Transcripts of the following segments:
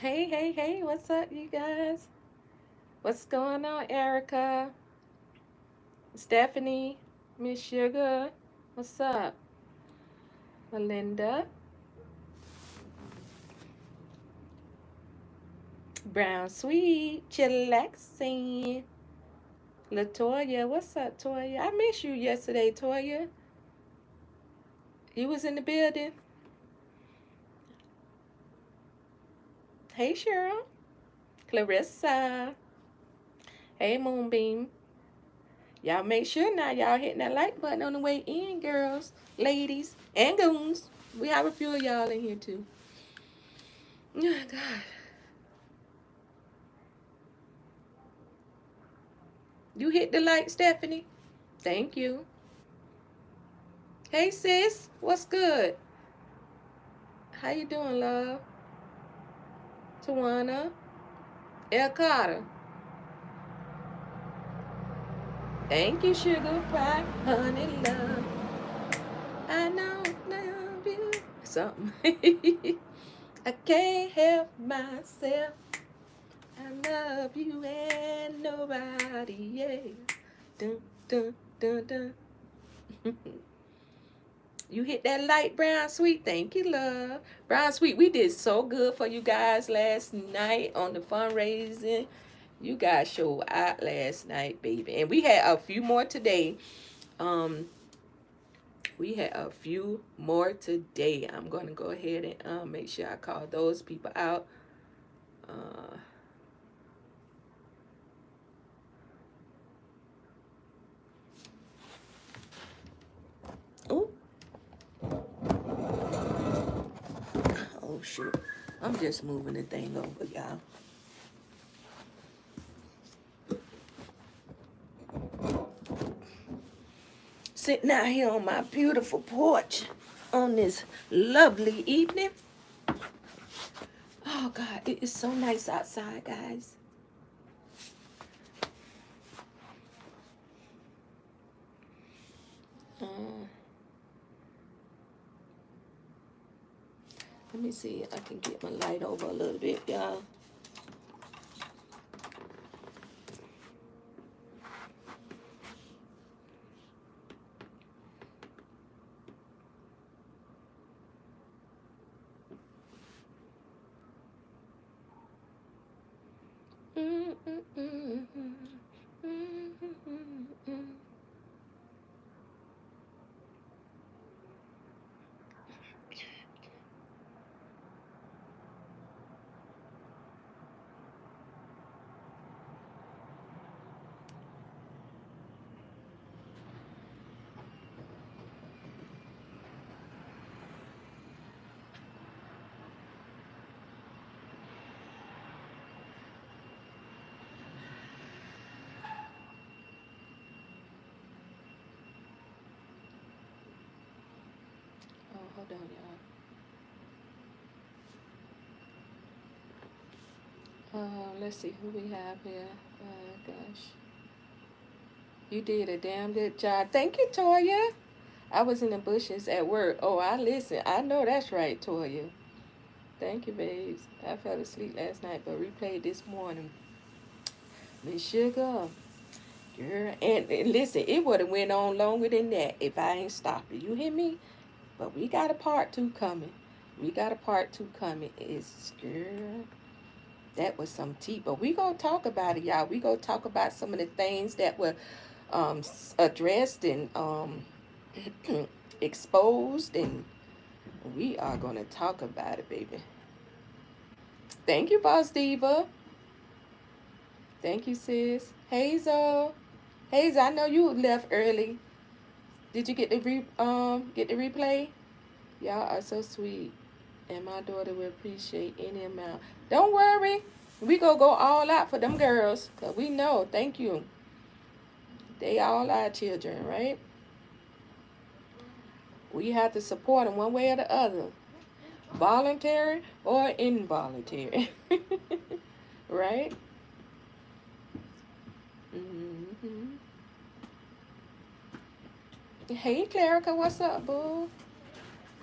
Hey, hey, hey, what's up, you guys? What's going on, Erica? Stephanie? Miss Sugar? What's up? Melinda? Brown Sweet? Chillaxing? Latoya? What's up, Toya? I missed you yesterday, Toya. You was in the building? Hey, Cheryl? Clarissa? Hey, Moonbeam? Y'all make sure now y'all hitting that like button on the way in, girls, ladies, and goons. We have a few of y'all in here, too. Oh, God. You hit the like, Stephanie. Thank you. Hey, sis. What's good? How you doing, love? Tawana. El Carter. Thank you, sugar pie. Honey, love. I know, love you. Something. I can't help myself. I love you and nobody else. Dun, dun, dun, dun. You hit that light, Brown Sweet. Thank you, love. Brown Sweet, we did so good for you guys last night on the fundraising. You guys showed out last night, baby. And we had a few more today. Um, we had a few more today. I'm going to go ahead and make sure I call those people out. Uh, oh, oh, shoot. I'm just moving the thing over, y'all. Sitting out here on my beautiful porch on this lovely evening. Oh, God, it is so nice outside, guys. Let me see if I can get my light over a little bit, y'all. Oh, hold on, y'all. Let's see who we have here. Gosh. You did a damn good job. Thank you, Toya. I was in the bushes at work. Oh, I listen. I know that's right, Toya. Thank you, babes. I fell asleep last night, but replayed this morning. Miss Sugar, girl, and listen, it would have went on longer than that if I ain't stopped it. You hear me? But we got a part two coming. We got a part two coming. It's girl. That was some tea. But we gonna talk about it, y'all. We gonna talk about some of the things that were addressed and exposed, and we are gonna talk about it, baby. Thank you, Boss Diva. Thank you, sis. Hazel. Hazel, I know you left early. Did you get the replay? Y'all are so sweet. And my daughter will appreciate any amount. Don't worry. We gonna go all out for them girls. Cause we know. Thank you. They all our children, right? We have to support them one way or the other. Voluntary or involuntary. Right? Mm-hmm. Hey, Clarica, what's up, boo?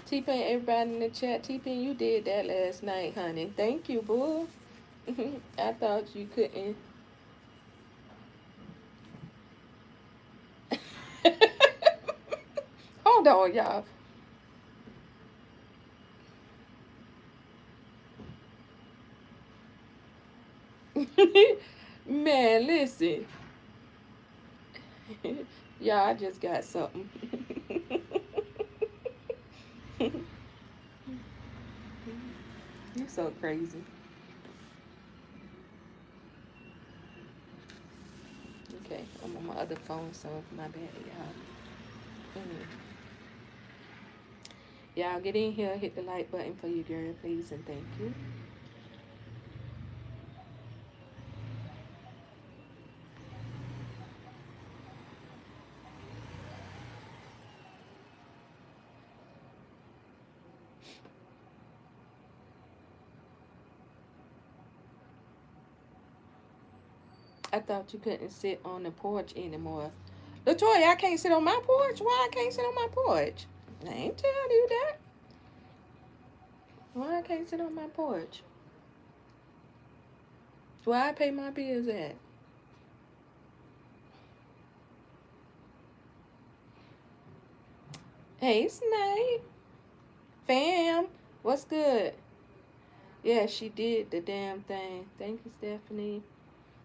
T-Pain, everybody in the chat. T-Pain, you did that last night, honey. Thank you, boo. I thought you couldn't. Hold on, y'all. Man, listen. Y'all, I just got something. You so crazy. Okay, I'm on my other phone, so my bad, y'all. Y'all get in here, hit the like button for you, girl, please, and thank you. I thought you couldn't sit on the porch anymore. Latoya, I can't sit on my porch. Why I can't sit on my porch? I ain't telling you that. Why I can't sit on my porch? Why I pay my bills at? Hey, Snake. Fam, what's good? Yeah, she did the damn thing. Thank you, Stephanie.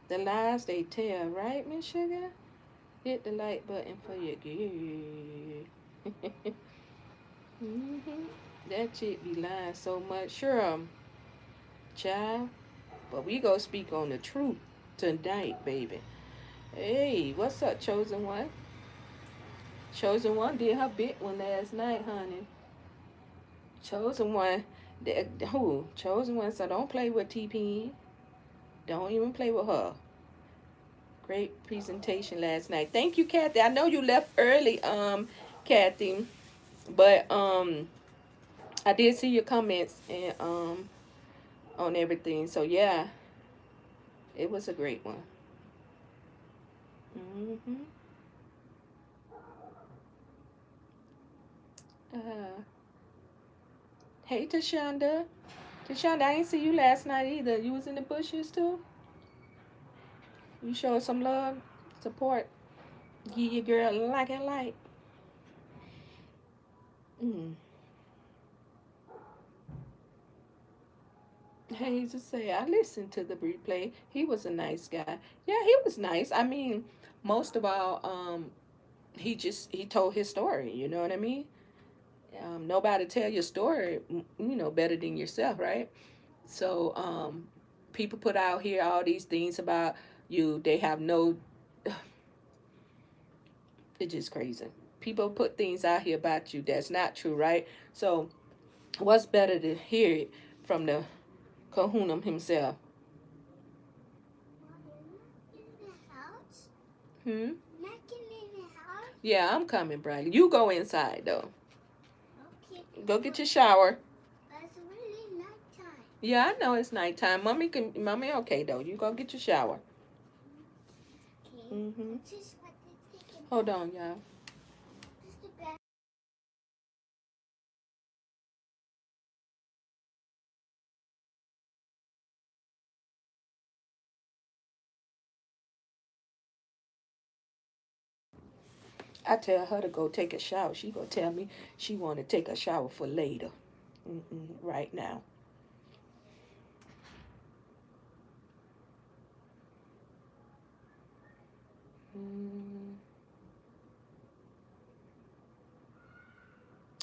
The lies they tell, right, Miss Sugar? Hit the like button for your girl. That chick be lying so much. Sure, child. But we go speak on the truth tonight, baby. Hey, what's up, Chosen One? Chosen One did her big one last night, honey. Chosen One, who? Chosen One, so don't play with TP. Don't even play with her. Great presentation last night. Thank you, Kathy. I know you left early, Kathy, but I did see your comments and on everything. So yeah, it was a great one. Mhm. Uh, hey, Tashonda. Tashonda, I ain't see you last night either. You was in the bushes too. You showed some love, support. Give your girl a like and like. Mm. Hey, just say I listened to the replay. He was a nice guy. Yeah, he was nice. I mean, most of all, he told his story. You know what I mean? Nobody tell your story, better than yourself, right? So, people put out here all these things about you. They have no. It's just crazy. People put things out here about you that's not true, right? So, what's better to hear it from the Kahuna himself? Hmm. Yeah, I'm coming, Bradley. You go inside though. Go get your shower. Yeah, I know it's nighttime. Mommy okay though. You go get your shower. Mhm. Hold on, y'all. I tell her to go take a shower. She gonna tell me she want to take a shower for later. Right now. Mm.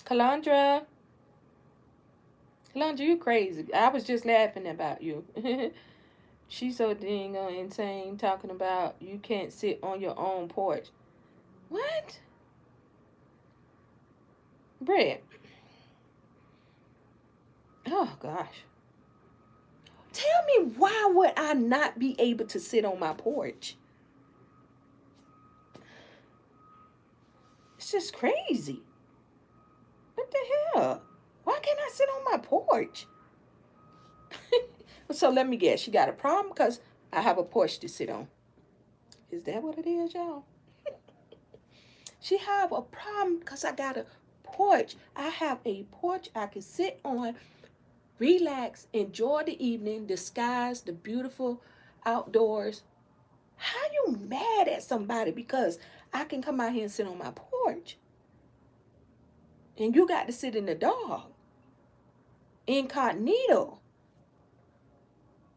Calandra, Calandra, you crazy. I was just laughing about you. She's so dang insane talking about you can't sit on your own porch. What? Brett. Oh gosh. Tell me why would I not be able to sit on my porch? It's just crazy. What the hell? Why can't I sit on my porch? So let me guess. She got a problem because I have a porch to sit on. Is that what it is, y'all? She have a problem because I got a porch. I have a porch I can sit on, relax, enjoy the evening, the skies, the beautiful outdoors. How you mad at somebody because I can come out here and sit on my porch? And you got to sit in the dark, incognito.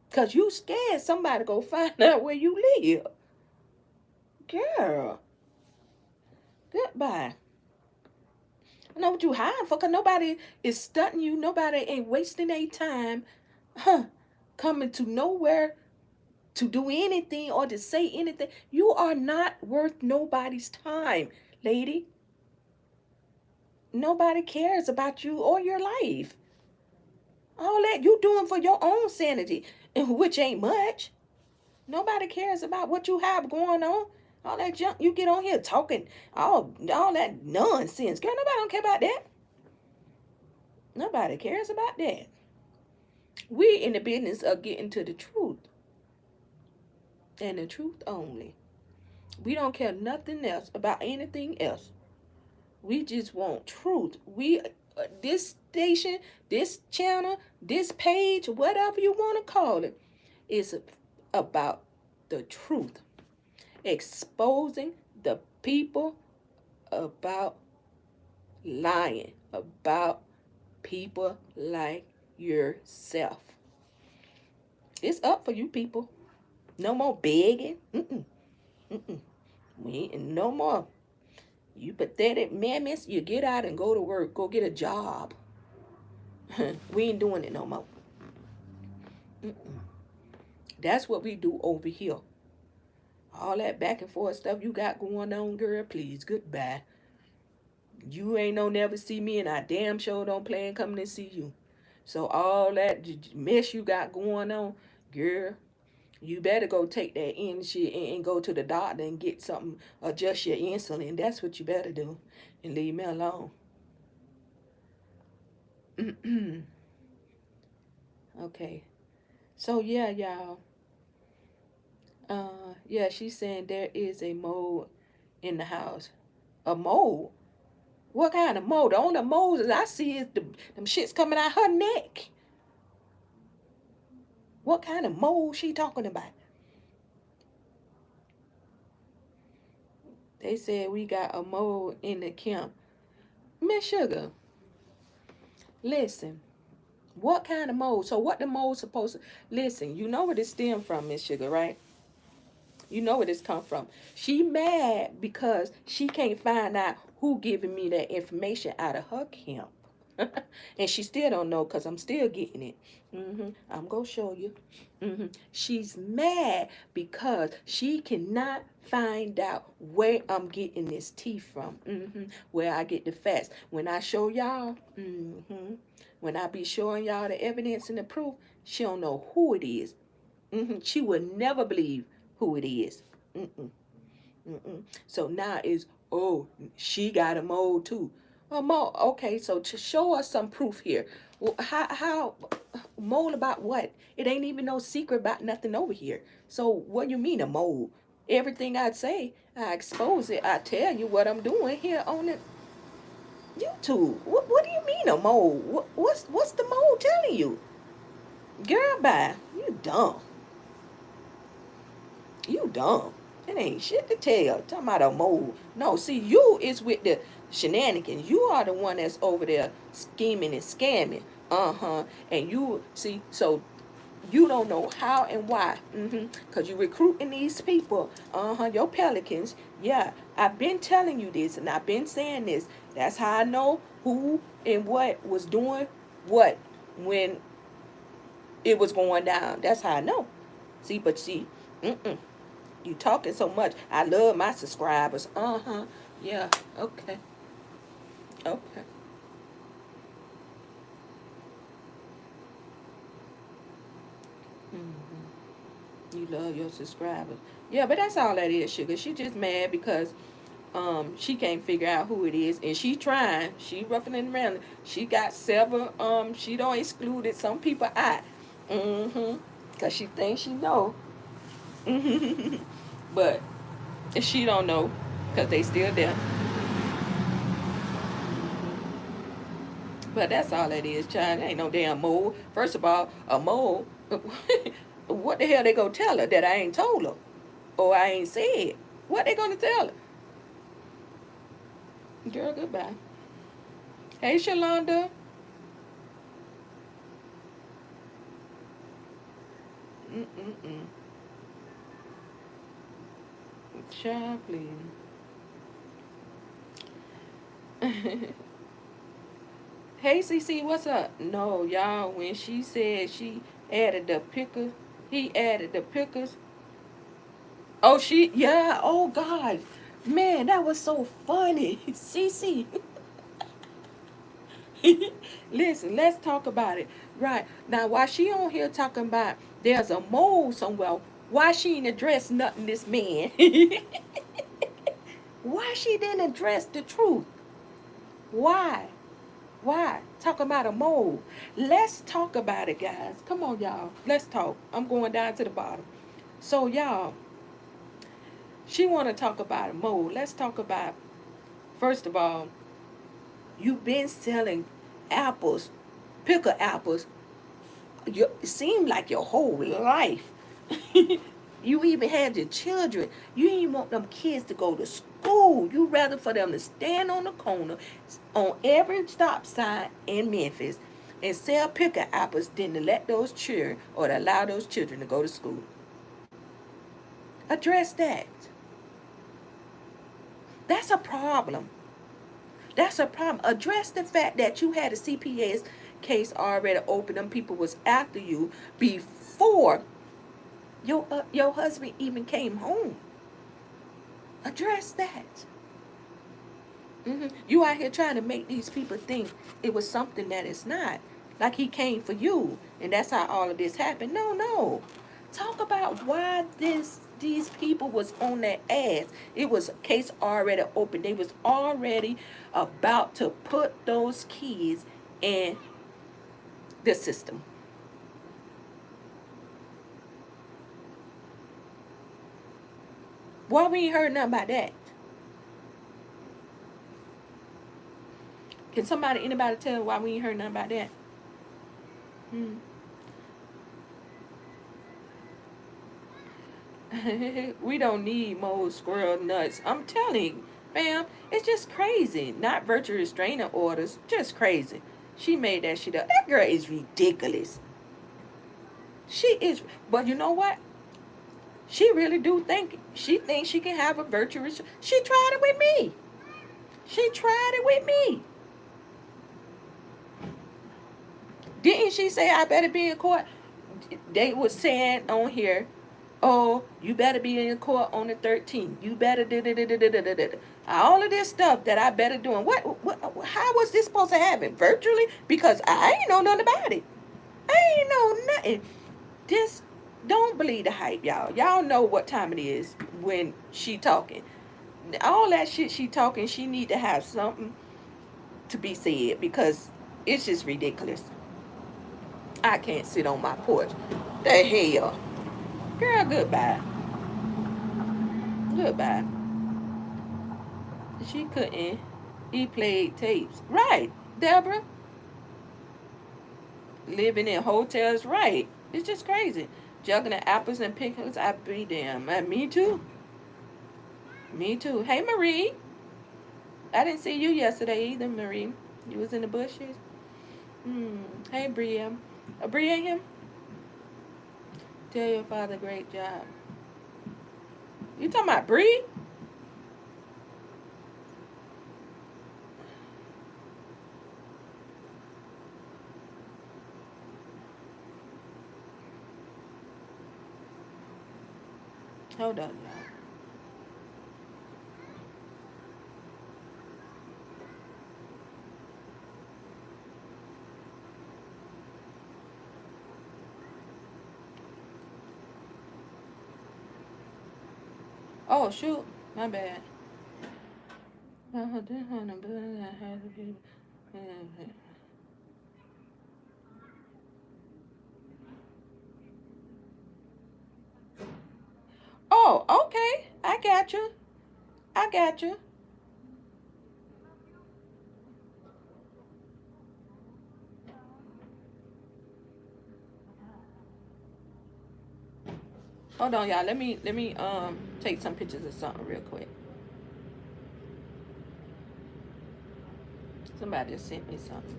Because you scared somebody go find out where you live. Girl, goodbye. I know what you hiding for, because nobody is stunting you. Nobody ain't wasting their time coming to nowhere to do anything or to say anything. You are not worth nobody's time, lady. Nobody cares about you or your life. All that you doing for your own sanity, which ain't much. Nobody cares about what you have going on. All that junk you get on here talking, all that nonsense. Girl, nobody don't care about that. Nobody cares about that. We in the business of getting to the truth. And the truth only. We don't care nothing else about anything else. We just want truth. This station, this channel, this page, whatever you want to call it, is about the truth. Exposing the people about lying, about people like yourself. It's up for you people. No more begging. We ain't no more. You pathetic mammoths, you get out and go to work. Go get a job. We ain't doing it no more. That's what we do over here. All that back and forth stuff you got going on, girl, please, goodbye. You ain't no never see me, and I damn sure don't plan coming to see you. So all that mess you got going on, girl, you better go take that energy and go to the doctor and get something, adjust your insulin. That's what you better do, and leave me alone. Okay. So yeah, y'all. Yeah, she's saying there is a mole in the house. A mole? What kind of mole? The only moles I see is them shits coming out her neck. What kind of mole she talking about? They said we got a mole in the camp. Miss Sugar, listen. What kind of mole? So what the mole supposed to... Listen, you know where this stem from, Miss Sugar, right? You know where this come from. She mad because she can't find out who giving me that information out of her camp. And she still don't know because I'm still getting it. I'm going to show you. She's mad because she cannot find out where I'm getting this tea from. Where I get the facts. When I show y'all, when I be showing y'all the evidence and the proof, she don't know who it is. She would never believe who it is. So now is, oh, she got a mole too. A mole, okay, so to show us some proof here. How mole about what? It ain't even no secret about nothing over here. So what do you mean a mole? Everything I say, I expose it. I tell you what I'm doing here on the YouTube. What do you mean a mole? What's the mole telling you? Girl, bye. You dumb. You dumb. It ain't shit to tell. Talking about a mole. No, see, you is with the shenanigans. You are the one that's over there scheming and scamming. And you, see, so you don't know how and why. Because you recruiting these people. Your pelicans. Yeah, I've been telling you this and I've been saying this. That's how I know who and what was doing what when it was going down. That's how I know. See, but see, you talking so much. I love my subscribers. Yeah. Okay. Okay. You love your subscribers. Yeah, but that's all that is, Sugar. She just mad because she can't figure out who it is, and she trying. She roughing it around. She got several. She don't excluded some people out. Cause she thinks she know. But she don't know, cause they still there. But that's all that is, child. It ain't no damn mole. First of all, a mole, what the hell they gonna tell her that I ain't told her? Or I ain't said? What they gonna tell her? Girl, goodbye. Hey, Shalonda. Mm-mm-mm. Child, please. Hey, CC, what's up? No, y'all, when she said she added the picker, he added the pickers. Oh, yeah, oh, God. Man, that was so funny. CC. Listen, let's talk about it. Right. Now, while she on here talking about there's a mole somewhere, why she ain't address nothing this man? Why she didn't address the truth? Why? Why? Talk about a mole. Let's talk about it, guys. Come on, y'all. Let's talk. I'm going down to the bottom. So, y'all, she want to talk about a mole. Let's talk about, first of all, you've been selling apples, pickle apples, it seemed like your whole life. You even had your children. You didn't want them kids to go to school. You rather for them to stand on the corner on every stop sign in Memphis and sell picker apples than to let those children or to allow those children to go to school. Address that. That's a problem. That's a problem. Address the fact that you had a CPS case already open. Them people was after you before your husband even came home. Address that. You out here trying to make these people think it was something that it's not. Like he came for you, and that's how all of this happened. No, no. Talk about why these people was on their ass. It was a case already open. They was already about to put those kids in the system. Why we ain't heard nothing about that? Can anybody tell why we ain't heard nothing about that? Hmm. We don't need more squirrel nuts. I'm telling you, fam, it's just crazy. Not virtual restraining orders, just crazy. She made that shit up. That girl is ridiculous. She is, but you know what? She really do think she thinks she can have a virtual restraint. She tried it with me. She tried it with me. Didn't she say I better be in court? They was saying on here, oh, you better be in court on the 13th. You better do all of this stuff that I better do. And how was this supposed to happen? Virtually? Because I ain't know nothing about it. I ain't know nothing. Just don't believe the hype, y'all. Y'all know what time it is when she talking. All that shit she talking, she need to have something to be said because it's just ridiculous. I can't sit on my porch. The hell? Girl, goodbye. Goodbye. She couldn't. He played tapes. Right, Deborah. Living in hotels. Right. It's just crazy. Juggling apples and pickles. I be damn. Me too. Me too. Hey, Marie. I didn't see you yesterday either, Marie. You was in the bushes. Hey, Bria. Bria and him? Tell your father great job. You talking about Bree? Hold on, y'all. Oh, shoot. My bad. Oh, okay. I got you. I got you. Hold on, y'all. Let me take some pictures of something real quick. Somebody just sent me something.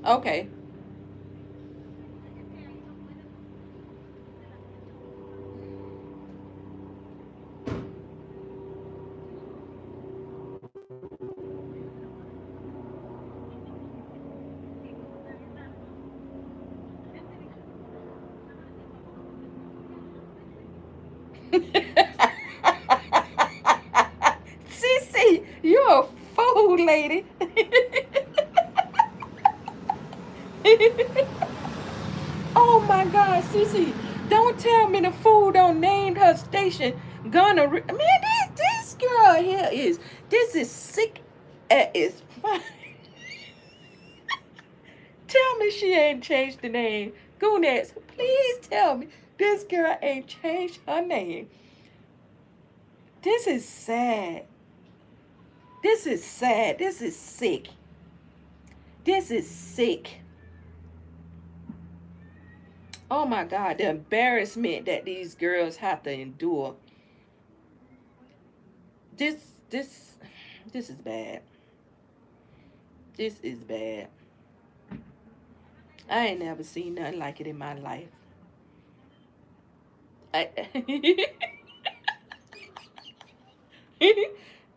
Okay. Cece, you're a fool, lady. Oh my God, Cece, don't tell me the fool don't named her station gonorrhea. Man, this girl here is, this is sick at its fine. Tell me she ain't changed the name. Goonex, please tell me this girl ain't changed her name. This is sad. This is sad. This is sick. This is sick. Oh my God, the embarrassment that these girls have to endure. This, this, this is bad. This is bad. I ain't never seen nothing like it in my life. I,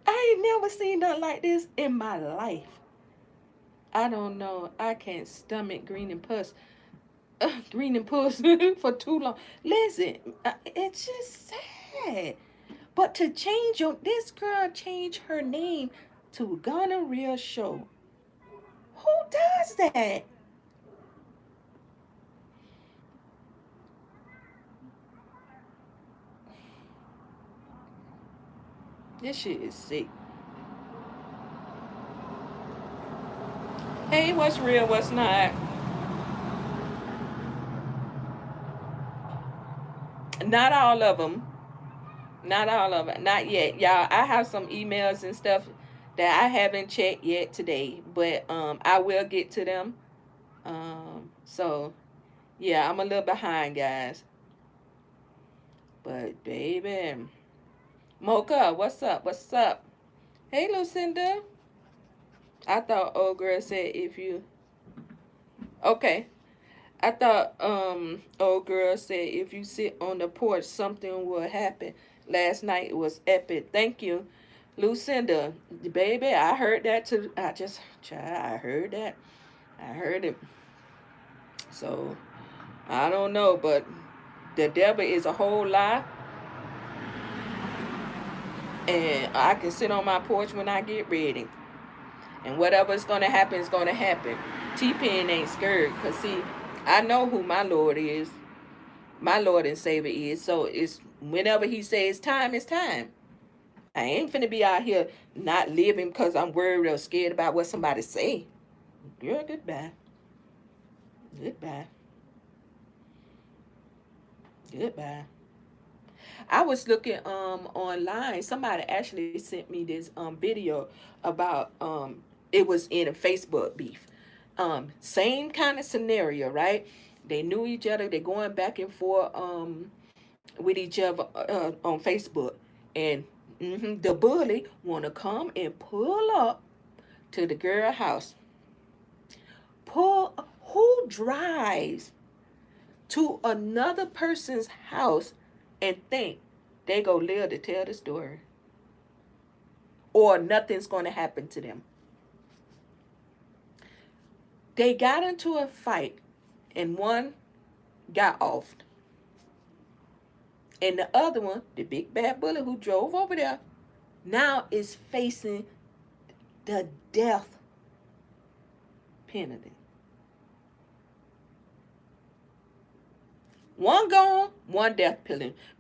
I ain't never seen nothing like this in my life. I don't know. I can't stomach green and puss. Green and puss for too long. Listen, it's just sad. But to change this girl changed her name to Gonorrhea Show. Who does that? This shit is sick. Hey, what's real, what's not? Not all of them. Not all of it. Not yet, y'all. I have some emails and stuff that I haven't checked yet today, but I will get to them. So yeah, I'm a little behind, guys. But baby, Mocha, what's up? What's up? Hey, Lucinda. I thought old girl said if you okay. I thought old girl said if you sit on the porch something will happen. Last night was epic. Thank you, Lucinda. Baby, I heard that too. I heard that. I heard it. So I don't know, but the devil is a whole lie. And I can sit on my porch when I get ready. And whatever's gonna happen is gonna happen. T-Pen ain't scared. Cause see, I know who my Lord is. My Lord and Savior is. So it's whenever he says time, it's time. I ain't finna be out here not living because I'm worried or scared about what somebody say. Girl, goodbye. Goodbye. Goodbye. I was looking online. Somebody actually sent me this video about it was in a Facebook beef. Same kind of scenario, right? They knew each other. They're going back and forth with each other on Facebook, and the bully want to come and pull up to the girl house. Pull who drives to another person's house and think they go live to tell the story, or nothing's going to happen to them. They got into a fight, and one got offed, and the other one, the big bad bully who drove over there, now is facing the death penalty. One gone, one death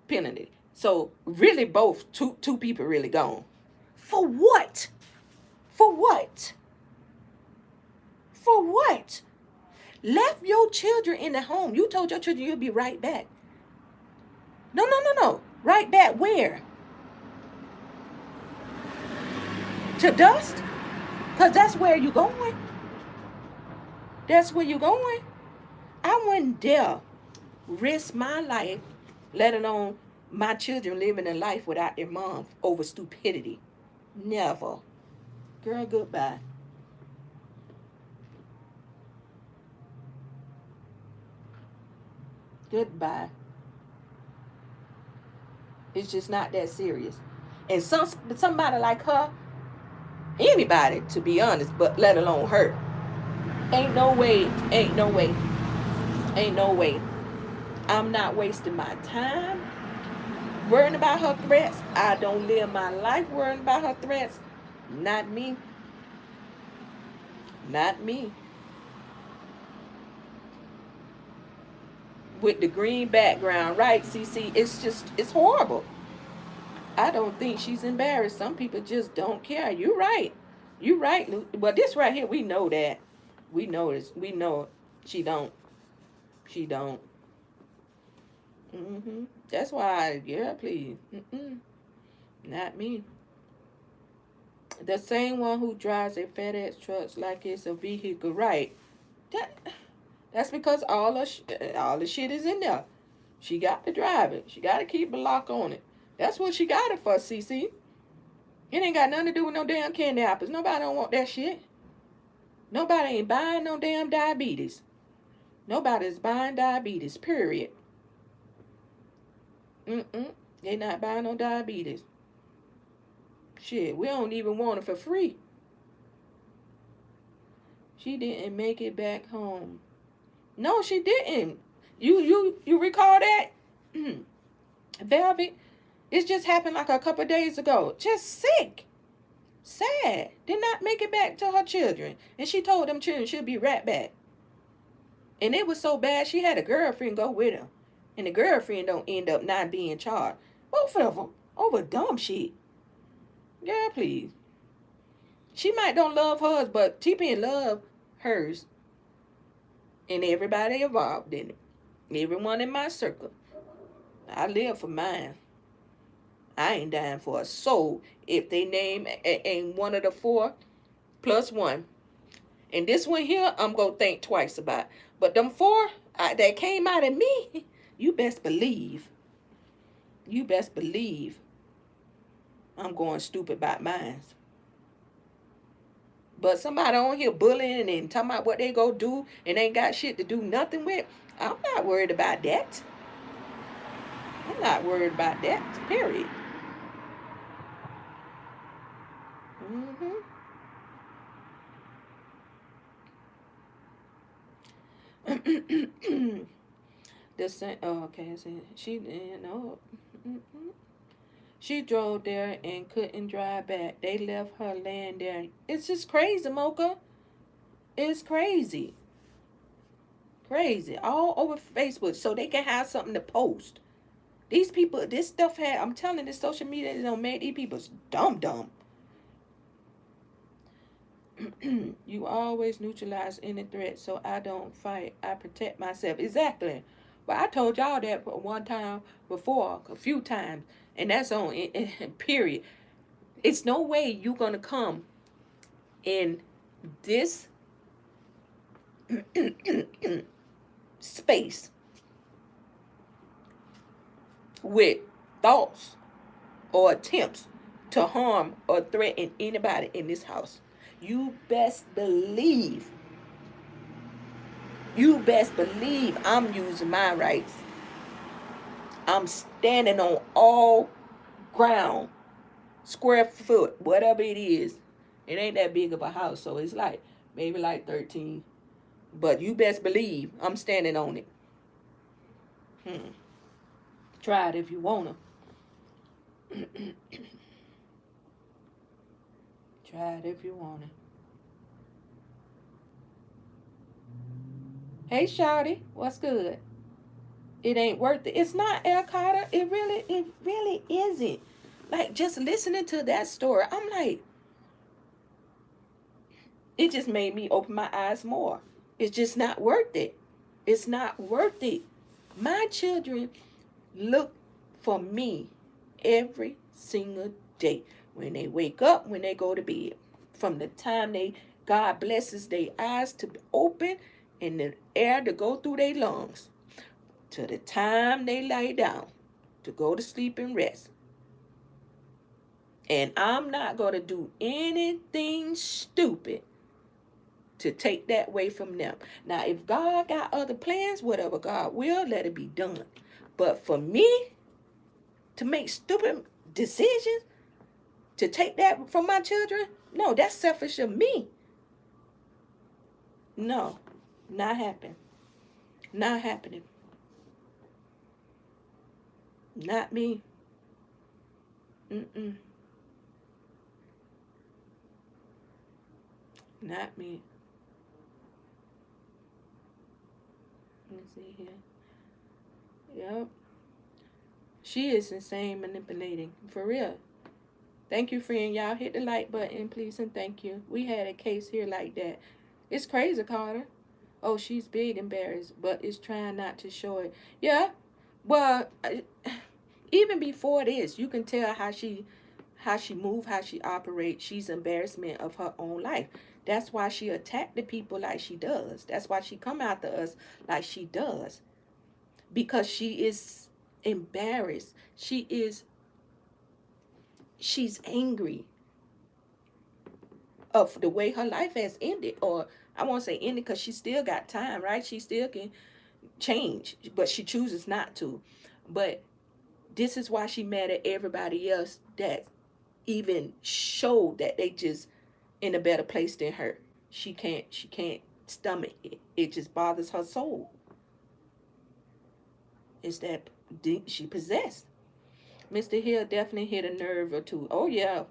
penalty. So really, both two people really gone. For what? For what? For what? Left your children in the home. You told your children you'll be right back. No, no, no, no. Right back where? To dust? Because that's where you going. That's where you going. I wouldn't dare risk my life, let alone my children living a life without their mom over stupidity. Never. Girl, goodbye. Goodbye. It's just not that serious. And somebody like her, anybody to be honest, but let alone her, ain't no way, ain't no way, ain't no way. I'm not wasting my time worrying about her threats. I don't live my life worrying about her threats. Not me. Not me. With the green background, right, CC? It's horrible. I don't think she's embarrassed. Some people just don't care. You're right. You're right. Well, this right here, we know that. We know this. We know she don't. She don't. That's why, yeah, please. Not me. The same one who drives a FedEx trucks like it's a vehicle, right? That that's because all the shit is in there. She got to drive it. She got to keep a lock on it. That's what she got it for, CC. It ain't got nothing to do with no damn candy apples. Nobody don't want that shit. Nobody ain't buying no damn diabetes. Nobody's buying diabetes, period. They not buying no diabetes. Shit, we don't even want it for free. She didn't make it back home. No, she didn't. You recall that? Velvet, it just happened like a couple of days ago. Just sick. Sad. Did not make it back to her children. And she told them children she'll be right back. And it was so bad she had a girlfriend go with her. And the girlfriend don't end up not being charged. Both of them. Over dumb shit. Girl, please. She might don't love hers, but TP love hers. And everybody involved in it. Everyone in my circle. I live for mine. I ain't dying for a soul if they name ain't one of the 4 plus 1. And this one here, I'm going to think twice about. But them 4 that came out of me, you best believe. You best believe I'm going stupid about mine. But somebody on here bullying and talking about what they go do and ain't got shit to do nothing with, I'm not worried about that. I'm not worried about that, period. The same. Oh, okay. She didn't know. She drove there and couldn't drive back. They left her laying there. It's just crazy, Mocha. It's crazy. Crazy. All over Facebook so they can have something to post. These people, this stuff I'm telling you, this social media is gonna make these people dumb. You always neutralize any threat, so I don't fight. I protect myself. Exactly. But I told y'all that one time before, a few times, and that's on period. It's no way you gonna come in this space with thoughts or attempts to harm or threaten anybody in this house. You best believe I'm using my rights. I'm standing on all ground, square foot, whatever it is. It ain't that big of a house, so it's like maybe like 13. But you best believe I'm standing on it. Try it if you wanna. Try it if you wanna. Hey, Shawty, what's good? It ain't worth it. It's not, El Carter. It really isn't. Like, just listening to that story, I'm like, it just made me open my eyes more. It's just not worth it. It's not worth it. My children look for me every single day. When they wake up, when they go to bed. From the time God blesses their eyes to open and the air to go through their lungs to the time they lay down to go to sleep and rest. And I'm not going to do anything stupid to take that away from them. Now, if God got other plans, whatever God will, let it be done. But for me to make stupid decisions, to take that from my children, no, that's selfish of me. No, not happening. Not happening. Not me. Mm-mm. Not me. Let me see here. Yep. She is insane manipulating. For real. Thank you, friend. Y'all hit the like button, please, and thank you. We had a case here like that. It's crazy, Carter. Oh, she's big embarrassed, but is trying not to show it. Yeah. Well, even before this, you can tell how she move, how she operates. She's embarrassment of her own life. That's why she attacked the people like she does. That's why she come after us like she does. Because she is embarrassed. She's angry of the way her life has ended. Or I won't say ended because she still got time, right? She still can change, but she chooses not to. But this is why she mad at everybody else that even showed that they just in a better place than her. She can't stomach it. It just bothers her soul. It's that she possessed. Mr. Hill definitely hit a nerve or two. Oh yeah,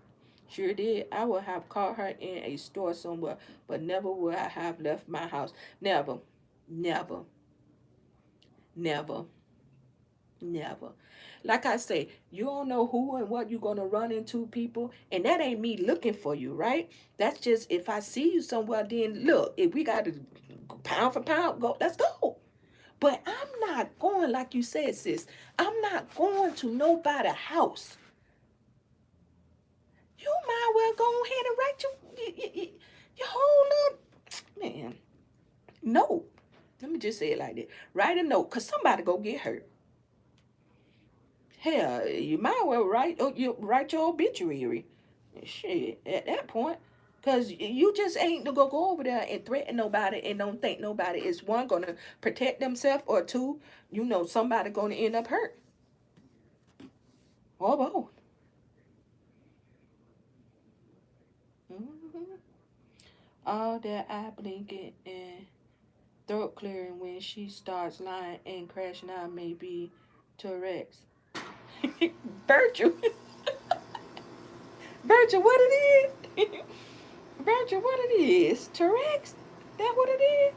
sure did. I would have caught her in a store somewhere, but never would I have left my house. Never, never, never, never. Like I say, you don't know who and what you're going to run into, people. And that ain't me looking for you, right? That's just if I see you somewhere, then look, if we got to pound for pound, go, let's go. But I'm not going, like you said, sis, I'm not going to nobody's house. You might well go ahead and write your whole little, man, note. Let me just say it like that. Write a note, because somebody go get hurt. Hell, you might well write your obituary. Shit, at that point. Because you just ain't to go over there and threaten nobody and don't think nobody is, one, going to protect themselves, or two, somebody going to end up hurt. Or both. Mm-hmm. All that eye blinking and throat clearing when she starts lying and crashing out may be Tourette's. Virtual. Virtual, what it is? Virtual, what it is? Tourette's? That what it is?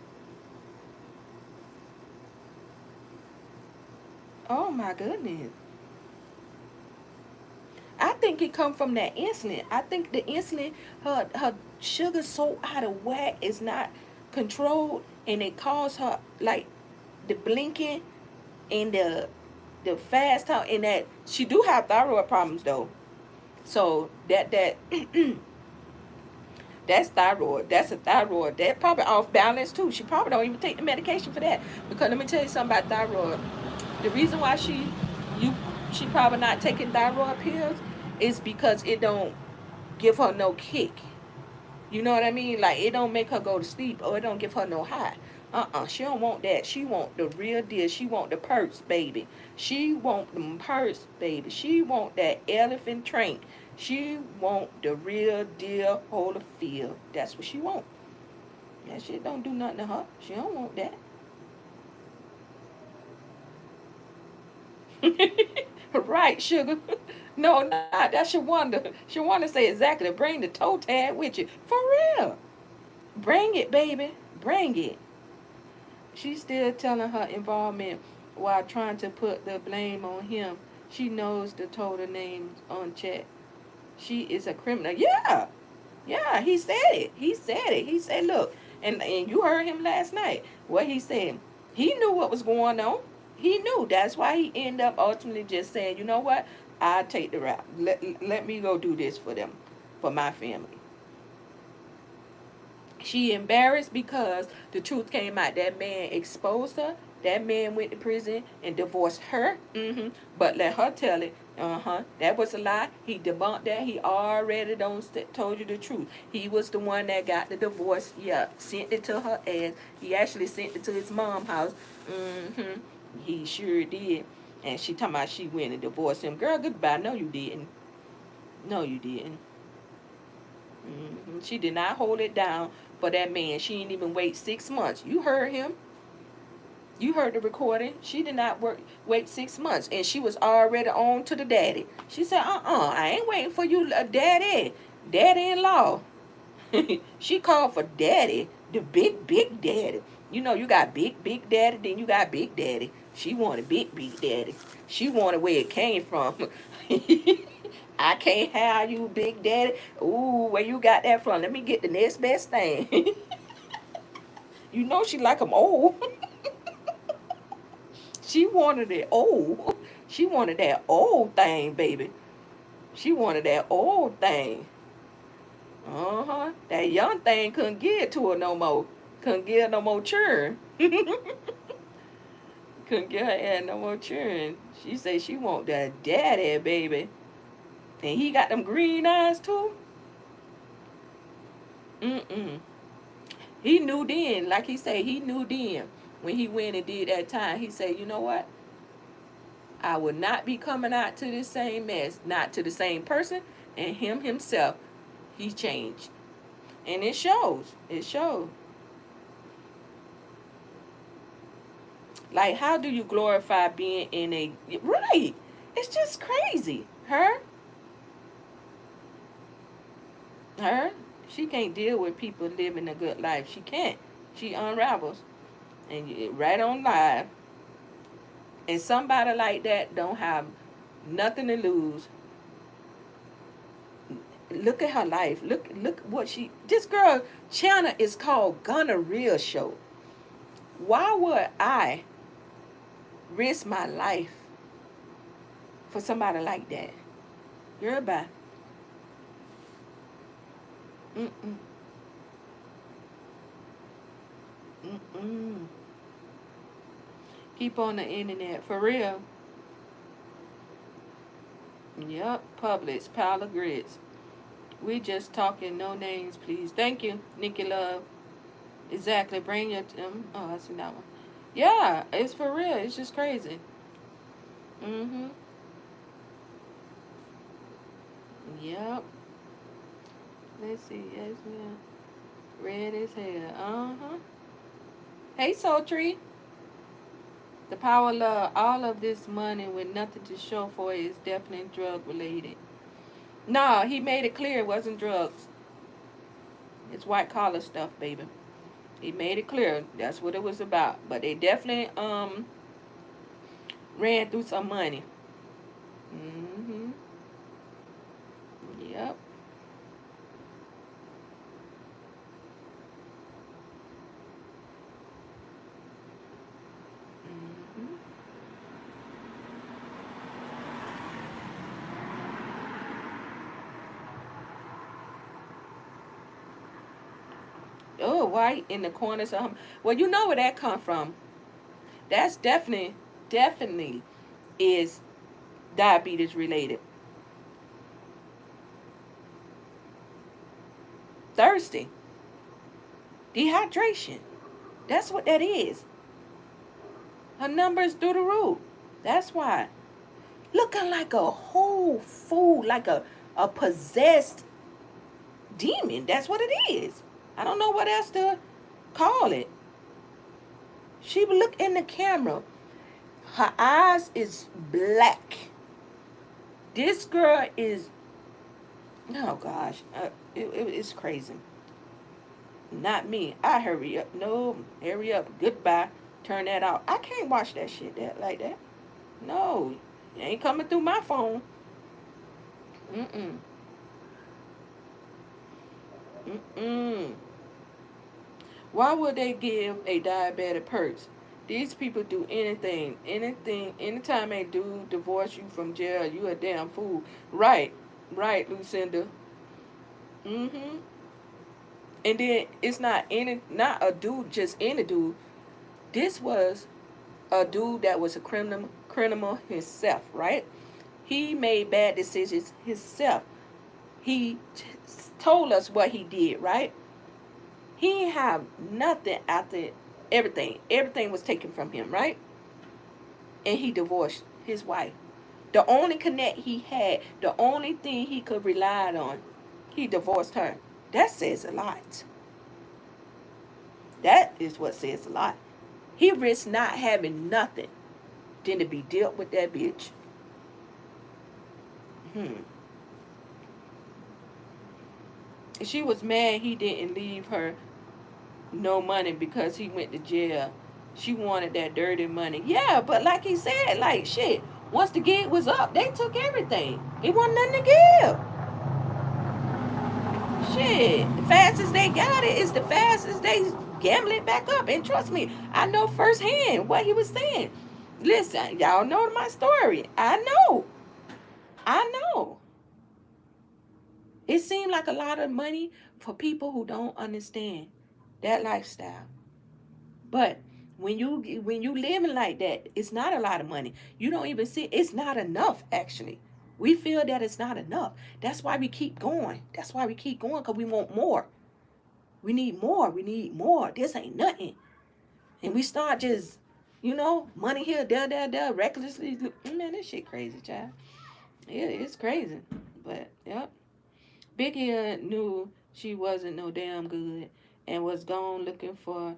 Oh my goodness. I think it come from that insulin. I think the insulin, her sugar so out of whack, is not controlled, and it cause her like the blinking and the fast talk, and that she do have thyroid problems though. So that that's thyroid. That's a thyroid. That probably off balance too. She probably don't even take the medication for that. Because let me tell you something about thyroid. The reason why she probably not taking thyroid pills is because it don't give her no kick. You know what I mean? Like, it don't make her go to sleep, or it don't give her no high. She don't want that. She want the real deal. She want the perks, baby. She want them perks, baby. She want that elephant trunk. She want the real deal Holyfield. That's what she want. That shit don't do nothing to her. She don't want that. Right, sugar. No, nah, that's Shawanda. Shawanda say exactly. Bring the toe tag with you. For real. Bring it, baby. Bring it. She's still telling her involvement while trying to put the blame on him. She knows the total names on check. She is a criminal. Yeah. Yeah, he said it. He said it. He said, look, and you heard him last night. What he said. He knew what was going on. He knew. That's why he ended up ultimately just saying, you know what? I'll take the route. Let me go do this for them, for my family. She embarrassed because the truth came out. That man exposed her. That man went to prison and divorced her. But let her tell it. That was a lie. He debunked that. He already told you the truth. He was the one that got the divorce. Yeah, sent it to her ass. He actually sent it to his mom's house. He sure did. And she talking about she went and divorced him. Girl, goodbye. No, you didn't. No, you didn't. She did not hold it down for that man. She didn't even wait 6 months. You heard him. You heard the recording. She did not wait 6 months, and she was already on to the daddy. She said, I ain't waiting for you, daddy-in-law. She called for daddy, the big daddy. You know, you got big daddy, then you got big daddy. She wanted big daddy. She wanted where it came from. I can't have you, big daddy. Ooh, where you got that from? Let me get the next best thing. You know she like 'em old. She wanted it old. She wanted that old thing, baby. She wanted that old thing. That young thing couldn't give it to her no more. Couldn't give her no more churn. Couldn't get her ass no more churn. She said she want that daddy, baby. And he got them green eyes too. Mm-mm. He knew then, like he said, he knew then when he went and did that time. He said, you know what? I will not be coming out to this same mess, not to the same person. And him himself, he changed. And it shows. It shows. Like, how do you glorify being in a... Right. It's just crazy. Her, she can't deal with people living a good life. She can't. She unravels. And right on live. And somebody like that don't have nothing to lose. Look at her life. Look what she... This girl, China, is called Gonorrhea Show. Why would I risk my life for somebody like that? Girl, bye. Mm-mm. Mm-mm. People on the internet, for real. Yep, Publix, pile of grits. We just talking, no names, please. Thank you, Nikki Love. Exactly, bring your... oh, I see that one. Yeah, it's for real. It's just crazy. Yep. Let's see. Yes, ma'am. Red as hell. Hey, Sultry. The power of love. All of this money with nothing to show for it is definitely drug related. No, he made it clear it wasn't drugs. It's white collar stuff, baby. He made it clear that's what it was about. But they definitely ran through some money. Yep. Oh, white in the corners of him. Well, you know where that come from. That's definitely is diabetes related. Thirsty. Dehydration. That's what that is. Her numbers through the roof. That's why. Looking like a whole fool, like a possessed demon. That's what it is. I don't know what else to call it. She would look in the camera. Her eyes is black. This girl is... Oh, gosh. It's crazy. Not me. I hurry up. No, hurry up. Goodbye. Turn that out. I can't watch that shit like that. No. It ain't coming through my phone. Mm-mm. Mm-mm. Why would they give a diabetic perks? These people do anything, anything. Anytime they do divorce you from jail, you a damn fool. Right, right, Lucinda. Mm-hmm. And then it's not a dude, just any dude. This was a dude that was a criminal himself, right? He made bad decisions himself. He told us what he did, right? He ain't have nothing after everything. Everything was taken from him, right? And he divorced his wife. The only connect he had, the only thing he could rely on, he divorced her. That says a lot. That is what says a lot. He risked not having nothing than to be dealt with that bitch. Hmm. She was mad he didn't leave her no money because he went to jail. She wanted that dirty money. Yeah, but like he said, like shit. Once the gig was up, they took everything. It wasn't nothing to give. Shit, the fastest they got it is the fastest they gamble it back up. And trust me, I know firsthand what he was saying. Listen, y'all know my story. I know. I know. It seemed like a lot of money for people who don't understand that lifestyle. But when you living like that, it's not a lot of money. You don't even see it's not enough actually. We feel that it's not enough. That's why we keep going. That's why we keep going because we want more. We need more. We need more. This ain't nothing. And we start just, money here, there, recklessly. Man, this shit crazy, child. Yeah, it's crazy. But, yep. Big Hill knew she wasn't no damn good and was gone looking for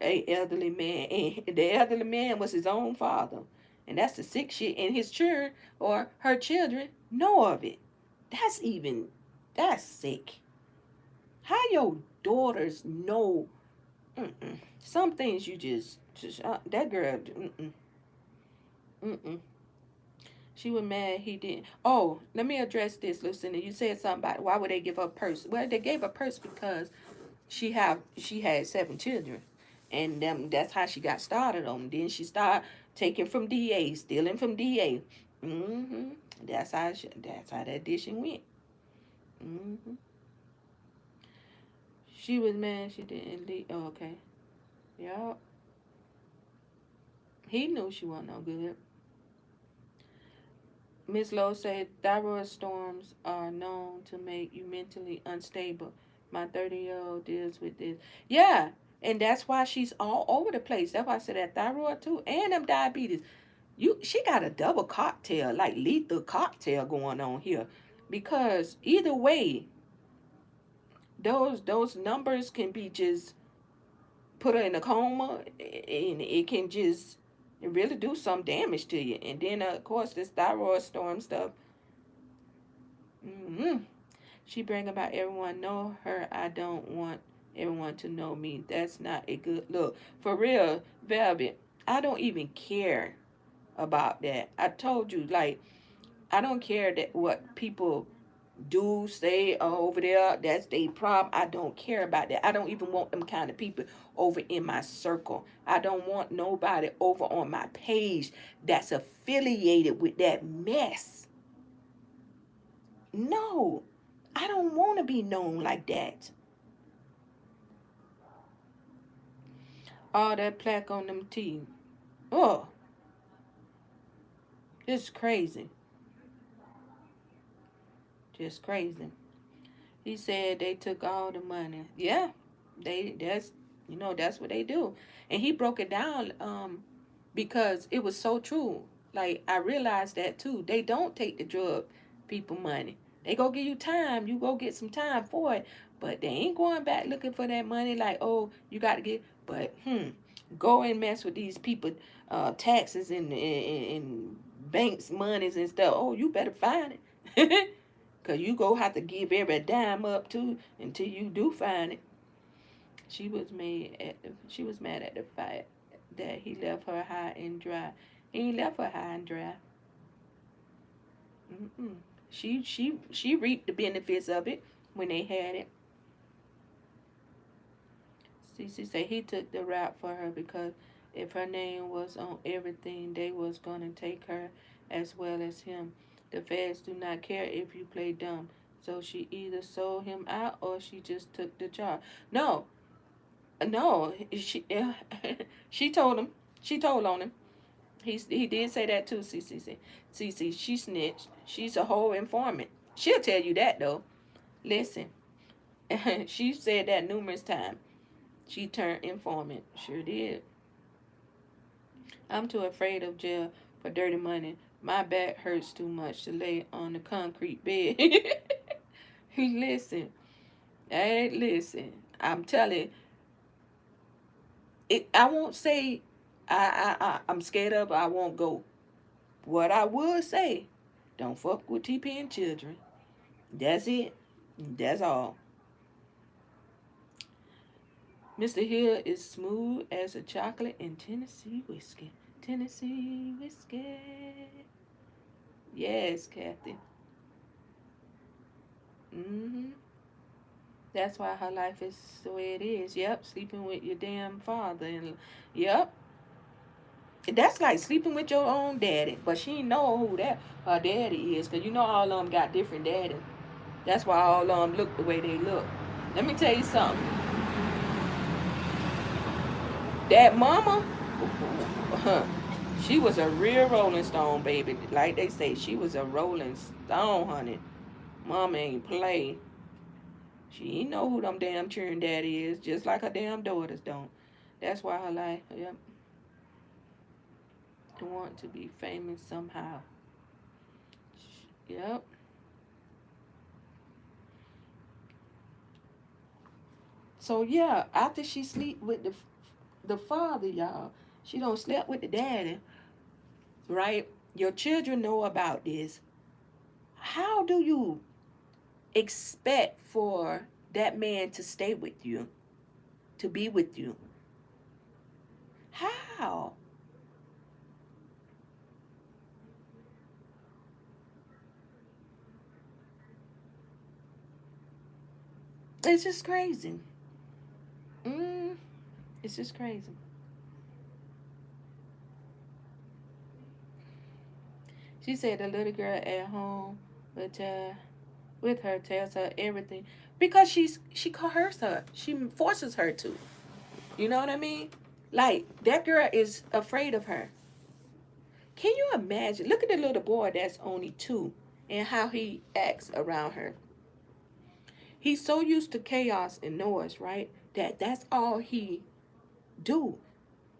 a elderly man. And the elderly man was his own father. And that's the sick shit. And his children or her children know of it. That's sick. How your daughters know. Mm-mm. Some things you just that girl. Mm-mm. Mm-mm. She was mad he didn't. Oh, let me address this, Lucinda. You said something about why would they give her a purse? Well, they gave her a purse because she had 7 children, and that's how she got started on. Then she started taking from DA, stealing from DA. Mm-hmm. That's how that dishing went. Mm-hmm. She was mad she didn't leave. Oh, okay. Yeah. He knew she wasn't no good. Miss Lowe said thyroid storms are known to make you mentally unstable. My 30-year-old deals with this. Yeah, and that's why she's all over the place. That's why I said that thyroid too, and them diabetes. She got a double cocktail, like lethal cocktail going on here, because either way, those numbers can be just put her in a coma, and it can just really do some damage to you. And then of course this thyroid storm stuff. Mm-hmm. She bring about everyone know her. I don't want everyone to know me. That's not a good look. For real, Velvet, I don't even care about that. I told you, like, I don't care that what people do say over there. That's their problem. I don't care about that. I don't even want them kind of people over in my circle. I don't want nobody over on my page that's affiliated with that mess. No, I don't want to be known like that. All that plaque on them teeth. Oh, it's crazy. Just crazy. He said they took all the money. Yeah, that's what they do. And he broke it down because it was so true. Like I realized that too. They don't take the drug people money. They go give you time. You go get some time for it. But they ain't going back looking for that money like, oh, you got to get. But, go and mess with these people, taxes and banks monies and stuff. Oh, you better find it. Because you go have to give every dime up too until you do find it. She was mad at the fact that he left her high and dry. He ain't left her high and dry. Mm-mm. She reaped the benefits of it when they had it. Cece said he took the rap for her because If her name was on everything, they was gonna take her as well as him. The feds do not care if you play dumb. So she either sold him out or she just took the job. No, no, she she told him. She told on him. He did say that too. CC, she snitched. She's a whole informant. She'll tell you that though. Listen, she said that numerous times. She turned informant. Sure did. I'm too afraid of jail for dirty money. My back hurts too much to lay on the concrete bed. Listen, hey, listen. I'm telling it. I won't say I'm scared of. I won't go. What I would say, don't fuck with TP and children. That's it. That's all. Mr. Hill is smooth as a chocolate in Tennessee whiskey. Tennessee whiskey. Yes, Kathy. Mm-hmm. That's why her life is the way it is. Yep, sleeping with your damn father. And yep, that's like sleeping with your own daddy. But she know who that her daddy is. Because you know all of them got different daddies. That's why all of them look the way they look. Let me tell you something. That mama, she was a real Rolling Stone, baby. Like they say, she was a Rolling Stone, honey. Mama ain't play. She ain't know who them damn churn daddy is, just like her damn daughters don't. That's why her life, yep, want to be famous somehow. Yep. So yeah, after she sleep with the father, y'all, she don't slept with the daddy, right? Your children know about this. How do you expect for that man to stay with you, to be with you? How? It's just crazy. Mm, it's just crazy. She said the little girl at home with her tells her everything because she coerces her. She forces her to. You know what I mean? Like that girl is afraid of her. Can you imagine? Look at the little boy that's only 2 and how he acts around her. He's so used to chaos and noise, right? That's all he do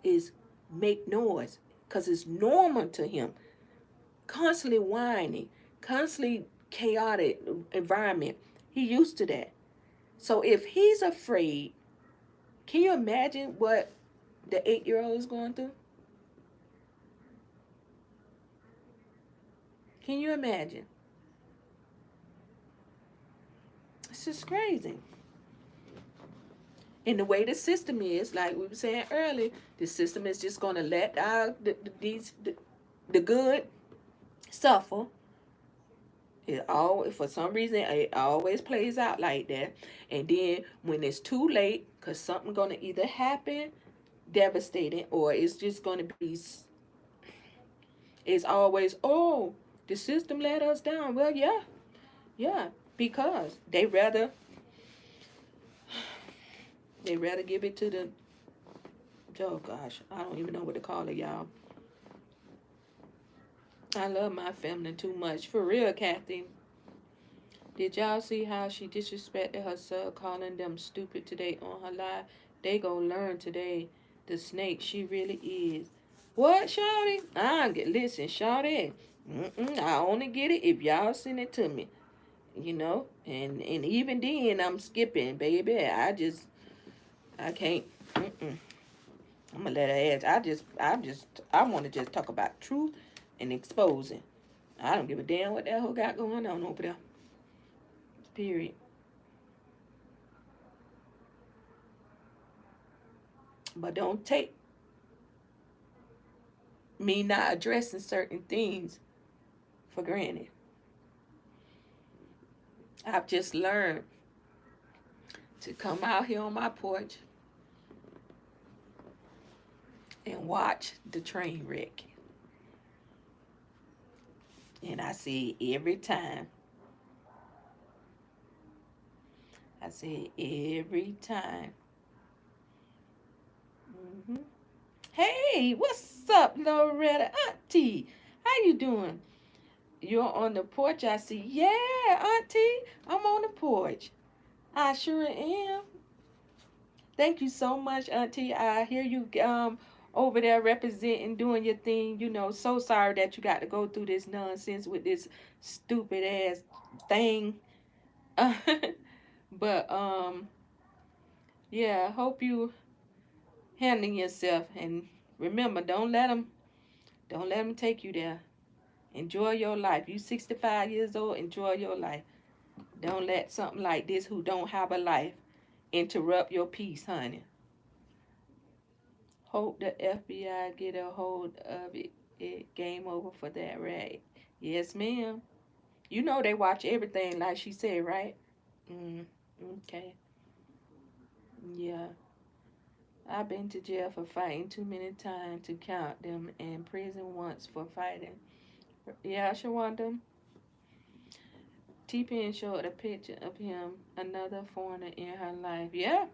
is make noise because it's normal to him. Constantly whining, constantly chaotic environment. He used to that. So if he's afraid, can you imagine what the 8-year-old is going through? Can you imagine? It's just crazy. And the way the system is, like we were saying earlier, the system is just going to let the good suffer. It all for some reason it always plays out like that. And then when it's too late, cause something gonna either happen devastating or it's just gonna be. It's always the system let us down. Well, yeah, yeah, because they rather give it to the oh gosh, I don't even know what to call it, y'all. I love my family too much. For real, Kathy. Did y'all see how she disrespected her son, calling them stupid today on her live? They gonna learn today the snake she really is. What, Shawty? Listen, Shawty. I only get it if y'all send it to me. You know, and even then I'm skipping, baby. I can't. I'm gonna let her ask. I want to just talk about truth and exposing. I don't give a damn what that whole got going on over there. Period. But don't take me not addressing certain things for granted. I've just learned to come out here on my porch and watch the train wreck. And I say every time. I say every time. hmm Hey, what's up, Loretta Auntie? How you doing? You're on the porch, I see. Yeah, Auntie, I'm on the porch. I sure am. Thank you so much, Auntie. I hear you over there representing, doing your thing. So sorry that you got to go through this nonsense with this stupid ass thing. But yeah, hope you handling yourself, and remember, don't let them take you there. Enjoy your life. You 65 years old, enjoy your life. Don't let something like this who don't have a life interrupt your peace, honey. Hope the FBI get a hold of it. Game over for that, right? Yes, ma'am. You know they watch everything, like she said, right? Mm, okay. Yeah. I've been to jail for fighting too many times to count them, and prison once for fighting. Yeah, Shawanda. T-Pen showed a picture of him, another foreigner in her life. Yeah.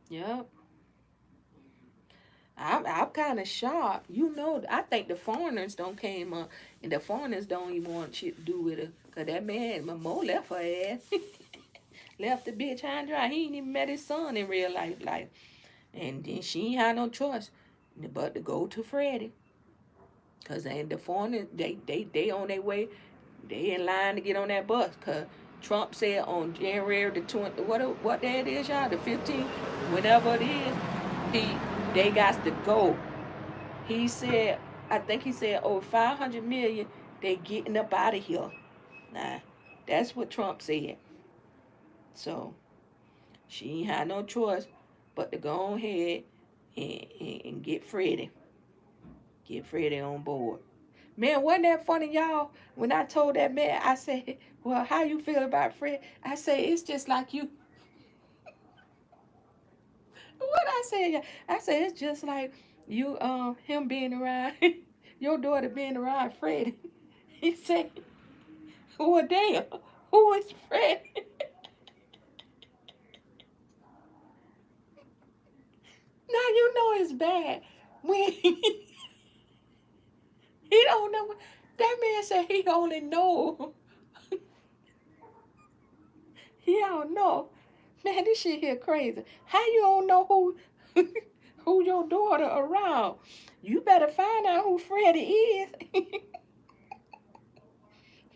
Yep. I'm kind of shocked. I think the foreigners don't came up, and the foreigners don't even want shit to do with her. Cause that man, Mo left her ass, left the bitch high and dry. He ain't even met his son in real life, and then she ain't had no choice but to go to Freddie. Cause the foreigners, they on their way, they in line to get on that bus. Cause Trump said on January the 20, what day it is, y'all, the 15th, whenever it is, they got to go. He said, I think he said over 500 million, they getting up out of here. Nah, that's what Trump said. So she ain't had no choice but to go ahead and get Freddie. Get Freddie on board. Man, wasn't that funny, y'all? When I told that man, I said, well, how you feel about Fred? I said, it's just like you. What I said, yeah. I said, it's just like you, him being around, your daughter being around Freddie. He said, well, damn, who is Fred? Now you know it's bad. When he don't know. That man said he only know. He don't know. Man, this shit here crazy. How you don't know who who your daughter around? You better find out who Freddie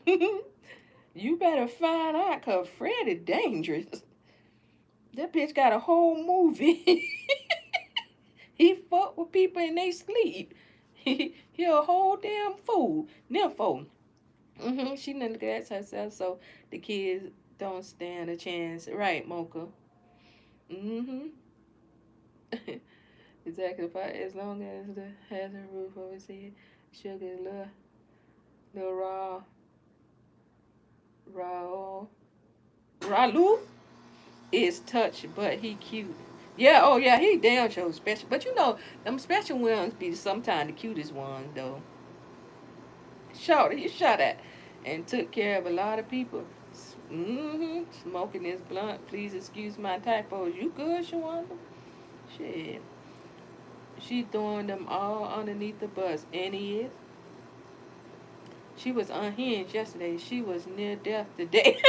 is. You better find out, cause Freddie dangerous. That bitch got a whole movie. He fuck with people in they sleep. He a whole damn fool. Nympho. She neglects herself so the kids don't stand a chance. Right, Mocha. Mm-hmm. Exactly. As long as the has a roof over his head, she'll get a little raw. Ralu is touched, but he cute. Yeah, oh yeah, he damn sure special. But them special ones be sometimes the cutest ones though. He shot at and took care of a lot of people. Smoking this blunt. Please excuse my typos. You good, Shawanda? Shit. She throwing them all underneath the bus. And he is. She was unhinged yesterday. She was near death today.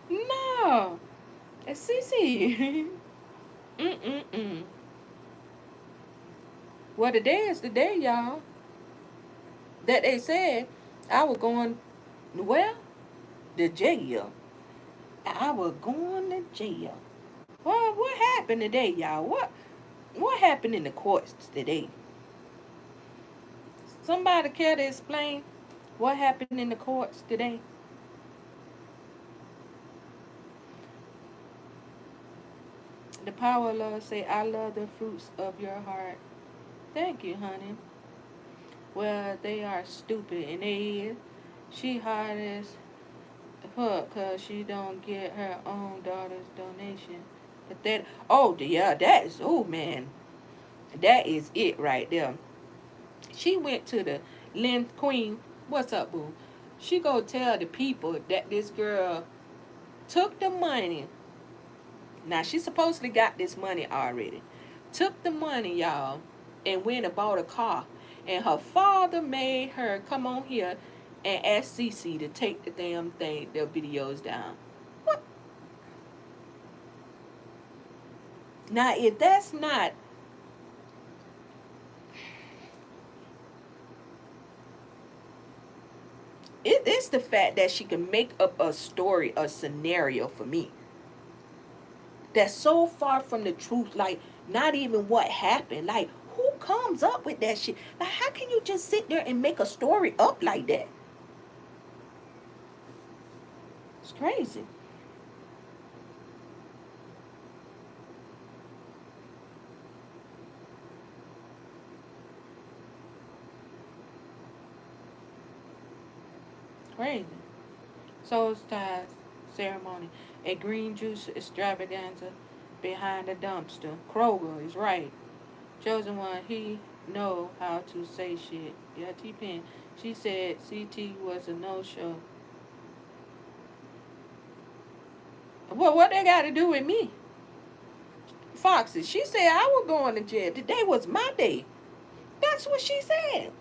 No. It's Cece. Mm-mm-mm. Well, today is the day, y'all, that they said I was going, well, to jail. I was going to jail. Well, what happened today, y'all? What happened in the courts today? Somebody care to explain what happened in the courts today? The power of love say, I love the fruits of your heart. Thank you, honey. Well, they are stupid, and they is. She hard as fuck because she don't get her own daughter's donation. But that, oh, yeah, that is, oh, man. That is it right there. She went to the Lynn Queen. What's up, boo? She go tell the people that this girl took the money. Now, she supposedly got this money already. Took the money, y'all, and went and bought a car. And her father made her come on here and ask Cece to take the damn thing, the videos down. What? Now, if that's not, it's the fact that she can make up a story, a scenario for me that's so far from the truth. Like, not even what happened. Like, who comes up with that shit? Like, how can you just sit there and make a story up like that? It's crazy. Crazy. Soul ties ceremony. A green juice extravaganza behind the dumpster. Kroger is right. Chosen one, he know how to say shit. Yeah, T-Pen. She said CT was a no-show. Well, what they got to do with me? Foxy, she said I was going to jail. Today was my day. That's what she said.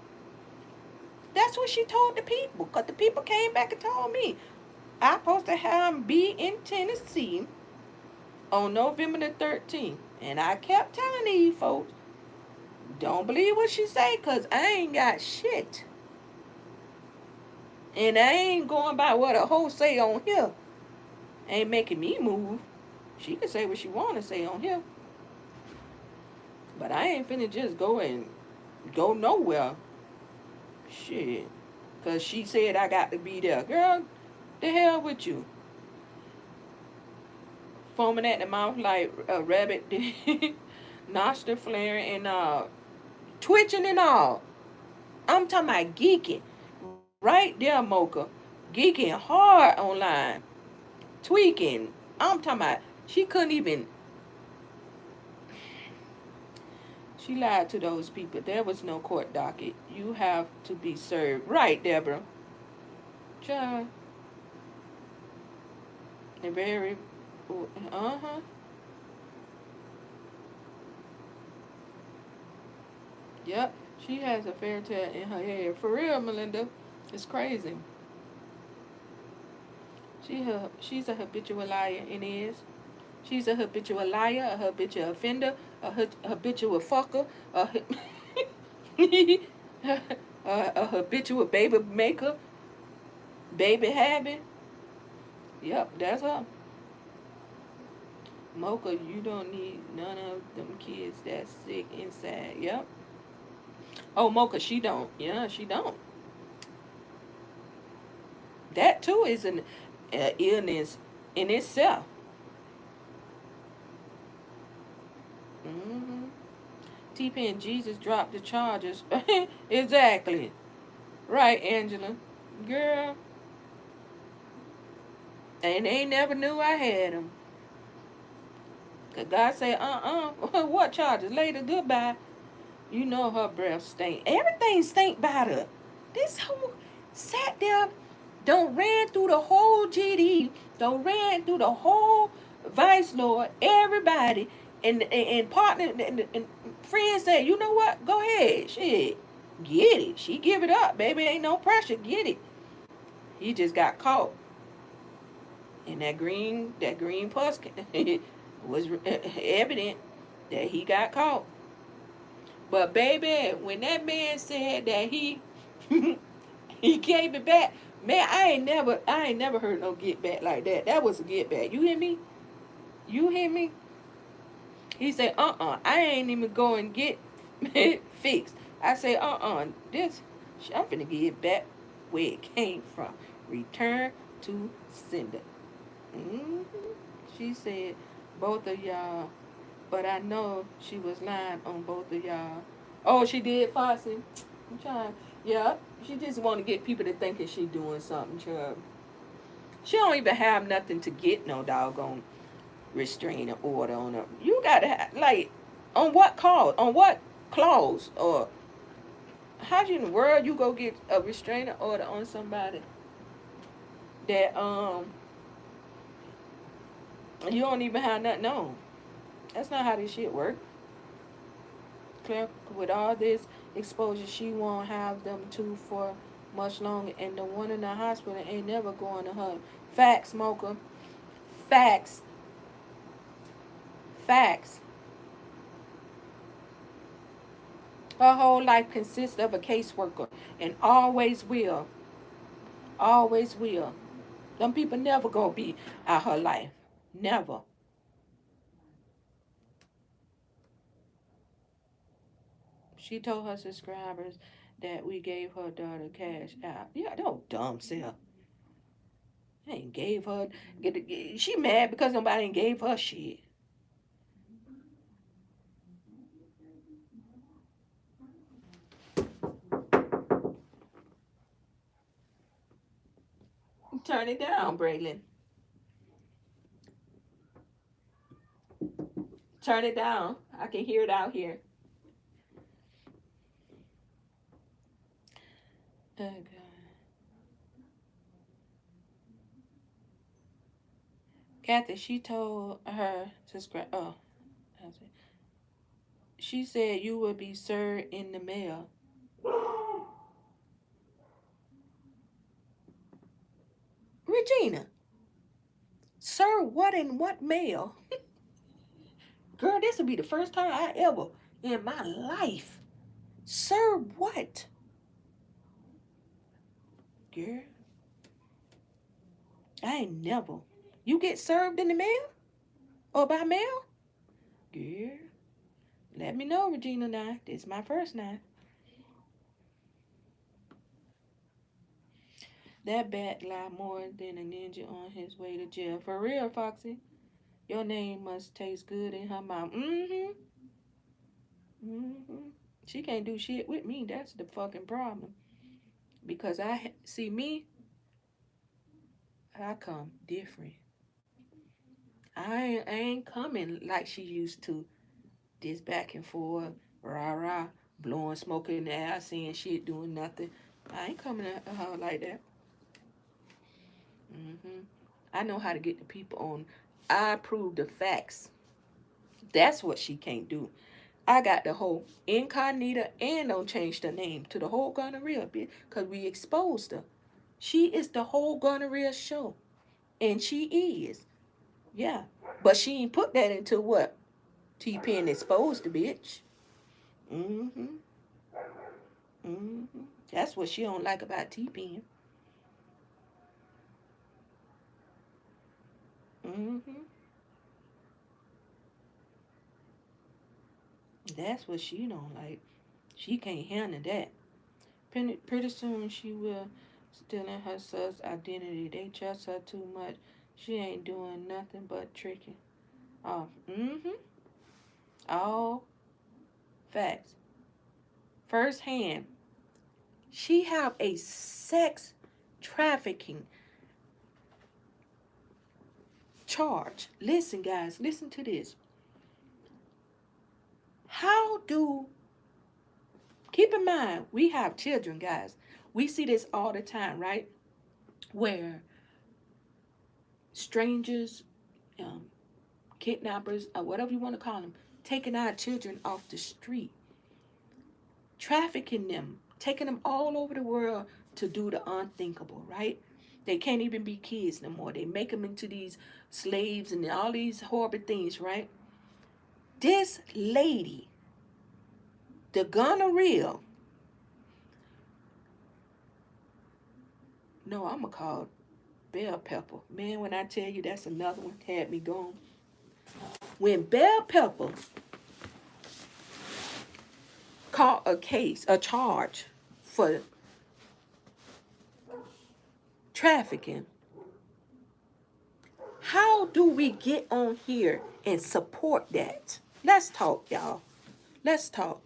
That's what she told the people. Because the people came back and told me. I supposed to have him be in Tennessee on November the 13th. And I kept telling these folks, don't believe what she say, because I ain't got shit. And I ain't going by what a hoe say on here. Ain't making me move. She can say what she want to say on here. But I ain't finna just go nowhere. Shit. Because she said I got to be there. Girl, the hell with you. Foaming at the mouth like a rabbit. Nostril flaring and twitching and all. I'm talking about geeking. Right there, Mocha. Geeking hard online. Tweaking. I'm talking about she couldn't even. She lied to those people. There was no court docket. You have to be served. Right, Deborah. John. And very. Uh-huh. Yep. She has a fairy tale in her head. For real, Melinda. It's crazy. She's a habitual liar and is. She's a habitual liar, a habitual offender, a habitual fucker, a habitual baby maker, baby habit. Yep, that's her. Mocha, you don't need none of them kids that's sick inside. Yep. Oh, Mocha, she don't. Yeah, she don't. That too is an illness in itself. Mm-hmm. T-Pen, Jesus dropped the charges. Exactly. Right, Angela. Girl. And they never knew I had them. Cause God say, what charges? Later, goodbye. You know her breath stink. Everything stink about her. This whole sat there, don't ran through the whole GD, don't ran through the whole Vice Lord, everybody, and partner and friends say, you know what? Go ahead, shit, get it. She give it up, baby. Ain't no pressure. Get it. He just got caught, and that green pus was evident that he got caught. But baby, when that man said that he he gave it back, man, I ain't never heard no get back like that. That was a get back. You hear me? You hear me? He said, I ain't even going to get fixed. I say, this, I'm finna get it back where it came from. Return to sender. Mm-hmm. She said, both of y'all, but I know she was lying on both of y'all. Oh, she did, Fossey. I'm trying. Yeah, she just want to get people to thinking she doing something, child. She don't even have nothing to get no doggone. restraining order on her. You gotta have, like, on what cause? On what clause? Or how in the world you go get a restraining order on somebody that you don't even have nothing on? That's not how this shit work. Claire, with all this exposure, she won't have them two for much longer, and the one in the hospital ain't never going to her. Facts, Mocha. Facts. Facts. Her whole life consists of a caseworker, and always will. Always will. Them people never gonna be out her life. Never. She told her subscribers that we gave her daughter cash out. Yeah, don't dumb self. Ain't gave her. She mad because nobody ain't gave her shit. Turn it down, Braylon. Turn it down. I can hear it out here. Oh, God. Kathy, she told her subscribe. Oh, she said you will be served in the mail. Regina, sir, what in what mail? Girl, this will be the first time I ever in my life. Sir, what? Girl, I ain't never. You get served in the mail? Or by mail? Girl, let me know, Regina, now. This is my first now. That bat lie more than a ninja on his way to jail. For real, Foxy. Your name must taste good in her mouth. Mm-hmm. Mm-hmm. She can't do shit with me. That's the fucking problem. Because see me, I come different. I ain't coming like she used to. This back and forth, rah rah, blowing smoke in the air, saying shit, doing nothing. I ain't coming at her like that. Mm-hmm. I know how to get the people on. I prove the facts. That's what she can't do. I got the whole incognita and don't change the name to the whole gonorrhea bitch because we exposed her. She is the whole gonorrhea show. And she is. Yeah. But she ain't put that into what? T-Pen exposed the bitch. Mm-hmm. Mm-hmm. That's what she don't like about T-Pen. Mm-hmm. That's what she don't like. She can't handle that. Pretty soon she will steal in her son's identity. They trust her too much. She ain't doing nothing but tricking. Oh, mm-hmm. All facts. First hand. She have a sex trafficking charge. Listen, guys, listen to this. How do, keep in mind, we have children, guys. We see this all the time, right? Where strangers, kidnappers, or whatever you want to call them, taking our children off the street, trafficking them, taking them all over the world to do the unthinkable, right? They can't even be kids no more. They make them into these slaves and all these horrible things, right? This lady, the gonorrhea, no, I'm going to call bell pepper. Man, when I tell you that's another one, had me going. When bell pepper caught a charge for trafficking, how do we get on here and support that? Let's talk, y'all. Let's talk.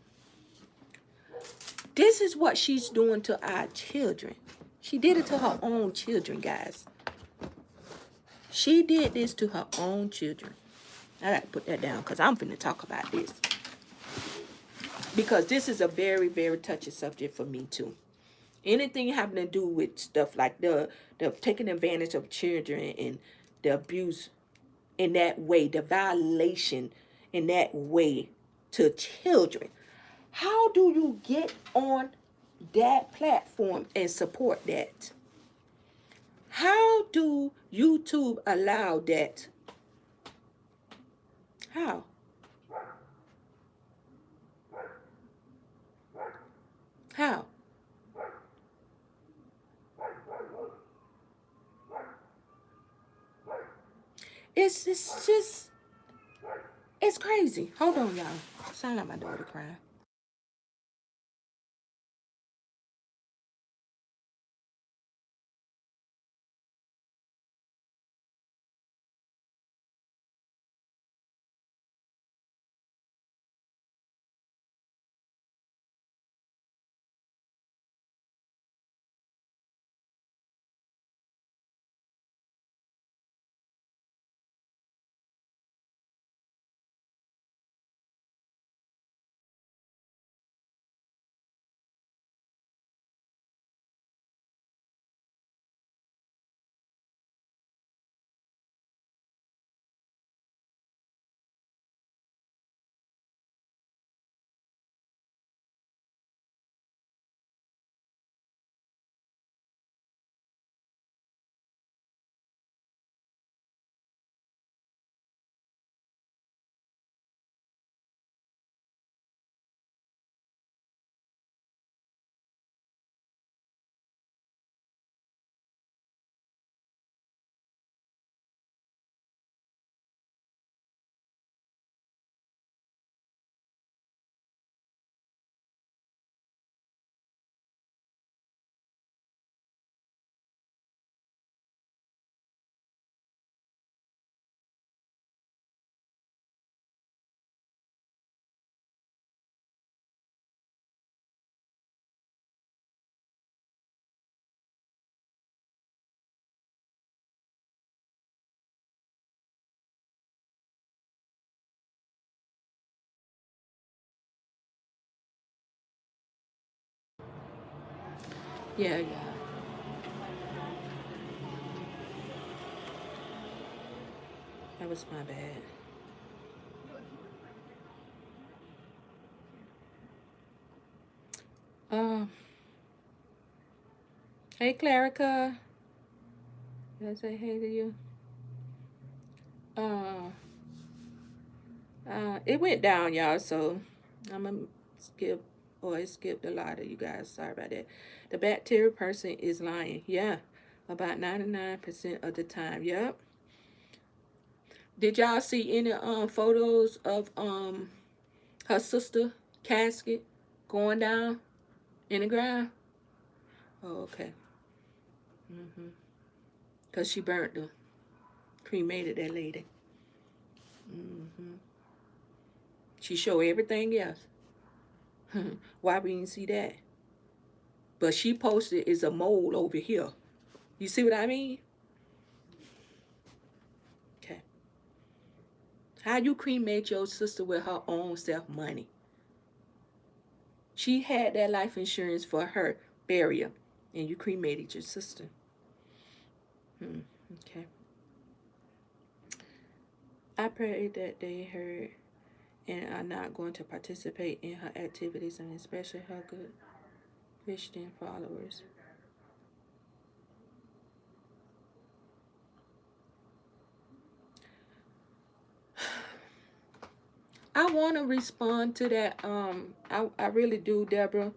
This is what she's doing to our children. She did it to her own children, guys. She did this to her own children. I got to put that down because I'm finna talk about this. Because this is a very, very touchy subject for me too. Anything having to do with stuff like the taking advantage of children and the abuse in that way, the violation in that way to children. How do you get on that platform and support that? How do YouTube allow that? How? How? It's just it's crazy. Hold on, y'all. Sound like my daughter crying. Yeah, yeah. That was my bad. Um, hey Clarica. Did I say hey to you? Uh, it went down, y'all. So I'm gonna skip, or it skipped a lot of you guys. Sorry about that. The bacteria person is lying. Yeah, about 99% of the time. Yep. Did y'all see any photos of her sister casket going down in the ground? Oh, okay. Mhm. Cause she burnt the cremated that lady. Mhm. She showed everything else. Why we didn't see that? But she posted is a mole over here. You see what I mean? Okay. How you cremate your sister with her own self money? She had that life insurance for her burial, and you cremated your sister. Okay. I pray that they heard and are not going to participate in her activities, and especially her good Christian followers. I want to respond to that. I really do, Deborah.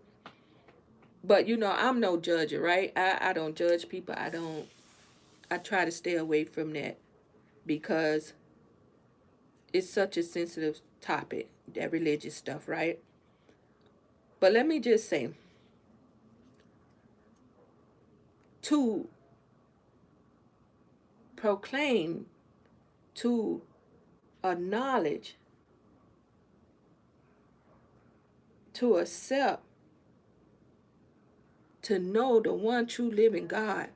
But I'm no judger, right? I don't judge people. I try to stay away from that because it's such a sensitive topic, that religious stuff, right? But let me just say, to proclaim, to acknowledge, to accept, to know the one true living God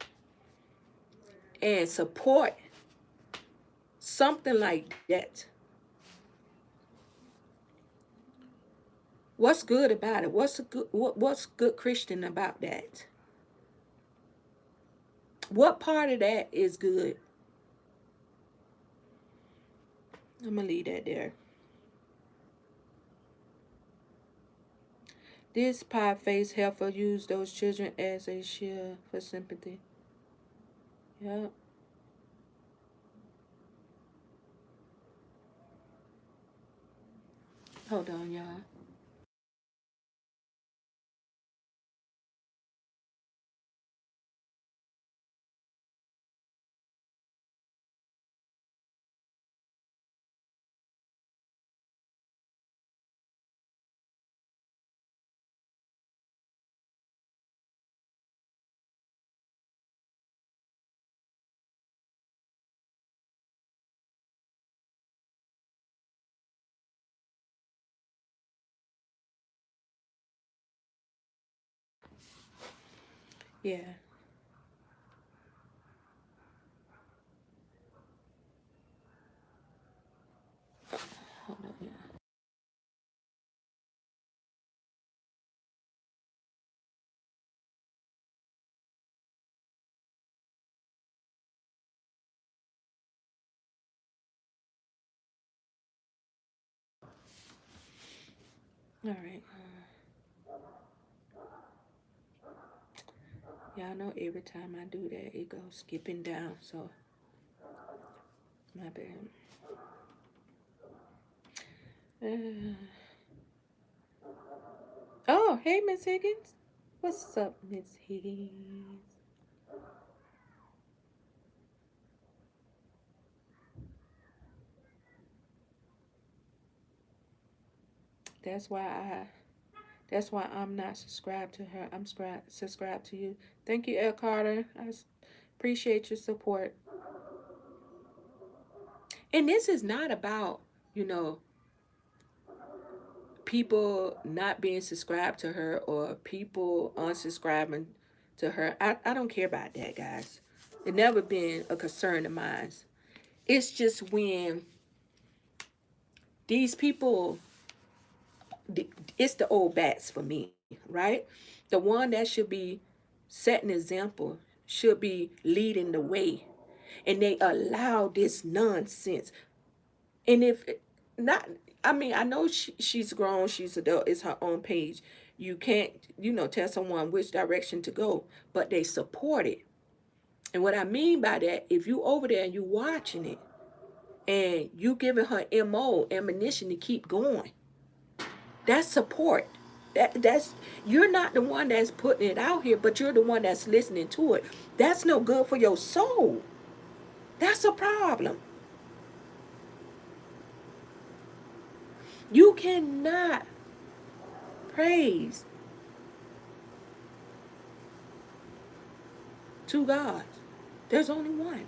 and support something like that, What's good about it? What's good Christian about that? What part of that is good? I'm gonna leave that there. This pie face helper use those children as a shield for sympathy. Yep. Hold on, y'all. Yeah. Hold on, yeah. All right. Y'all know every time I do that, it goes skipping down. So my bad. Uh, oh, hey, Miss Higgins. What's up, Miss Higgins? That's why I. That's why I'm not subscribed to her. I'm subscribed to you. Thank you, El Carter. Appreciate your support. And this is not about, you know, people not being subscribed to her or people unsubscribing to her. I don't care about that, guys. It never been a concern of mine. It's just when these people, it's the old bats for me, right? The one that should be setting example, should be leading the way, and they allow this nonsense. And if not, I mean, I know she's grown, she's adult, it's her own page. You can't, tell someone which direction to go, but they support it. And what I mean by that, if you over there and you watching it and you giving her ammunition to keep going, that's support. That's you're not the one that's putting it out here, but you're the one that's listening to it. That's no good for your soul. That's a problem. You cannot praise two gods. There's only one.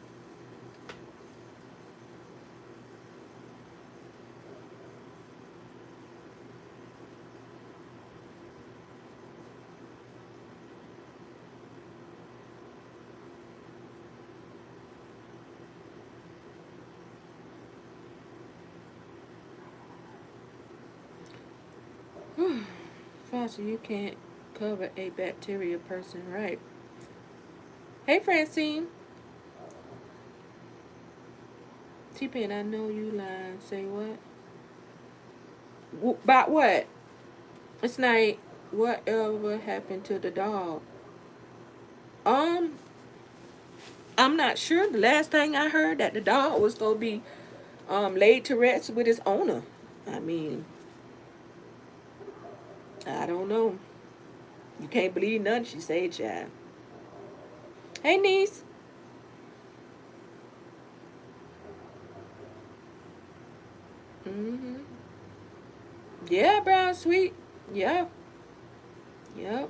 Foster, you can't cover a bacteria person, right? Hey, Francine. T-Pain, I know you lying. Say what? About what? It's like, whatever happened to the dog? Um, I'm not sure. The last thing I heard that the dog was gonna be laid to rest with his owner. I mean, I don't know. You can't believe nothing she said, child. Hey, niece. Mm-hmm. Yeah, brown sweet. Yeah. Yep.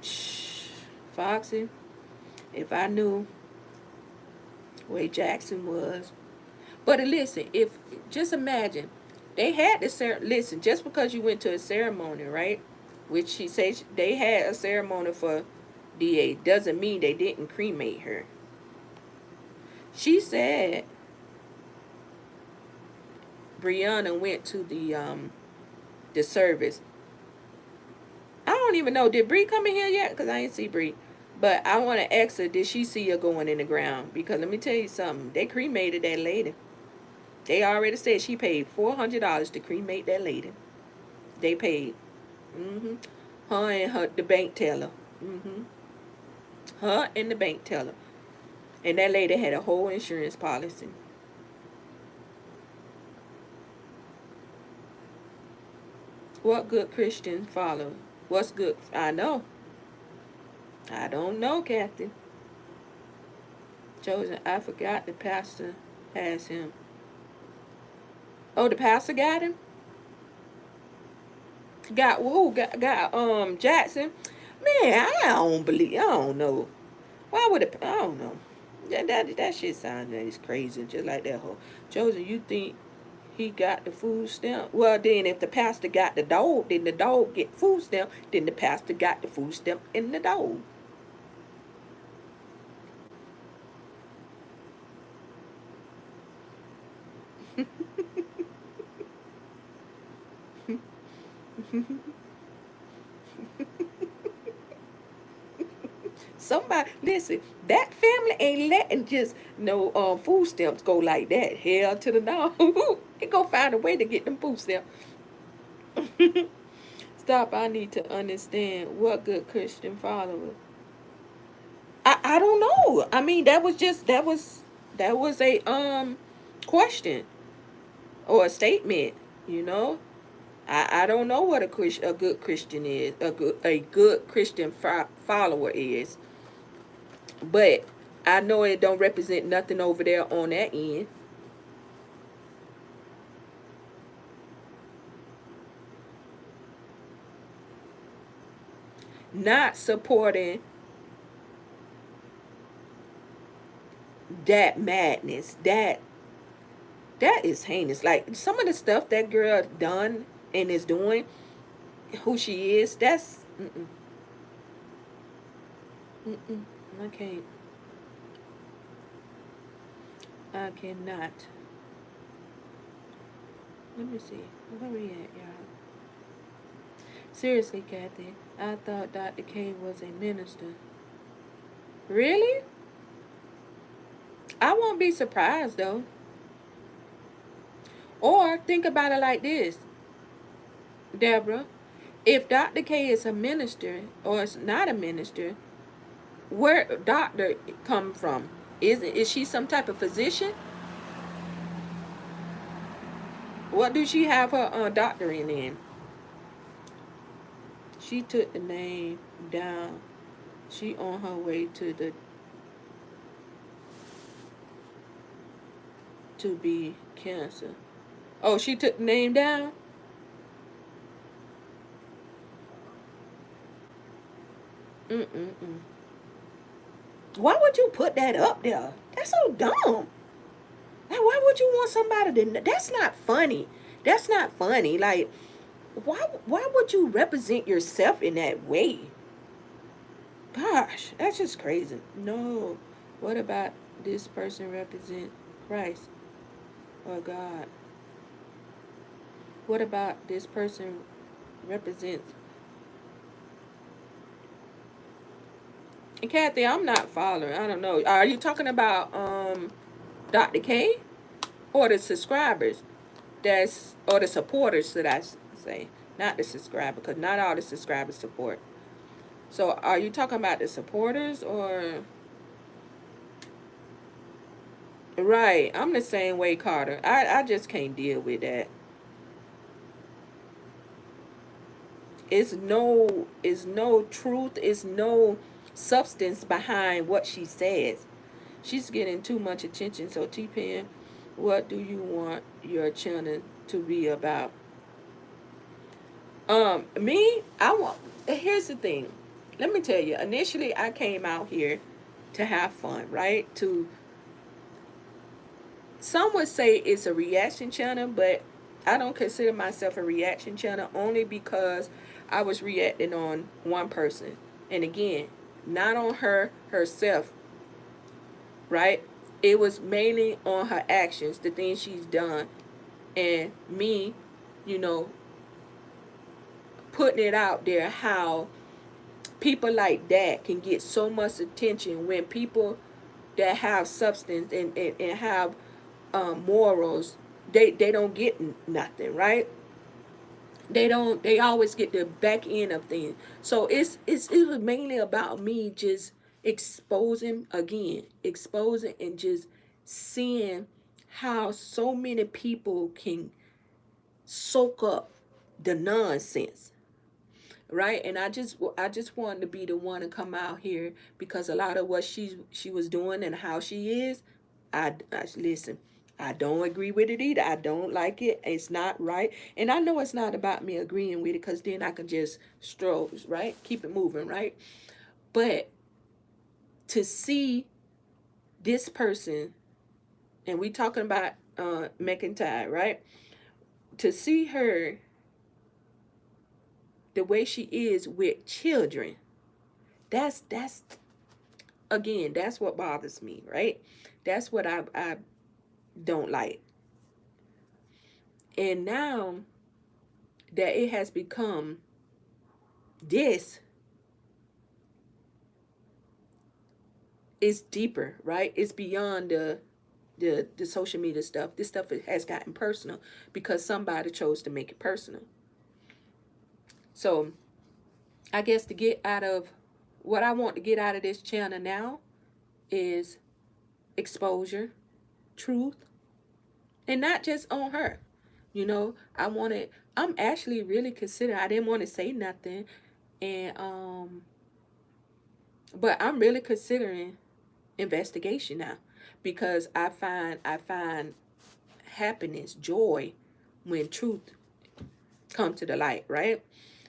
Shh. Foxy. If I knew where Jackson was. But listen, if just imagine, they had the listen, just because you went to a ceremony, right? Which she says they had a ceremony for DA doesn't mean they didn't cremate her. She said Brianna went to the service. I don't even know, did Bree come in here yet? Because I ain't see Bree. But I want to ask her, did she see her going in the ground? Because let me tell you something, they cremated that lady. They already said she paid $400 to cremate that lady. They paid. Mm-hmm. Her and the bank teller. Mm-hmm. Her and the bank teller. And that lady had a whole insurance policy. What good Christians follow? What's good? I know. I don't know, Kathy. Chosen, I forgot the pastor has him. Oh, the pastor got him? Got who? Got Jackson? Man, I don't know. Why would it? I don't know. That shit sounds crazy. Just like that whole Chosen. You think he got the food stamp? Well, then if the pastor got the dog, then the dog get food stamp. Then the pastor got the food stamp in the dog. Somebody listen. That family ain't letting just no food stamps go like that. Hell to the no. They go find a way to get them food stamps. Stop. I need to understand what good Christian follower. I don't know. I mean that was a question or a statement. You know. I don't know what a good Christian is. A good Christian follower is. But I know it don't represent nothing over there on that end. Not supporting that madness. That is heinous. Like some of the stuff that girl done and is doing, who she is, that's mm-mm. I can't. I cannot. Let me see. Where we at, y'all? Seriously, Kathy, I thought Dr. K was a minister. Really? I won't be surprised though. Or think about it like this, Deborah. If Dr. K is a minister or is not a minister, where doctor come from? Is she some type of physician? What do she have her doctorate in? She took the name down. She on her way to be cancer. Oh, she took the name down? Mm-mm-mm. Why would you put that up there? That's so dumb. Like, why would you want somebody to? That's not funny. That's not funny. Like, why would you represent yourself in that way? Gosh, that's just crazy. No. What about this person represent Christ or God? What about this person represents? And Kathy, I'm not following. I don't know. Are you talking about Dr. K or the subscribers? That's or the supporters, should I say? Not the subscriber, because not all the subscribers support. So are you talking about the supporters or right? I'm the same way, Carter. I just can't deal with that. It's no truth, it's no substance behind what she says. She's getting too much attention. So T-Pen, what do you want your channel to be about? Me, I want. Here's the thing. Let me tell you. Initially, I came out here to have fun, right? To some would say it's a reaction channel, but I don't consider myself a reaction channel only because I was reacting on one person, and again, not on her herself, right? It was mainly on her actions, the things she's done And me, you know, putting it out there how people like that can get so much attention when people that have substance and have morals, they don't get nothing, right? They always get the back end of things. So it was mainly about me just exposing and just seeing how so many people can soak up the nonsense, right? And I just wanted to be the one to come out here because a lot of what she was doing and how she is, I listen. I don't agree with it either. I don't like it. It's not right. And I know it's not about me agreeing with it because then I can just stroll, right? Keep it moving, right? But to see this person, and we talking about McIntyre, right? To see her the way she is with children, that's again, that's what bothers me, right? That's what I don't like. And now that it has become this, it's deeper, right? It's beyond the social media stuff. This stuff has gotten personal because somebody chose to make it personal. So I guess to get out of what I want to get out of this channel now is exposure, truth, and not just on her. You know, I'm actually really considering, I didn't want to say nothing, and but I'm really considering investigation now because I find happiness, joy when truth come to the light, right?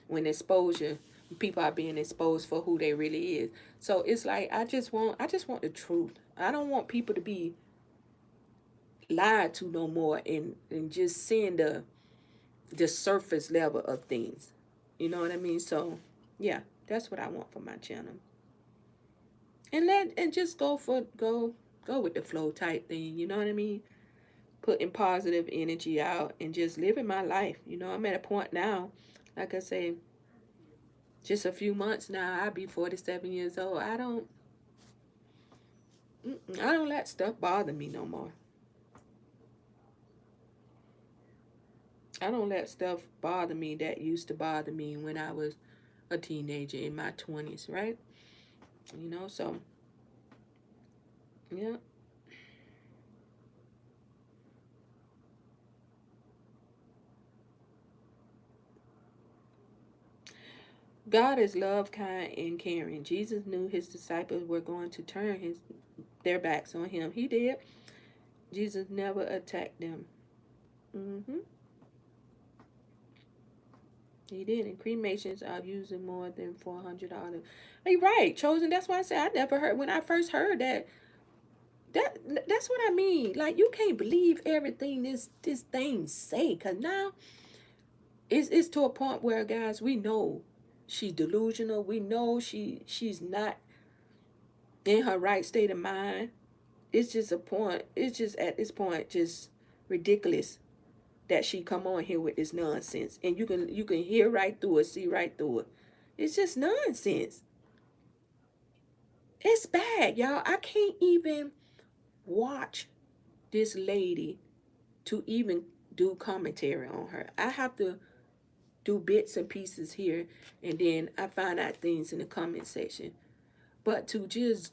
When exposure, people are being exposed for who they really is. So it's like I just want the truth. I don't want people to be lied to no more and just seeing the surface level of things. You know what I mean? So yeah, that's what I want for my channel. And just go with the flow type thing, you know what I mean? Putting positive energy out and just living my life. You know, I'm at a point now, like I say, just a few months now, I'll be 47 years old. I don't let stuff bother me no more. I don't let stuff bother me that used to bother me when I was a teenager in my 20s, right? You know, so yeah. God is love, kind, and caring. Jesus knew his disciples were going to turn their backs on him. He did. Jesus never attacked them. Mm-hmm. He did. And cremations are using more than $400. Hey, right, chosen. That's why I said I never heard when I first heard that. That's what I mean. Like you can't believe everything this thing say. Cause now it's to a point where guys we know she's delusional. We know she's not in her right state of mind. It's just a point. It's just at this point just ridiculous that she come on here with this nonsense, and you can hear right through it, see right through it. It's just nonsense. It's bad, y'all. I can't even watch this lady to even do commentary on her. I have to do bits and pieces here, and then I find out things in the comment section. But to just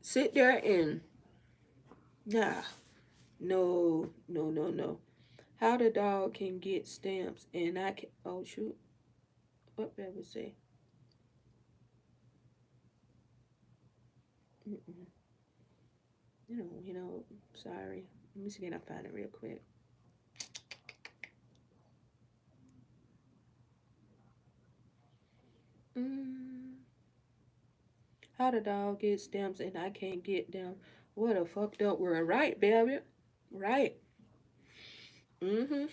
sit there and nah, no, no, no, no. How the dog can get stamps and I can, oh shoot, what did I say? Mm-mm. Sorry. Let me see if I can find it real quick. Mm. How the dog get stamps and I can't get them? What a fucked up world, right, baby? Right. Mm-hmm.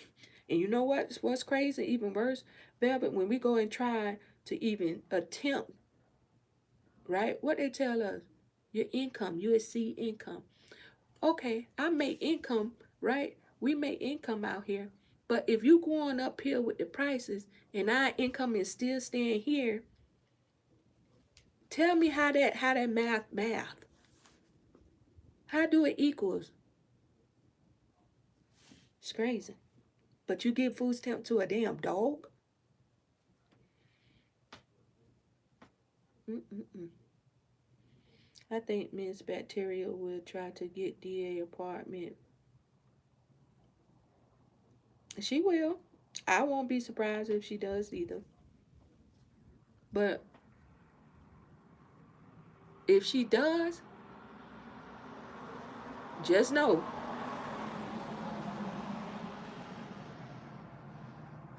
And you know what's crazy, even worse, Velvet, when we go and try to even attempt, right? What they tell us, your income, USC income. Okay, I make income, right? We make income out here. But if you going uphill with the prices and our income is still staying here, tell me how that math. How do it equals? It's crazy. But you give food stamp to a damn dog? Mm-mm-mm. I think Miss Bacteria will try to get DA apartment. She will. I won't be surprised if she does either. But if she does, just know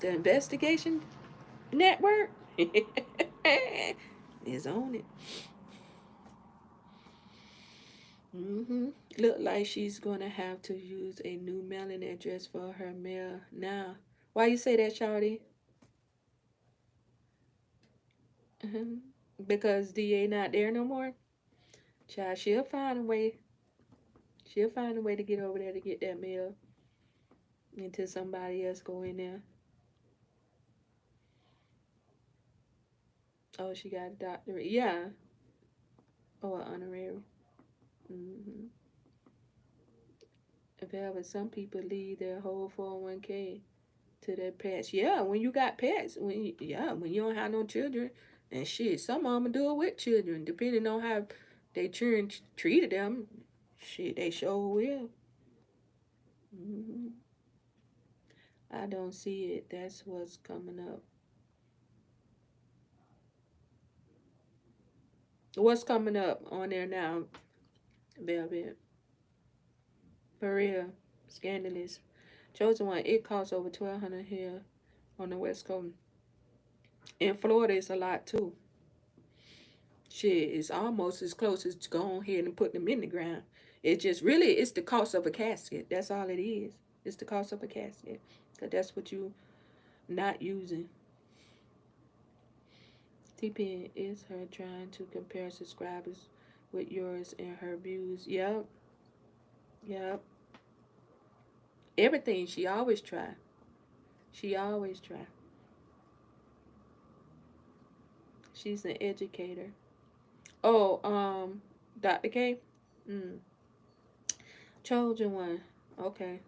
the investigation network is on it. Look like she's gonna have to use a new mailing address for her mail now. Why you say that, Shawty? uh Because DA not there no more. Child, she'll find a way. She'll find a way to get over there to get that mail until somebody else go in there. Oh, she got a doctorate. Yeah. Oh, an honorary. Mm-hmm. But some people leave their whole 401k to their pets. Yeah, when you got pets, when you don't have no children, and shit, some of them do it with children, depending on how they children treated them. Shit, they sure will. hmm I don't see it. That's what's coming up. What's coming up on there now, Velvet? For real, scandalous. Chosen one. It costs over 1,200 here on the West Coast. In Florida, it's a lot too. Shit, it's almost as close as going ahead and putting them in the ground. It just really, it's the cost of a casket. That's all it is. It's the cost of a casket. Cause that's what you not using. TPN is her trying to compare subscribers with yours and her views. Yep, yep. Everything she always try. She always try. She's an educator. Oh, Dr. K. Mm. Chosen one. Okay.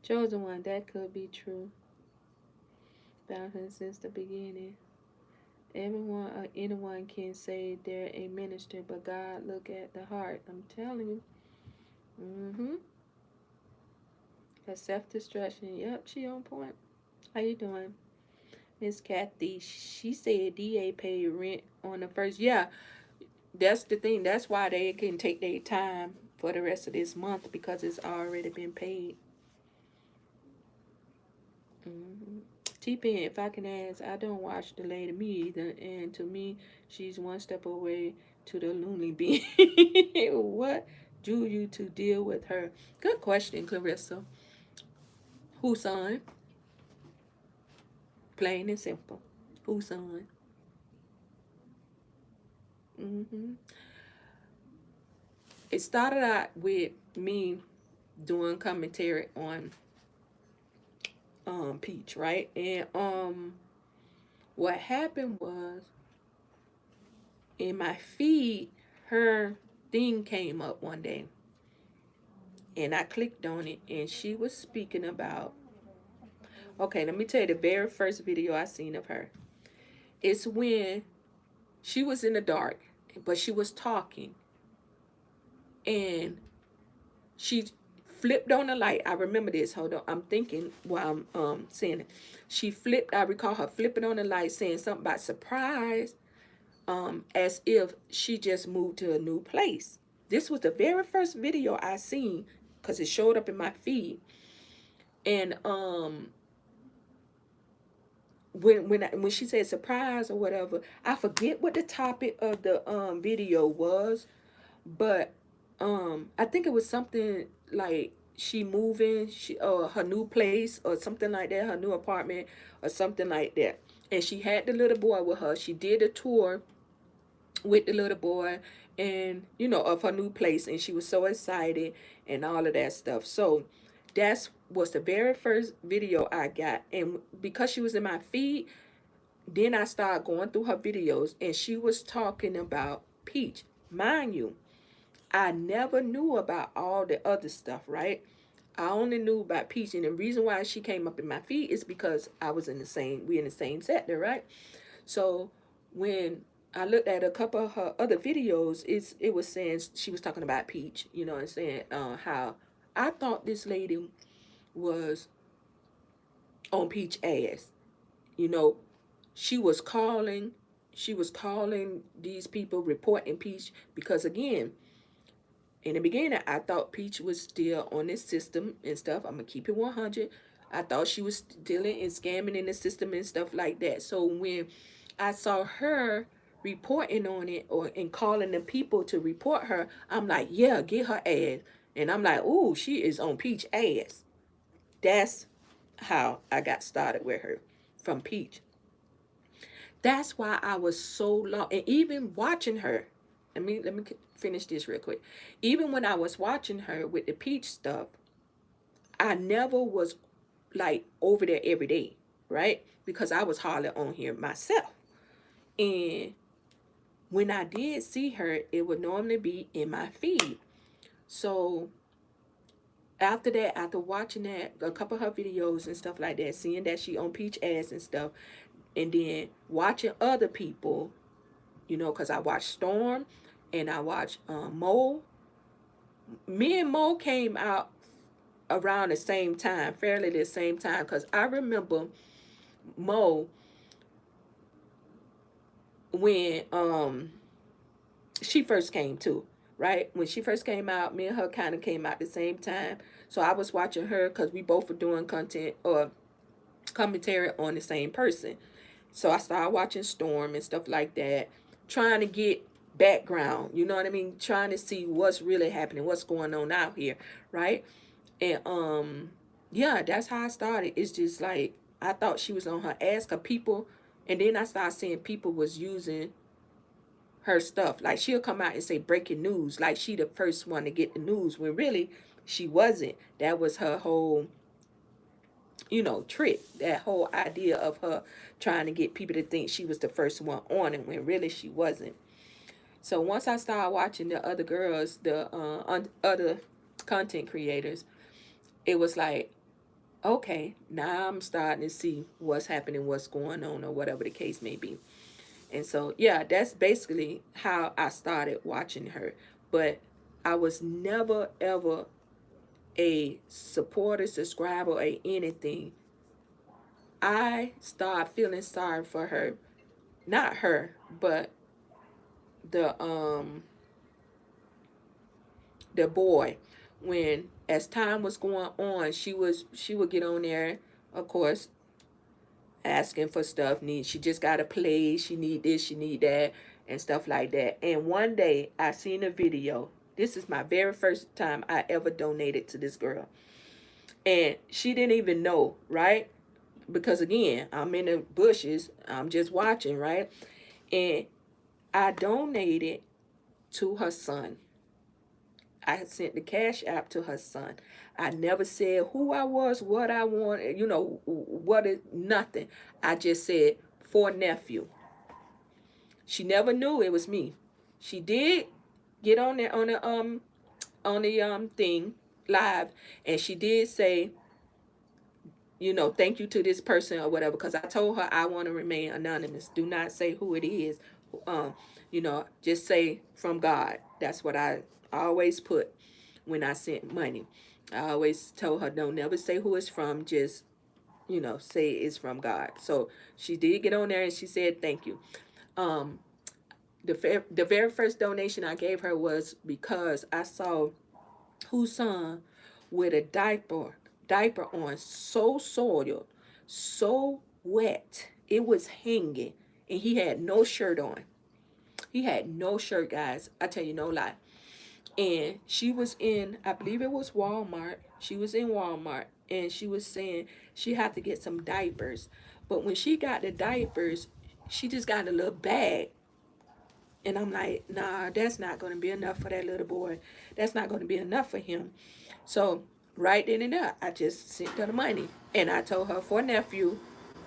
Chosen one. That could be true. Bouncing since the beginning. Everyone or anyone can say they're a minister, but God look at the heart. I'm telling you. Mm-hmm. That self-destruction. Yep, she on point. How you doing? Miss Kathy, she said DA paid rent on the first. Yeah, that's the thing. That's why they can take their time for the rest of this month because it's already been paid. Mm-hmm. T-Pen, if I can ask, I don't watch the lady me either, and to me, she's one step away to the loony bean. What drew you to deal with her? Good question, Clarissa. Whose son? Plain and simple. Whose son? Mm-hmm. It started out with me doing commentary on Peach, right? And what happened was in my feed, her thing came up one day, and I clicked on it, and she was speaking about. Okay, let me tell you the very first video I seen of her. It's when she was in the dark, but she was talking, and she flipped on the light. I remember this. Hold on. I'm thinking while I'm saying it. She flipped. I recall her flipping on the light, saying something about surprise, as if she just moved to a new place. This was the very first video I seen because it showed up in my feed. And when she said surprise or whatever, I forget what the topic of the video was, but I think it was something like she moving, her new place or something like that, her new apartment or something like that. And she had the little boy with her. She did a tour with the little boy and of her new place, and she was so excited. and all of that stuff. So that's was the very first video I got. And because she was in my feed, then I started going through her videos, and she was talking about Peach. Mind you, I never knew about all the other stuff, right? I only knew about Peach, and the reason why she came up in my feed is because I was in the same, we in the same sector, right? So when I looked at a couple of her other videos, it was saying she was talking about Peach, you know, and saying how I thought this lady was on Peach ass, you know, she was calling, these people reporting Peach because again, in the beginning, I thought Peach was still on this system and stuff. I'm gonna keep it 100. I thought she was dealing and scamming in the system and stuff like that. So when I saw her reporting on it or and calling the people to report her, I'm like, yeah, get her ass. And I'm like, ooh, she is on Peach ass. That's how I got started with her, from Peach. That's why I was so long, and even watching her. Let me finish this real quick. Even when I was watching her with the Peach stuff, I never was like over there every day, right? Because I was hardly on here myself. And when I did see her, it would normally be in my feed. So after that, after watching that, a couple of her videos and stuff like that, seeing that she on Peach ass and stuff, and then watching other people, you know, because I watched Storm and I watched Mo. Me and Mo came out around the same time, fairly the same time, because I remember Mo when she first came too, right? When she first came out, me and her kind of came out the same time. So I was watching her because we both were doing content or commentary on the same person. So I started watching Storm and stuff like that, trying to get background, you know what I mean? Trying to see what's really happening, what's going on out here, right? And yeah, that's how I started. It's just like I thought she was on her ass cause people, and then I started seeing people was using her stuff. Like she'll come out and say breaking news, like she the first one to get the news when really she wasn't. That was her whole, you know, trick. That whole idea of her trying to get people to think she was the first one on it when really she wasn't. So once I started watching the other girls, the other content creators, it was like, okay, now I'm starting to see what's happening, what's going on, or whatever the case may be. And so, yeah, that's basically how I started watching her. But I was never, ever a supporter, subscriber, or anything. I started feeling sorry for her. Not her, but the the boy. When as time was going on, she would get on there, of course, asking for stuff. She just got to play. She need this. She need that, and stuff like that. And one day I seen a video. This is my very first time I ever donated to this girl, and she didn't even know, right? Because again, I'm in the bushes. I'm just watching, right? And I donated to her son. I sent the cash app to her son. I never said who I was, what I wanted, you know, what is nothing. I just said for nephew. She never knew it was me. She did get on there on the thing live, and she did say, you know, thank you to this person or whatever, because I told her I want to remain anonymous. Do not say who it is. Um, you know, just say from God. That's what I always put when I sent money. I always told her, don't never say who it's from. Just, you know, say it's from God. So she did get on there and she said thank you. Um, the very first donation I gave her was because I saw whose son with a diaper on, so soiled, so wet, it was hanging, and he had no shirt on. He had no shirt, guys. I tell you no lie. And she was in, I believe it was Walmart. She was in Walmart, and she was saying she had to get some diapers. But when she got the diapers, she just got a little bag. And I'm like, nah, that's not going to be enough for that little boy. That's not going to be enough for him. So right then and there, I just sent her the money. And I told her for nephew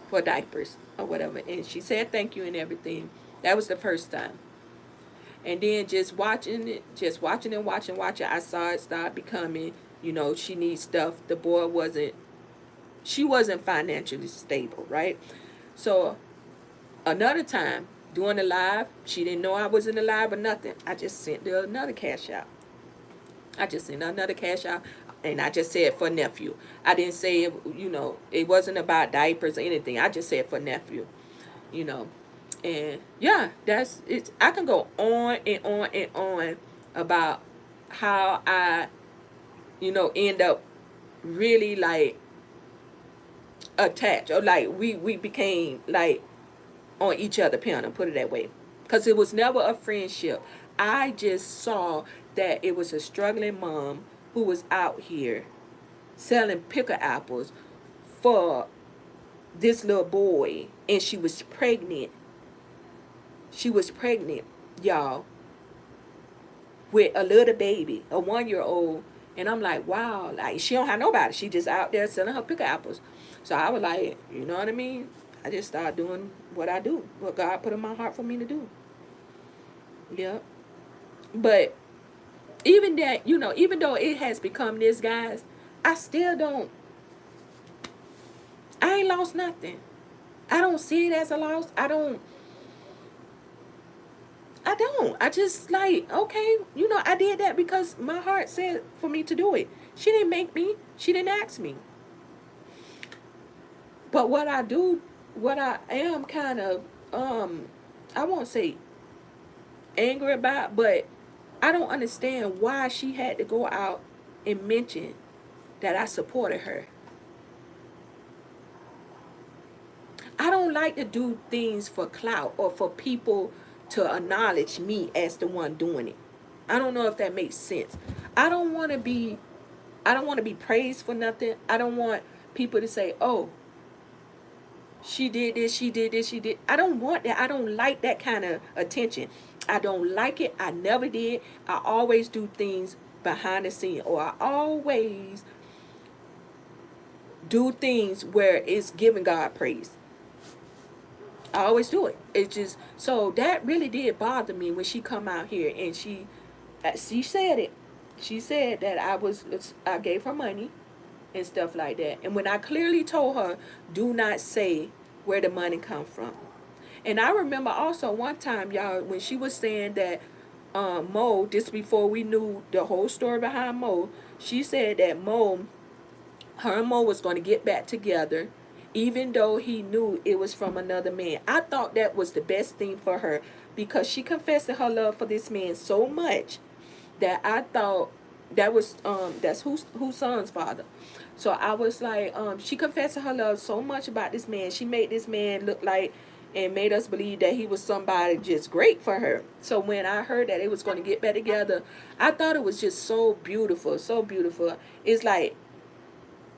for diapers or whatever. And she said thank you and everything. That was the first time. And then just watching it, just watching and watching, I saw it start becoming, she needs stuff. The boy she wasn't financially stable, right? So another time, doing the live, she didn't know I was in the live or nothing. I just sent her another cash out. I just sent her another cash out, and I just said for nephew. I didn't say, it wasn't about diapers or anything. I just said for nephew, you know. And yeah, that's it. I can go on and on and on about how I, end up really like attached, or like we became like on each other, parent, and put it that way, because it was never a friendship. I just saw that it was a struggling mom who was out here selling picker apples for this little boy, and she was pregnant. She was pregnant, y'all, with a little baby, a 1 year old. And I'm like, wow, like she don't have nobody. She just out there selling her picker apples. So I was like, you know what I mean? I just started doing what I do, what God put in my heart for me to do. Yeah. But even that, even though it has become this, guys, I still don't, I ain't lost nothing. I don't see it as a loss. I don't. I just like, okay, I did that because my heart said for me to do it. She didn't make me. She didn't ask me. But what I am kind of, I won't say angry about, but I don't understand why she had to go out and mention that I supported her. I don't like to do things for clout or for people to acknowledge me as the one doing it. I don't know if that makes sense. I don't want to be I don't want to be praised for nothing. I don't want people to say, "Oh, she did this, she did this, she did." I don't want that. I don't like that kind of attention. I don't like it. I never did. I always do things behind the scene, or I always do things where it's giving God praise. I always do it. It just, so that really did bother me when she come out here and she said it. She said that I gave her money and stuff like that. And when I clearly told her, do not say where the money come from. And I remember also one time, y'all, when she was saying that Mo, this before we knew the whole story behind Mo, she said that her and Mo was going to get back together, even though he knew it was from another man. I thought that was the best thing for her, because she confessed her love for this man so much that I thought that's whose son's father. So I was like, she confessed her love so much about this man. She made this man look like, and made us believe that he was somebody just great for her. So when I heard that it was going to get back together, I thought it was just so beautiful, so beautiful. It's like,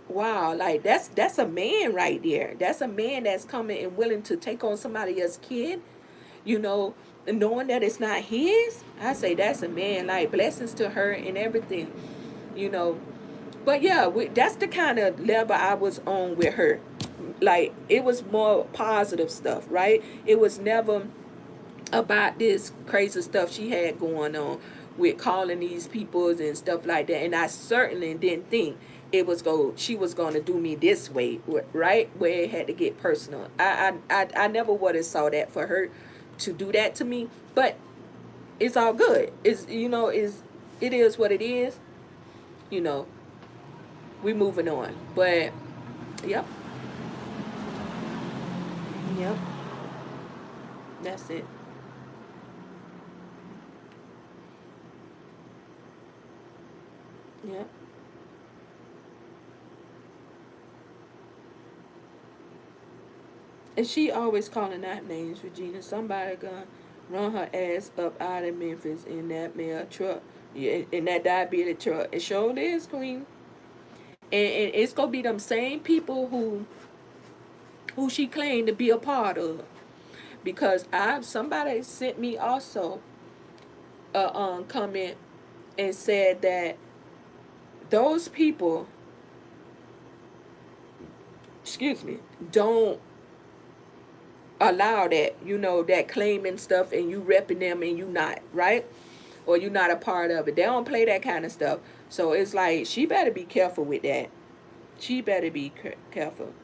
wow, like that's a man right there. That's a man that's coming and willing to take on somebody else's kid, you know, knowing that it's not his. I say that's a man. Like, blessings to her and everything, you know. But yeah, that's the kind of level I was on with her. Like, it was more positive stuff, right? It was never about this crazy stuff she had going on with calling these people and stuff like that. And I certainly didn't think she was going to do me this way, right? Where it had to get personal. I never would have saw that for her to do that to me. But it's all good. It is what it is. You know, we moving on. But yep. Yep. That's it. Yep. And she always calling out names, Regina. Somebody gonna run her ass up out of Memphis in that mail truck. Yeah, in that diabetic truck. It sure is, Queen. And it's gonna be them same people who she claimed to be a part of. because somebody sent me also a comment and said that those people, excuse me, don't allow that, that claiming stuff and you repping them and you not, right? Or you not a part of it. They don't play that kind of stuff. So it's like, she better be careful with that. She better be careful.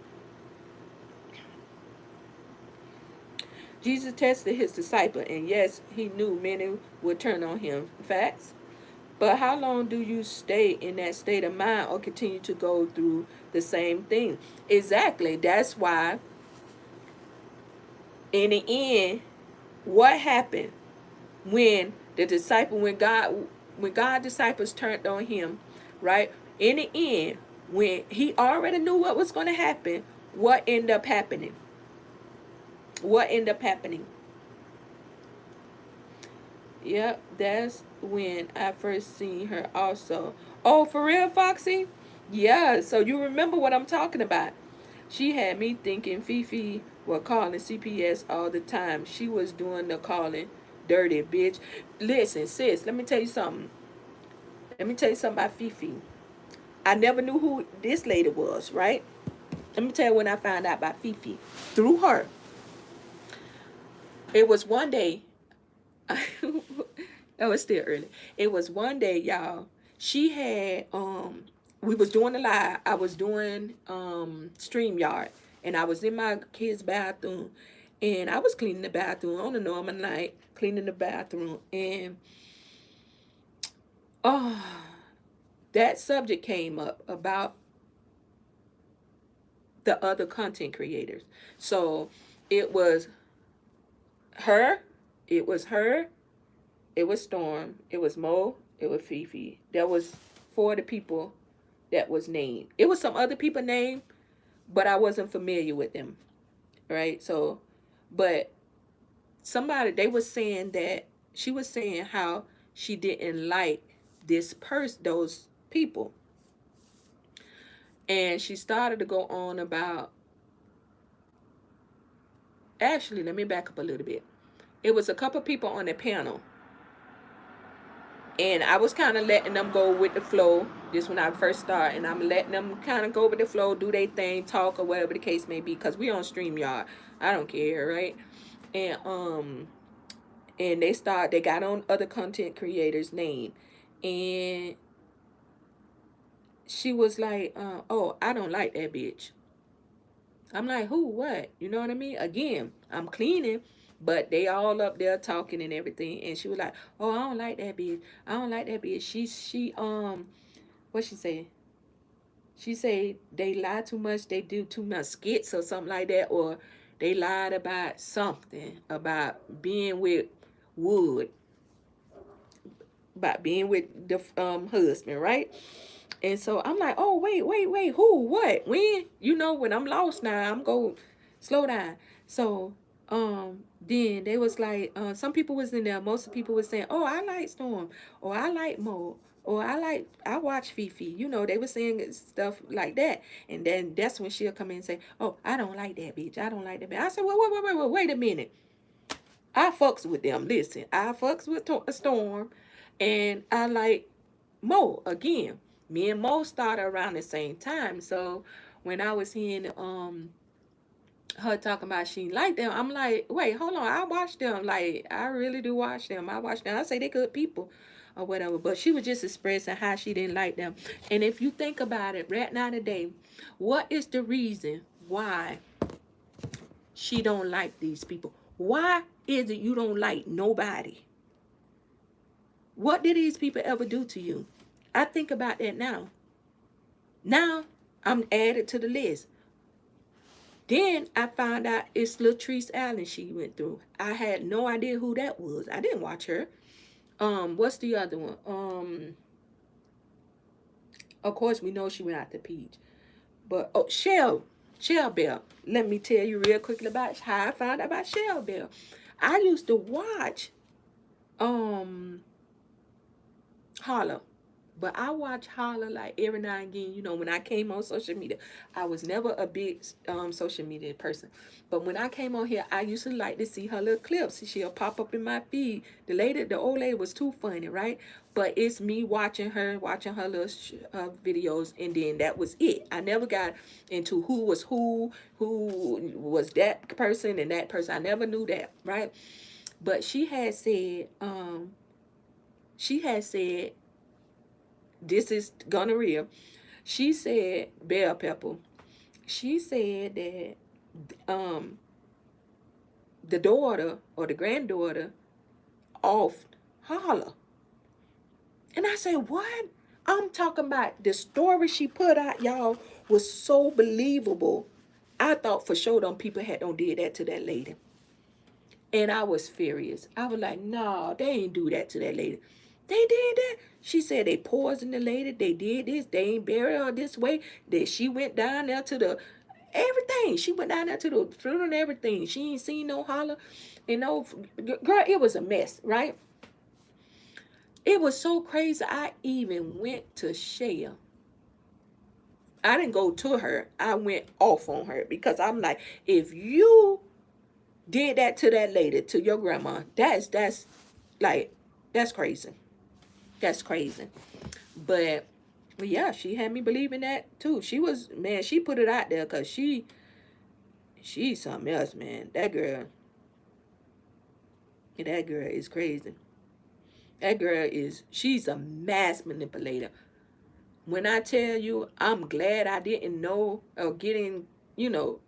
Jesus tested his disciple, and yes, he knew many would turn on him. Facts. But how long do you stay in that state of mind or continue to go through the same thing? Exactly. That's why, in the end, what happened when God disciples turned on him, right? In the end, when he already knew what was going to happen, what ended up happening? What ended up happening? Yep, that's when I first seen her also. Oh, for real, Foxy? Yeah, so you remember what I'm talking about. She had me thinking Fifi was calling CPS all the time. She was doing the calling. Dirty bitch. Listen, sis, let me tell you something. Let me tell you something about Fifi. I never knew who this lady was, right? Let me tell you when I found out about Fifi. Through her. It was one day. Oh, it's still early. It was one day, y'all. She had we was doing the live. I was doing StreamYard, and I was in my kid's bathroom, and I was cleaning the bathroom on a normal night, cleaning the bathroom, and oh, that subject came up about the other content creators. So it was her, it was her, it was Storm, it was Mo, it was Fifi. There was four of the people that was named. It was some other people named, but I wasn't familiar with them, right? So, but somebody, they was saying that she was saying how she didn't like those people. And she started to go on about, actually, let me back up a little bit. It was a couple people on the panel, and I was kind of letting them go with the flow. This when I first started, and I'm letting them kind of go with the flow, do their thing, talk or whatever the case may be, because we on StreamYard. I don't care, right? And they got on other content creators' name, and she was like, "Oh, I don't like that bitch." I'm like, "Who? What?" You know what I mean? Again, I'm cleaning, but they all up there talking and everything, and she was like, "Oh, I don't like that bitch. I don't like that bitch. She what she say? She say they lie too much, they do too much skits or something like that, or they lied about something about being with Wood, about being with the husband, right? And so I'm like, oh wait, who, what, when? When I'm lost now, I'm go slow down. So then they was like, some people was in there, most of the people was saying, oh, I like Storm, or I like Mo, or I watch Fifi. They were saying stuff like that. And then that's when she'll come in and say, oh, I don't like that bitch. I don't like that bitch. I said, wait a minute. I fucks with them. Listen, I fucks with Storm, and I like Mo. Again, me and Mo started around the same time. So when I was hearing her talking about she liked them, I'm like, wait, hold on, I watch them. Like, I really do watch them. I watch them. I say they good people or whatever. But she was just expressing how she didn't like them. And if you think about it, right now today, what is the reason why she don't like these people? Why is it you don't like nobody? What did these people ever do to you? I think about that now. Now I'm added to the list. Then I found out it's Latrice Allen she went through. I had no idea who that was. I didn't watch her. What's the other one? Of course we know she went out to Peach. But Shell Bell. Let me tell you real quickly about how I found out about Shell Bell. I used to watch Holla But I watch Holla like every now and again. You know, when I came on social media, I was never a big social media person. But when I came on here, I used to like to see her little clips. She'll pop up in my feed. The old lady was too funny, right? But it's me watching her little videos, and then that was it. I never got into who was that person and that person. I never knew that, right? But she had said, this is gonorrhea. She said, bell pepper. She said that um the daughter or the granddaughter off Holla. And I said, what? I'm talking about the story she put out, y'all, was so believable. I thought for sure them people had don't did that to that lady. And I was furious. I was like, no, they ain't do that to that lady. They did that. She said they poisoned the lady. They did this. They ain't bury her this way. That she went down there to the everything. She went down there to the funeral and everything. She ain't seen no Holla. You know, girl, it was a mess, right? It was so crazy. I even went to Shea. I didn't go to her. I went off on her because I'm like, if you did that to that lady, to your grandma, that's like, that's crazy. That's crazy. But yeah, she had me believing that too. She was, man, she put it out there because she's something else, man. That girl is crazy. That girl is, she's a mass manipulator. When I tell you, I'm glad I didn't know or getting, you know,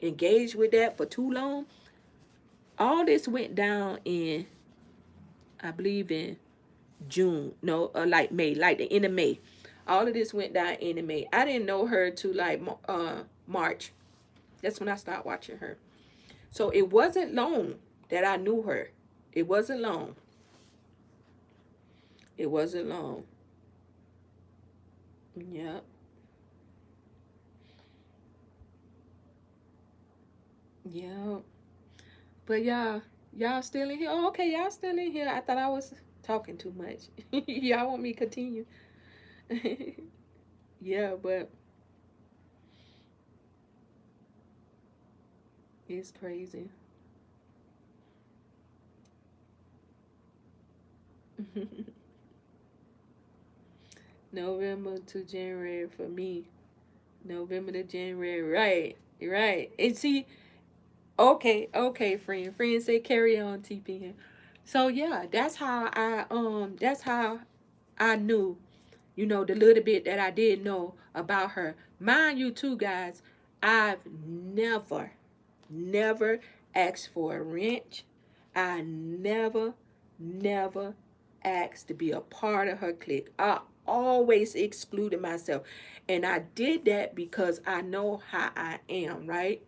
engaged with that for too long. All this went down in, I believe in June, no, like May, like the end of May. All of this went down in May. I didn't know her to like March. That's when I started watching her. So it wasn't long that I knew her. It wasn't long. It wasn't long. Yeah. Yeah. But y'all still in here? Oh, okay, y'all still in here. I thought I was talking too much. Y'all want me to continue? Yeah, but it's crazy. November to January for me. November to January. Right. Right. And see, okay, friend. Friend say carry on, TP. So yeah, that's how I knew, you know, the little bit that I did know about her. Mind you too, guys, I've never asked for a wrench. I never asked to be a part of her clique. I always excluded myself. And I did that because I know how I am, right?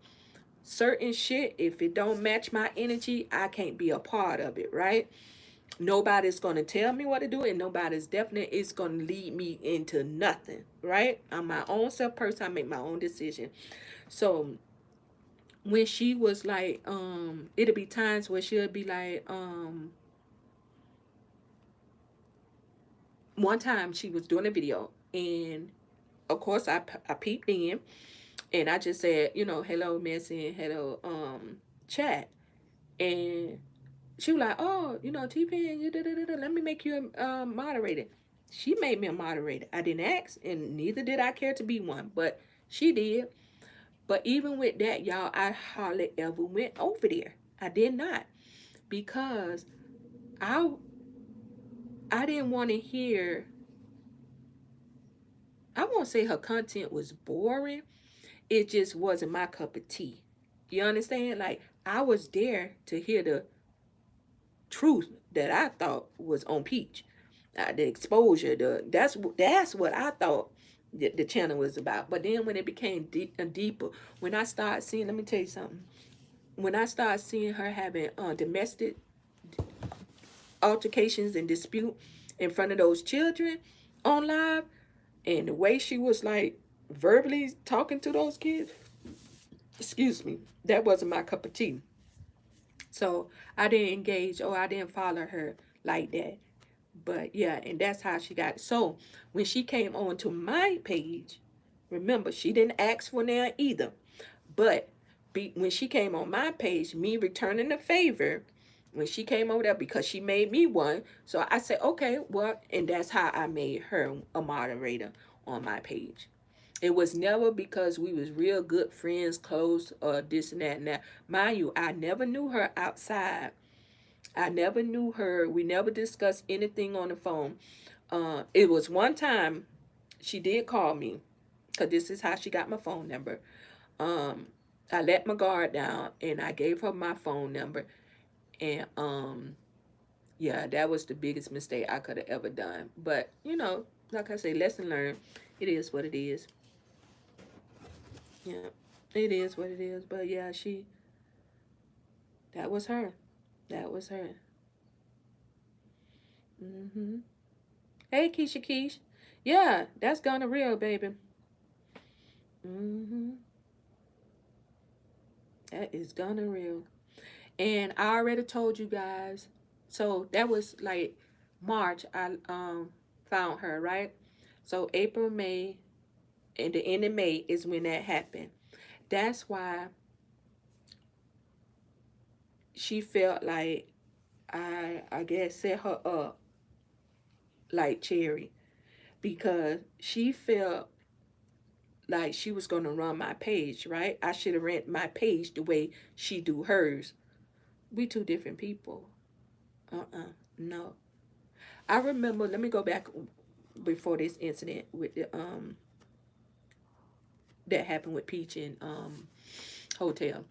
Certain shit, if it don't match my energy, I can't be a part of it, right? Nobody's gonna tell me what to do, and nobody's definitely is gonna lead me into nothing, right? I'm my own self person. I make my own decision. So when she was like, it'll be times where she'll be like, one time she was doing a video, and of course I peeped in, and I just said, you know, hello, Messy, and hello, chat, and she was like, oh, you know, T-Pen, you let me make you a moderator. She made me a moderator. I didn't ask, and neither did I care to be one, but she did. But even with that, y'all, I hardly ever went over there. I did not, because I I didn't want to hear. I won't say her content was boring. It just wasn't my cup of tea. You understand? Like, I was there to hear the truth that I thought was on Peach, the exposure. That's what I thought the channel was about. But then when it became deeper, when I started seeing, let me tell you something. When I started seeing her having domestic altercations and dispute in front of those children on live, and the way she was like verbally talking to those kids, excuse me, that wasn't my cup of tea. So I didn't engage, or I didn't follow her like that. But yeah, and that's how she got it. So when she came on to my page, remember, she didn't ask for now either. But when she came on my page, me returning the favor, when she came over there, because she made me one, so I said, okay, well, and that's how I made her a moderator on my page. It was never because we was real good friends, close, or this and that and that. Mind you, I never knew her outside. I never knew her. We never discussed anything on the phone. It was one time she did call me, because this is how she got my phone number. Um, I let my guard down and I gave her my phone number. And yeah, that was the biggest mistake I could have ever done. But, like I say, lesson learned. It is what it is. Yeah, it is what it is. But yeah, that was her. That was her. Hmm. Hey, Keisha Keish. Yeah, that's gonna real, baby. Hmm. That is gonna real. And I already told you guys. So that was like March. I found her, right. So April, May, and the end of May is when that happened. That's why she felt like I guess set her up like Cherry, because she felt like she was gonna run my page, right? I should have ran my page the way she do hers. We two different people. No. I remember, let me go back before this incident with the that happened with Peach in hotel.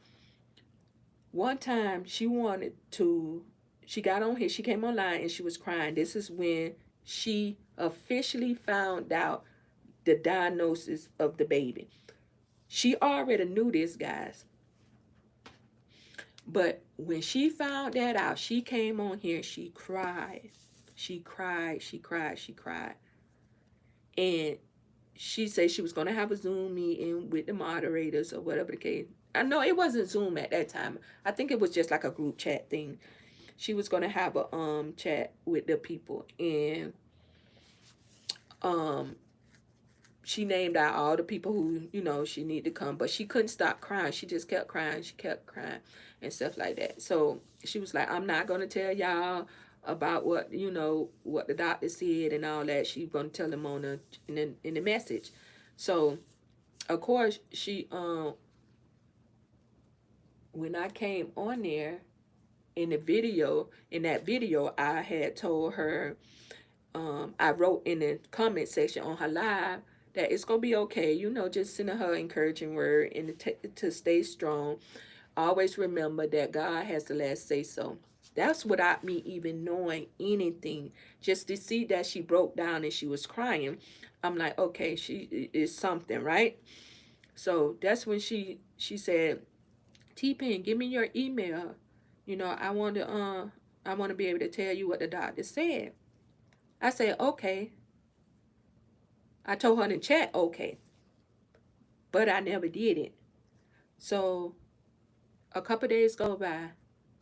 One time she got on here, she came online and she was crying. This is when she officially found out the diagnosis of the baby. She already knew this, guys. But when she found that out, she came on here, she cried. She cried, she cried, she cried. And she said she was going to have a Zoom meeting with the moderators or whatever the case. I know it wasn't Zoom at that time. I think it was just like a group chat thing. She was going to have a chat with the people, and um she named out all the people who she needed to come, but she couldn't stop crying. She just kept crying. She kept crying and stuff like that. So she was like, I'm not going to tell y'all about what the doctor said and all that. She's going to tell them in the message. So of course she when I came on there in that video I had told her, I wrote in the comment section on her live that it's gonna be okay, just sending her encouraging word and to stay strong. Always remember that God has the last say so. That's without me even knowing anything. Just to see that she broke down and she was crying, I'm like, okay, she is something, right? So that's when she said, T-Pen, give me your email. I want to be able to tell you what the doctor said. I said, okay. I told her in the chat, okay. But I never did it. So a couple days go by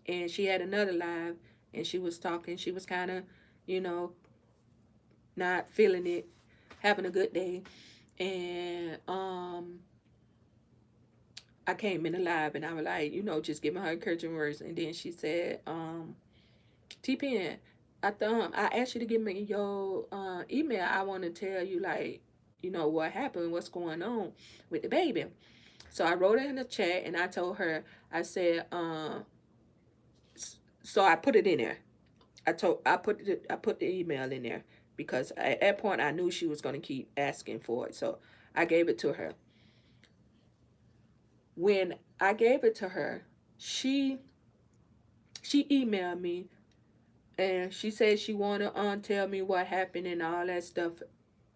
and she had another live and she was talking. She was kind of, you know, not feeling it, having a good day. And I came in the live and I was like, just giving her encouraging words. And then she said, T-Pen, I asked you to give me your email. I want to tell you, like, what happened, what's going on with the baby. So I wrote it in the chat and I told her, I said, so I put it in there. I put the email in there because at that point I knew she was going to keep asking for it. So I gave it to her. When I gave it to her, she emailed me and she said she wanted to tell me what happened and all that stuff.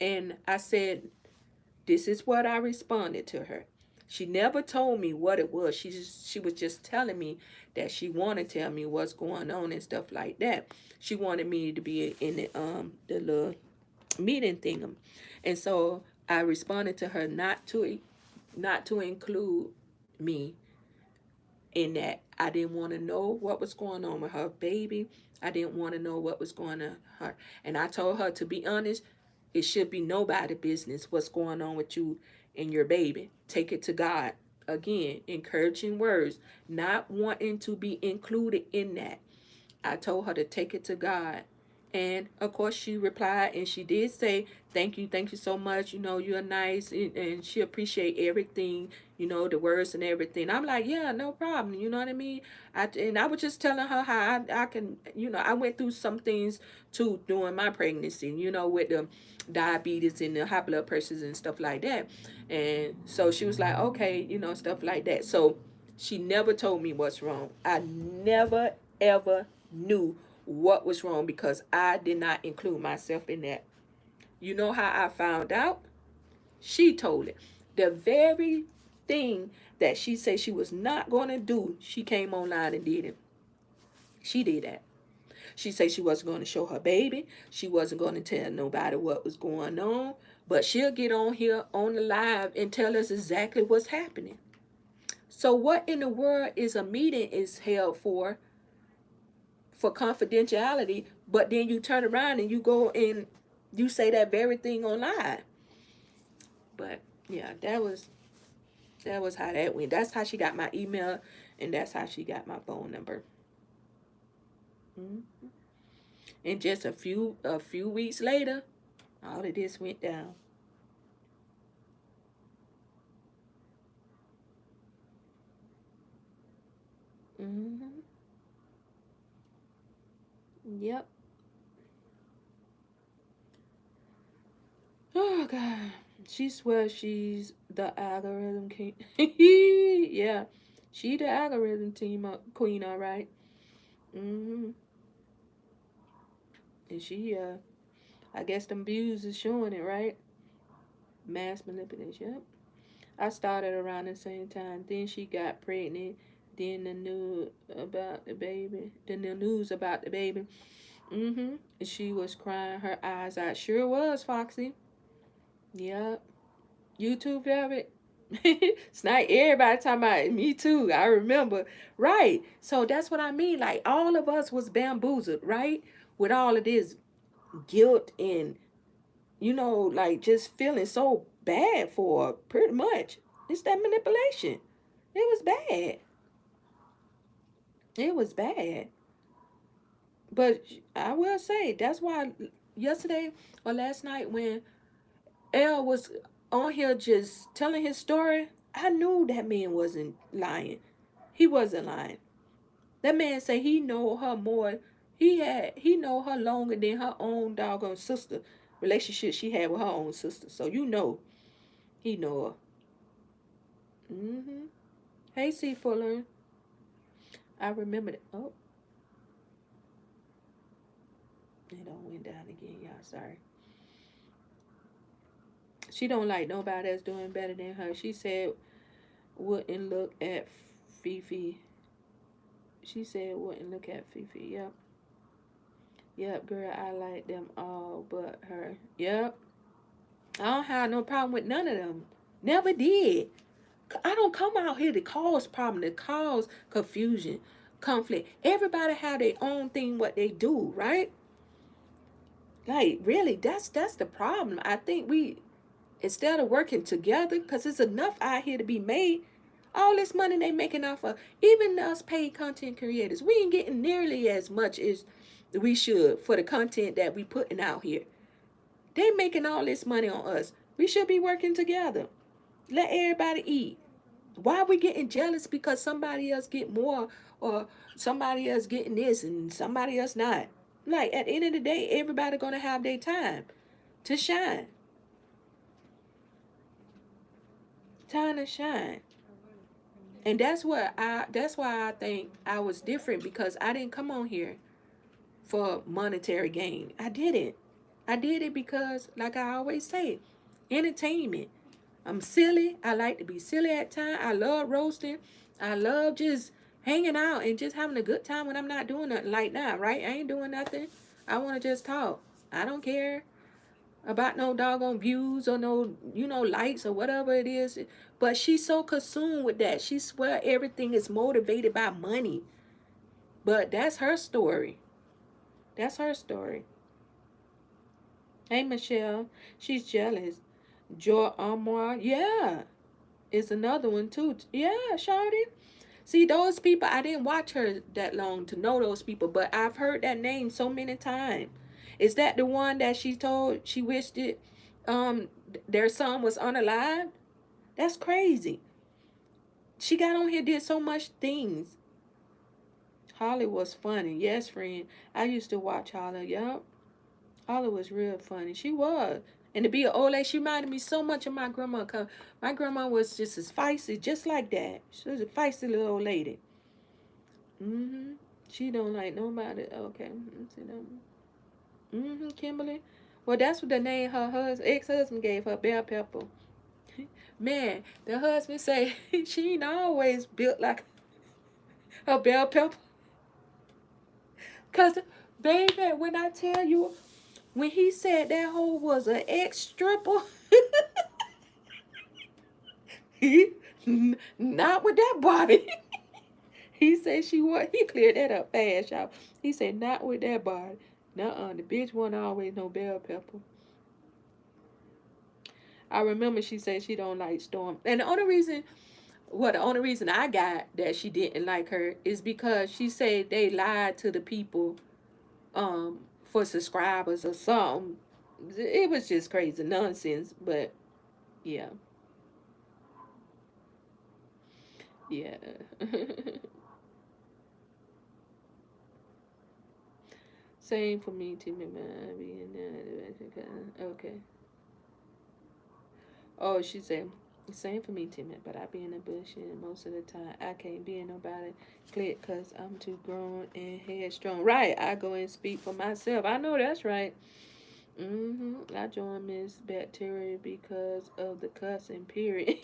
And I said, this is what I responded to her. She never told me what it was. She was just telling me that she wanted to tell me what's going on and stuff like that. She wanted me to be in the little meeting thing. And so I responded to her not to include me in that. I didn't want to know what was going on with her baby. I didn't want to know what was going on with her. And I told her, to be honest, it should be nobody's business what's going on with you and your baby. Take it to God. Again, encouraging words, not wanting to be included in that. I told her to take it to God. And of course, she replied, and she did say, thank you so much. You know, you're nice, and she appreciate everything, you know, the words and everything. I'm like, yeah, no problem. You know what I mean? And I was just telling her how I can, you know, I went through some things too during my pregnancy, you know, with the diabetes and the high blood pressures and stuff like that. And so she was like, okay, you know, stuff like that. So she never told me what's wrong. I never, ever knew what was wrong because I did not include myself in that. You know how I found out? She told it. The very thing that she said she was not going to do, she came online and did it. She did that. She said she wasn't going to show her baby. She wasn't going to tell nobody what was going on. But she'll get on here on the live and tell us exactly what's happening. So what in the world is a meeting is held for confidentiality, but then you turn around and you go and you say that very thing online. But yeah, that was how that went. That's how she got my email, and that's how she got my phone number. Mm-hmm. And just a few weeks later, all of this went down. Mm-hmm. Yep. Oh God. She swears she's the algorithm king. Yeah. She the algorithm team queen, all right. Mm-hmm. And she I guess them views is showing it, right? Mass manipulation. Yep. I started around the same time. Then she got pregnant. Then the news about the baby. Then the news about the baby. Mm-hmm. And she was crying her eyes out. Sure was, Foxy. Yep. YouTube have it. It's not everybody talking about it. Me too. I remember. Right. So that's what I mean. Like all of us was bamboozled, right? With all of this guilt and like just feeling so bad for her, pretty much. It's that manipulation. It was bad. It was bad. But I will say, that's why yesterday or last night when L was on here just telling his story, I knew that man wasn't lying. He wasn't lying. That man said he know her more. He know her longer than her own doggone sister relationship she had with her own sister. So he know her. Mm-hmm. Hey, C. Fuller. I remember that. Oh, it all went down again, y'all. Sorry. She don't like nobody that's doing better than her. She said wouldn't look at Fifi. She said wouldn't look at Fifi. Yep. Yep, girl, I like them all but her. Yep. I don't have no problem with none of them. Never did. I don't come out here to cause problem, to cause confusion, conflict. Everybody have their own thing what they do, right? Like really, that's the problem. I think we instead of working together, because there's enough out here to be made. All this money they making off of, even us paid content creators, we ain't getting nearly as much as we should for the content that we putting out here. They making all this money on us. We should be working together. Let everybody eat. Why are we getting jealous because somebody else get more or somebody else getting this and somebody else not? Like at the end of the day, everybody gonna have their time to shine. Time to shine. And that's why I think I was different because I didn't come on here for monetary gain. I didn't. I did it because like I always say, entertainment. I'm silly. I like to be silly at times. I love roasting. I love just hanging out and just having a good time when I'm not doing nothing like that, right? I ain't doing nothing. I want to just talk. I don't care. about no doggone views or no, likes or whatever it is. But she's so consumed with that. She swear everything is motivated by money. But that's her story. That's her story. Hey, Michelle. She's jealous. Joy Armoire. Yeah. Is another one, too. Yeah, Shawty. See, those people, I didn't watch her that long to know those people, but I've heard that name so many times. Is that the one that she told she wished it, their son was unalive? That's crazy. She got on here, did so much things. Holly was funny. Yes, friend. I used to watch Holly. Yup. Holly was real funny. She was. And to be an old lady, she reminded me so much of my grandma. Cause my grandma was just as feisty, just like that. She was a feisty little old lady. Mm-hmm. She don't like nobody. Okay. Mm-hmm. Kimberly. Well, that's what the name her ex-husband gave her, Bell Pepper. Man, the husband say she ain't always built like a bell pepper. Cause, baby, when I tell you, when he said that hoe was an ex-stripper, he not with that body. He said she was. He cleared that up fast, y'all. He said not with that body. Nuh-uh, the bitch wasn't always no bell pepper. I remember she said she don't like Storm, and the only reason I got that she didn't like her is because she said they lied to the people, for subscribers or something. It was just crazy nonsense, but yeah, yeah. Same for me, Timmy. Okay. Oh, she said, same for me, Timmy, but I be in the bush and most of the time I can't be in nobody clique because I'm too grown and headstrong. Right, I go and speak for myself. I know that's right. I joined Miss Bacteria because of the cussing, period.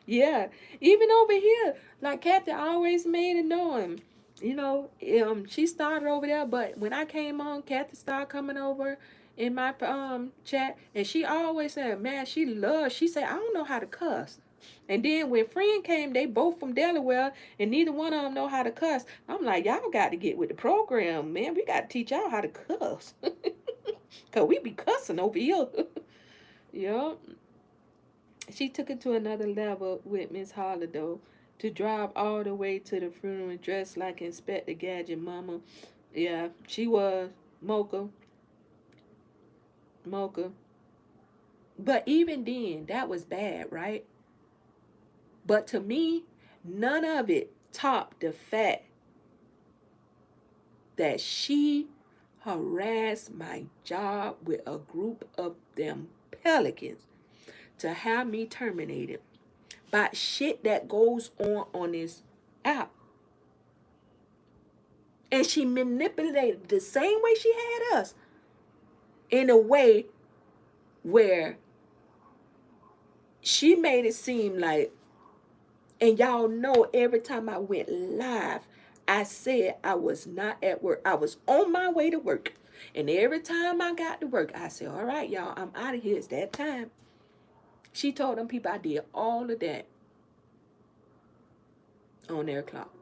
Yeah, even over here, like Kathy always made it known. She started over there, but when I came on, Kathy started coming over in my chat, and she always said, "Man, she loves." She said, "I don't know how to cuss." And then when friend came, they both from Delaware, and neither one of them know how to cuss. I'm like, y'all got to get with the program, man. We got to teach y'all how to cuss. Cause we be cussing over here. Yup. She took it to another level with Miss Holiday to drive all the way to the funeral dressed like Inspector Gadget Mama. Yeah, she was Mocha. Mocha. But even then, that was bad, right? But to me, none of it topped the fact that she harassed my job with a group of them pelicans to have me terminated by shit that goes on this app. And she manipulated the same way she had us in a way where she made it seem like, and y'all know every time I went live, I said I was not at work. I was on my way to work. And every time I got to work, I said, all right, y'all, I'm out of here. It's that time. She told them people I did all of that on their clock.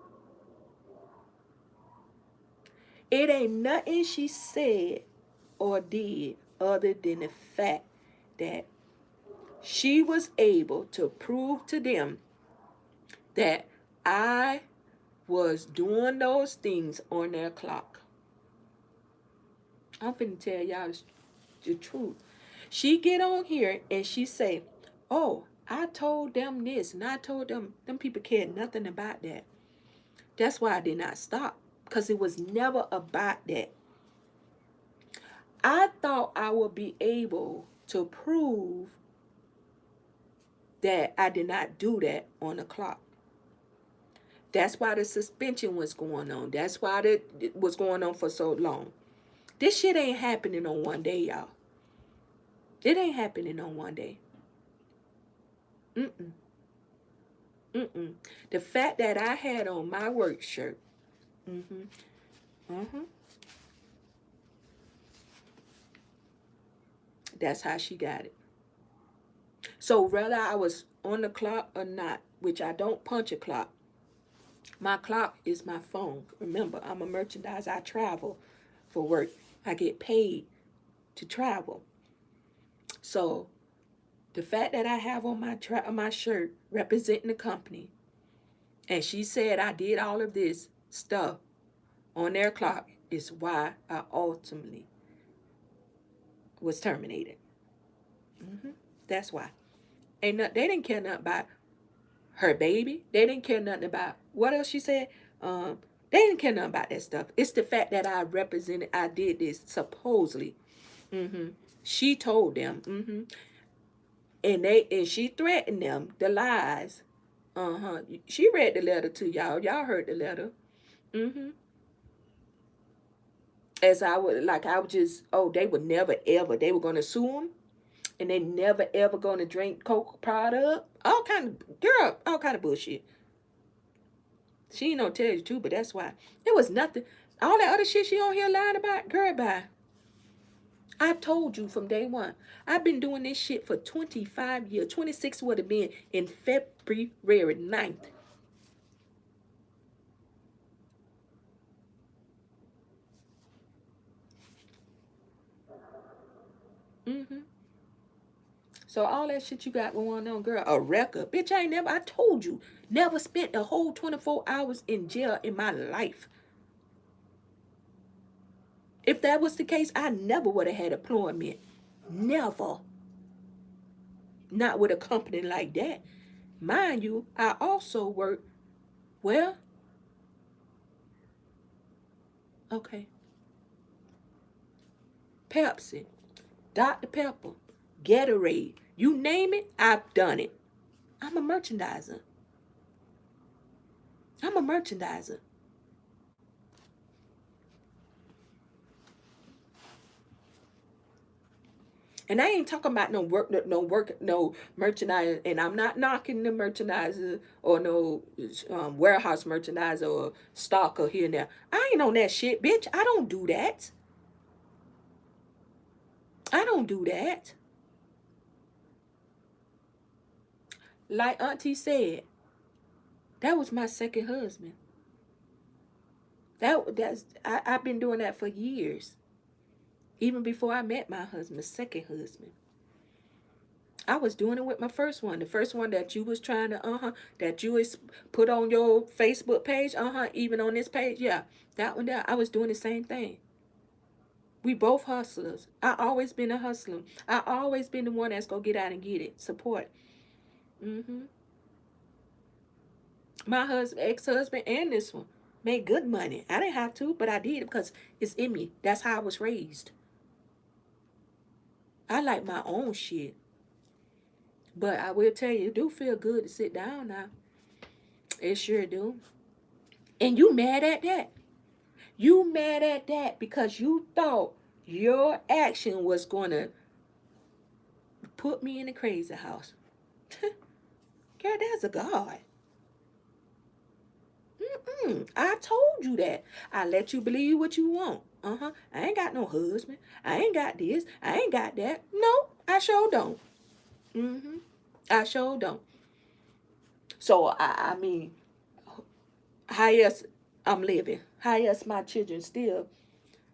It ain't nothing she said or did other than the fact that she was able to prove to them that I was doing those things on their clock. I'm finna tell y'all the truth. She get on here and she say, oh, I told them this and I told them people cared nothing about that. That's why I did not stop, because it was never about that. I thought I would be able to prove that I did not do that on the clock. That's why the suspension was going on. That's why it was going on for so long. This shit ain't happening on one day, y'all. It ain't happening on one day. Mm-mm. Mm-mm. The fact that I had on my work shirt. Mm-hmm. Mm-hmm. That's how she got it. So whether I was on the clock or not, which I don't punch a clock, my clock is my phone. Remember, I'm a merchandiser. I travel for work. I get paid to travel. So the fact that I have on my shirt representing the company, and she said I did all of this stuff on their clock, is why I ultimately was terminated. hmm That's why. They didn't care nothing about her baby. They didn't care nothing about what else she said. Um, they didn't care nothing about that stuff. It's the fact that I did this supposedly. hmm She told them, and she threatened them the lies. She read the letter to y'all. Y'all heard the letter. hmm As I would just, oh, they would never ever. They were gonna sue him, and they never ever gonna drink Coke product. All kind of girl, all kind of bullshit. She ain't gonna tell you the truth, but that's why. It was nothing. All that other shit she on here lying about, girl, bye. I told you from day one. I've been doing this shit for 25 years. 26 would have been in February 9th. Mm-hmm. So all that shit you got going on, girl, a record. Bitch, I told you, never spent the whole 24 hours in jail in my life. If that was the case, I never would have had employment. Never. Not with a company like that. Mind you, I also work, well, okay, Pepsi, Dr. Pepper, Gatorade, you name it, I've done it. I'm a merchandiser. I'm a merchandiser. And I ain't talking about no merchandise. And I'm not knocking the merchandiser or no warehouse merchandiser or stalker here and there. I ain't on that shit, bitch. I don't do that. I don't do that. Like Auntie said, that was my second husband. I've been doing that for years. Even before I met my husband, second husband. I was doing it with my first one. The first one that you was trying to, that you was put on your Facebook page, even on this page, yeah. That one there, I was doing the same thing. We both hustlers. I always been a hustler. I always been the one that's gonna get out and get it. Support. hmm My husband, ex-husband, and this one made good money. I didn't have to, but I did because it's in me. That's how I was raised. I like my own shit. But I will tell you, it do feel good to sit down now. It sure do. And you mad at that. You mad at that because you thought your action was going to put me in the crazy house. Girl, that's a God. I told you that. I let you believe what you want. I ain't got no husband. I ain't got this. I ain't got that. No, I sure don't. I sure don't. So, I mean, how else I'm living? How else my children still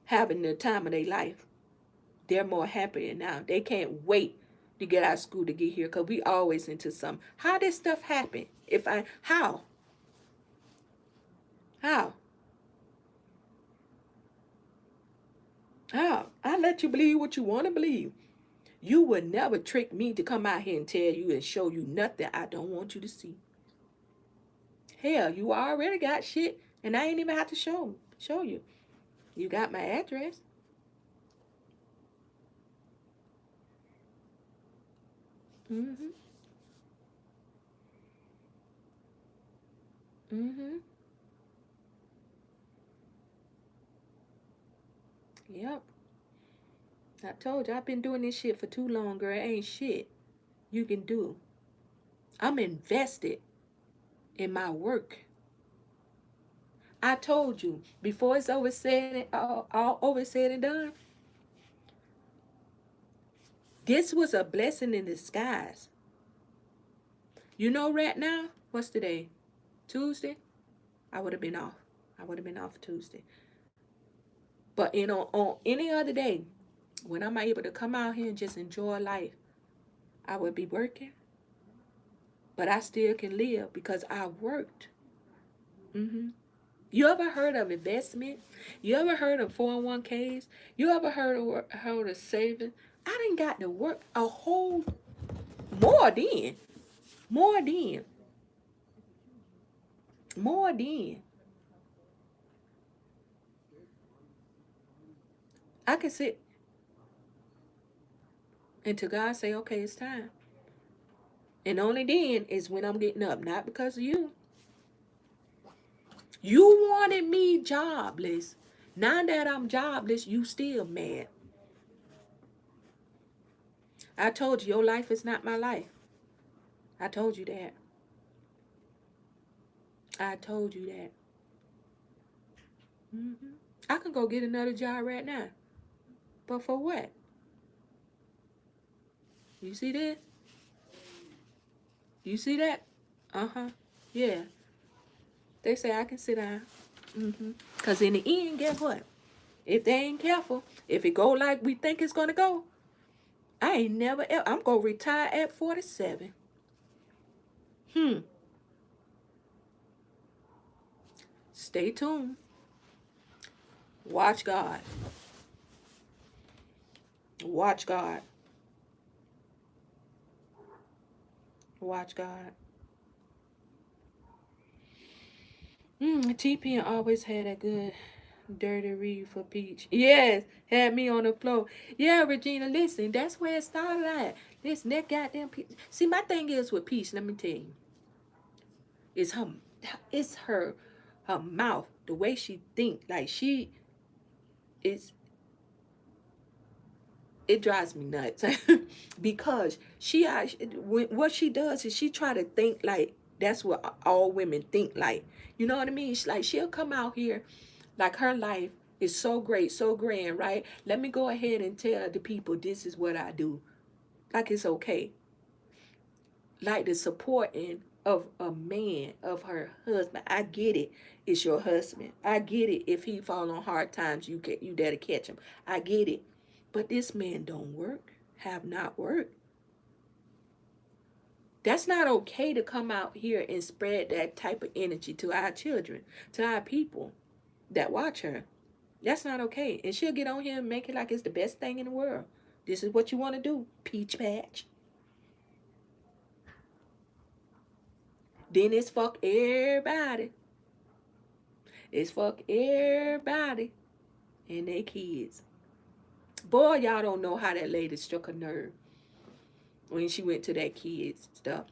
having the time of their life? They're more happier now. They can't wait to get out of school to get here because we always into something. How this stuff happen? How? How? I let you believe what you want to believe. You would never trick me to come out here and tell you and show you nothing I don't want you to see. Hell, you already got shit, and I ain't even have to show you. You got my address. Mm-hmm. Mm-hmm. Yep. I told you I've been doing this shit for too long, girl. Ain't shit you can do. I'm invested in my work. I told you before it's over said all over said and done. This was a blessing in disguise. You know, right now, what's today? Tuesday? I would have been off. I would have been off Tuesday. But on any other day, when I'm able to come out here and just enjoy life, I would be working. But I still can live because I worked. Mm-hmm. You ever heard of investment? You ever heard of 401ks? You ever heard of saving? I didn't got to work a whole more than, more than, more than. I can sit until God say, okay, it's time. And only then is when I'm getting up, not because of you. You wanted me jobless. Now that I'm jobless, you still mad. I told you your life is not my life. I told you that. I told you that. Mm-hmm. I can go get another job right now. But for what? You see this? You see that? Uh-huh. Yeah. They say I can sit down. Mm-hmm. Because in the end, guess what? If they ain't careful, if it go like we think it's going to go, I ain't never ever. I'm going to retire at 47. Stay tuned. Watch God. Watch God. Watch God. TPN always had a good dirty read for Peach. Yes, had me on the floor. Yeah, Regina, listen, that's where it started at. Listen, that goddamn Peach. See, my thing is with Peach, let me tell you, it's her mouth, the way she think, like she is. It drives me nuts because what she does is she try to think like that's what all women think like. You know what I mean? She'll come out here like her life is so great, so grand, right? Let me go ahead and tell the people this is what I do. Like it's okay. Like the supporting of a man, of her husband. I get it. It's your husband. I get it. If he fall on hard times, you dare to catch him. I get it. But this man don't work, have not worked. That's not okay to come out here and spread that type of energy to our children, to our people that watch her. That's not okay. And she'll get on here and make it like it's the best thing in the world. This is what you want to do, peach patch. Then it's fuck everybody. It's fuck everybody and their kids. Boy, y'all don't know how that lady struck a nerve when she went to that kids stuff.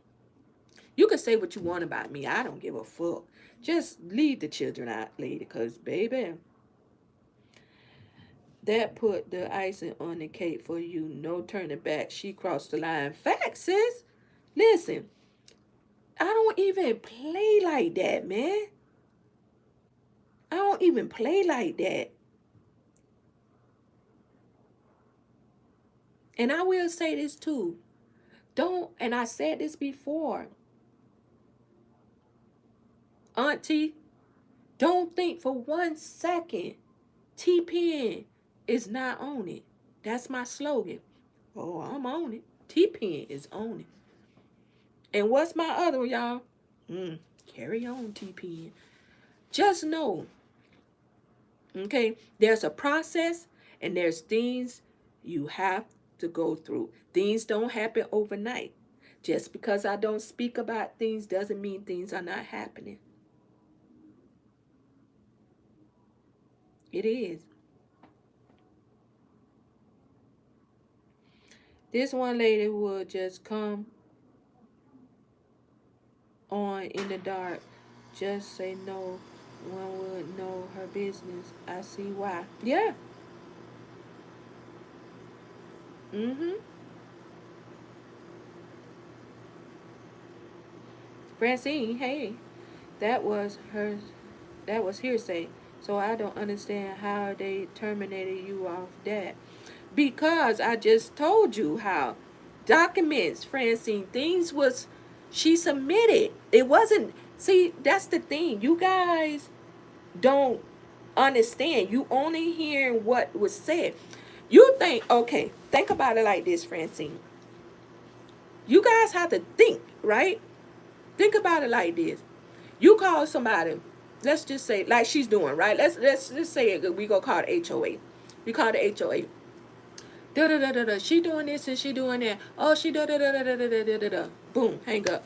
You can say what you want about me. I don't give a fuck. Just leave the children out, lady, because, baby, that put the icing on the cake for you. No turning back. She crossed the line. Facts, sis. Listen, I don't even play like that, man. I don't even play like that. And I will say this too. And I said this before, Auntie, don't think for 1 second T-Pen is not on it. That's my slogan. Oh, I'm on it. T-Pen is on it. And what's my other one, y'all? Carry on, T-Pen. Just know, okay, there's a process and there's things you have to go through. Things don't happen overnight. Just because I don't speak about things doesn't mean things are not happening. It is. This one lady would just come on in the dark. Just say no. One would know her business. I see why. Yeah. Mm-hmm. Francine, hey. That was her that was hearsay. So I don't understand how they terminated you off that. Because I just told you how documents, Francine, things was she submitted. It wasn't, see, that's the thing. You guys don't understand. You only hearing what was said. You think, okay, think about it like this, Francine. You guys have to think, right? Think about it like this. You call somebody, let's just say, like she's doing, right? Let's just say we go call the HOA. We call the HOA. Da da da da da. She doing this and she doing that. Oh, she da da da da da da da da da. Boom, hang up.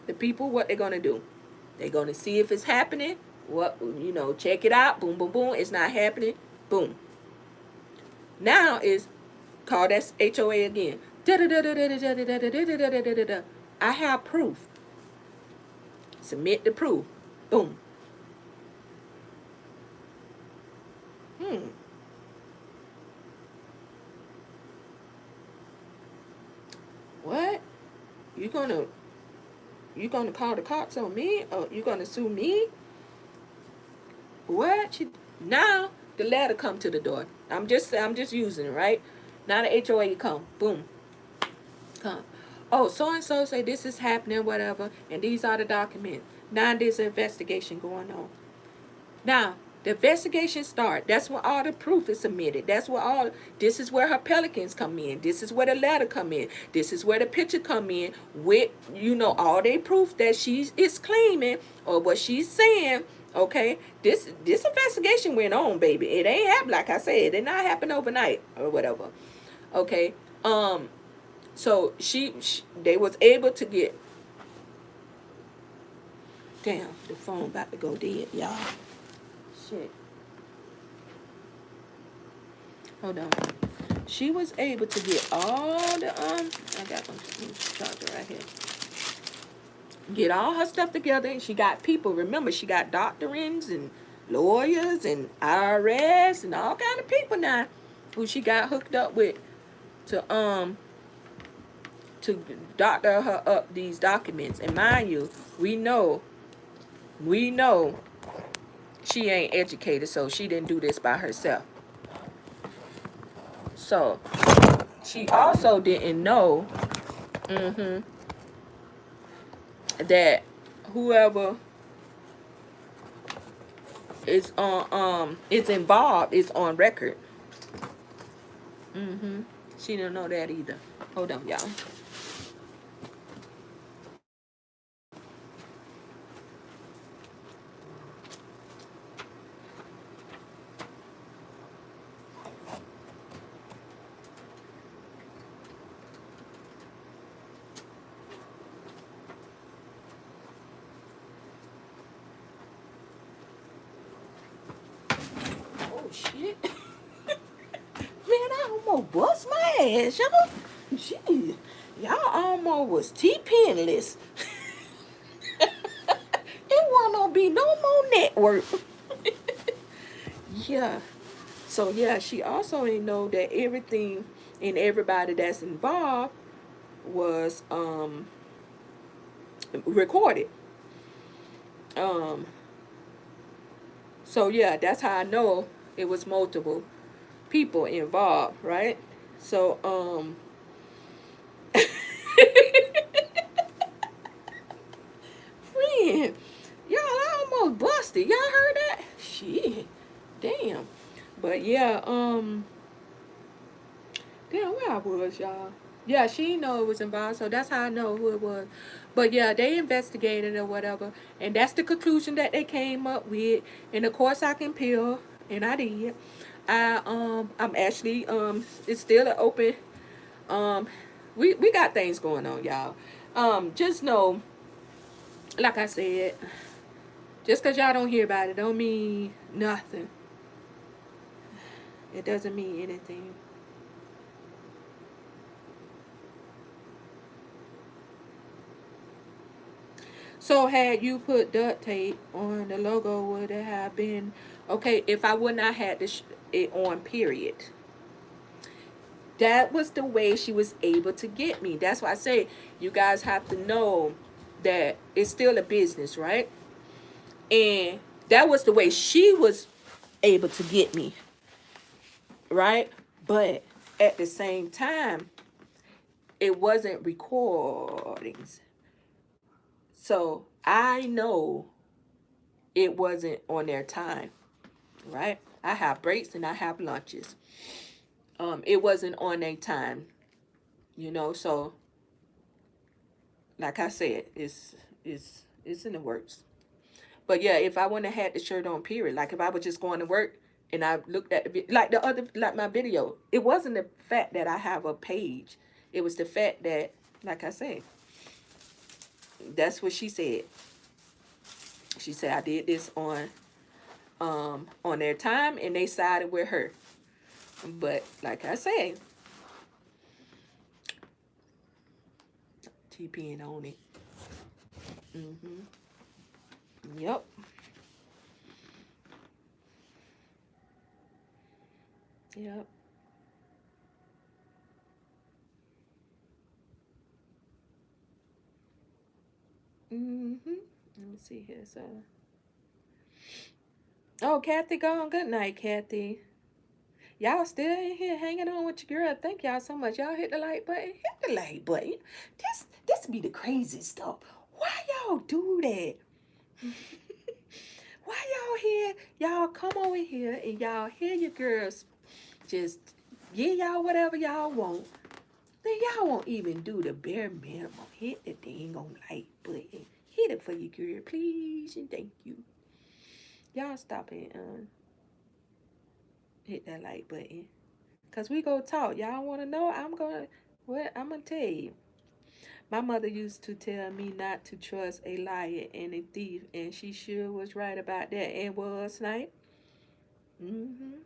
The people, what they're gonna do? They're gonna see if it's happening. What, check it out. Boom, boom, boom. It's not happening. Boom. Now is call that HOA again. Da da da da da da da da da da da da da da. I have proof. Submit the proof. Boom. What? You gonna call the cops on me? Or you gonna sue me? What? Now the letter come to the door. I'm just using it, right? Now the HOA come. Boom. Come. Oh, so and so say this is happening, whatever, and these are the documents. Now there's an investigation going on. Now, the investigation start. That's when all the proof is submitted. This is where her pelicans come in. This is where the letter come in. This is where the picture come in with, all they proof that she is claiming or what she's saying. Okay, this investigation went on, baby. It ain't happened, like I said. It did not happen overnight or whatever. Okay, so they was able to get. Damn, the phone about to go dead, y'all. Shit. Hold on. She was able to get all the I got one charger right here. Get all her stuff together, and she got people. Remember, she got doctorings and lawyers and IRS and all kind of people now who she got hooked up with to doctor her up these documents. And mind you, we know she ain't educated, so she didn't do this by herself. So she also didn't know that whoever is involved is on record. She didn't know that either. Hold on, y'all. Shit. Man, I almost bust my ass, y'all. Jeez. Y'all almost was T-Penless. It won't no be no more network. Yeah. So, yeah, she also didn't know that everything and everybody that's involved was recorded. So, yeah, that's how I know it was multiple people involved, right? So, friend, y'all, I almost busted. Y'all heard that? Shit, damn. But yeah, damn, where I was, y'all. Yeah, she know it was involved, so that's how I know who it was. But yeah, they investigated or whatever, and that's the conclusion that they came up with. And of course, I can peel, and I did. I'm actually it's still an open. We got things going on, y'all. Just know, like I said, just cause y'all don't hear about it, don't mean nothing. It doesn't mean anything. So had you put duct tape on the logo, would it have been okay if I would not had it on, period? That was the way she was able to get me. That's why I say you guys have to know that it's still a business, right? And that was the way she was able to get me. right? But at the same time, it wasn't recordings. So I know it wasn't on their time, right? I have breaks and I have lunches. It wasn't on their time, so like I said, it's in the works. But yeah, if I wouldn't have had the shirt on, period, like if I was just going to work and I looked at like the other, like my video, it wasn't the fact that I have a page. It was the fact that, like I said, that's what she said. She said I did this on their time and they sided with her. But like I said, TPing on it. Yep. Yep. Let me see here. So, oh, Kathy gone. Good night, Kathy. Y'all still in here hanging on with your girl. Thank y'all so much. Y'all hit the like button. Hit the like button. This be the crazy stuff. Why y'all do that? Why y'all here? Y'all come over here and y'all hear your girls just give y'all whatever y'all want. Then y'all won't even do the bare minimum. Hit the dang on like button. Hit it for your girl, please, and thank you. Y'all stop it. Hit that like button. Cause we go talk. Y'all wanna know? I'm gonna tell you. My mother used to tell me not to trust a liar and a thief, and she sure was right about that. And was night. Mm-hmm.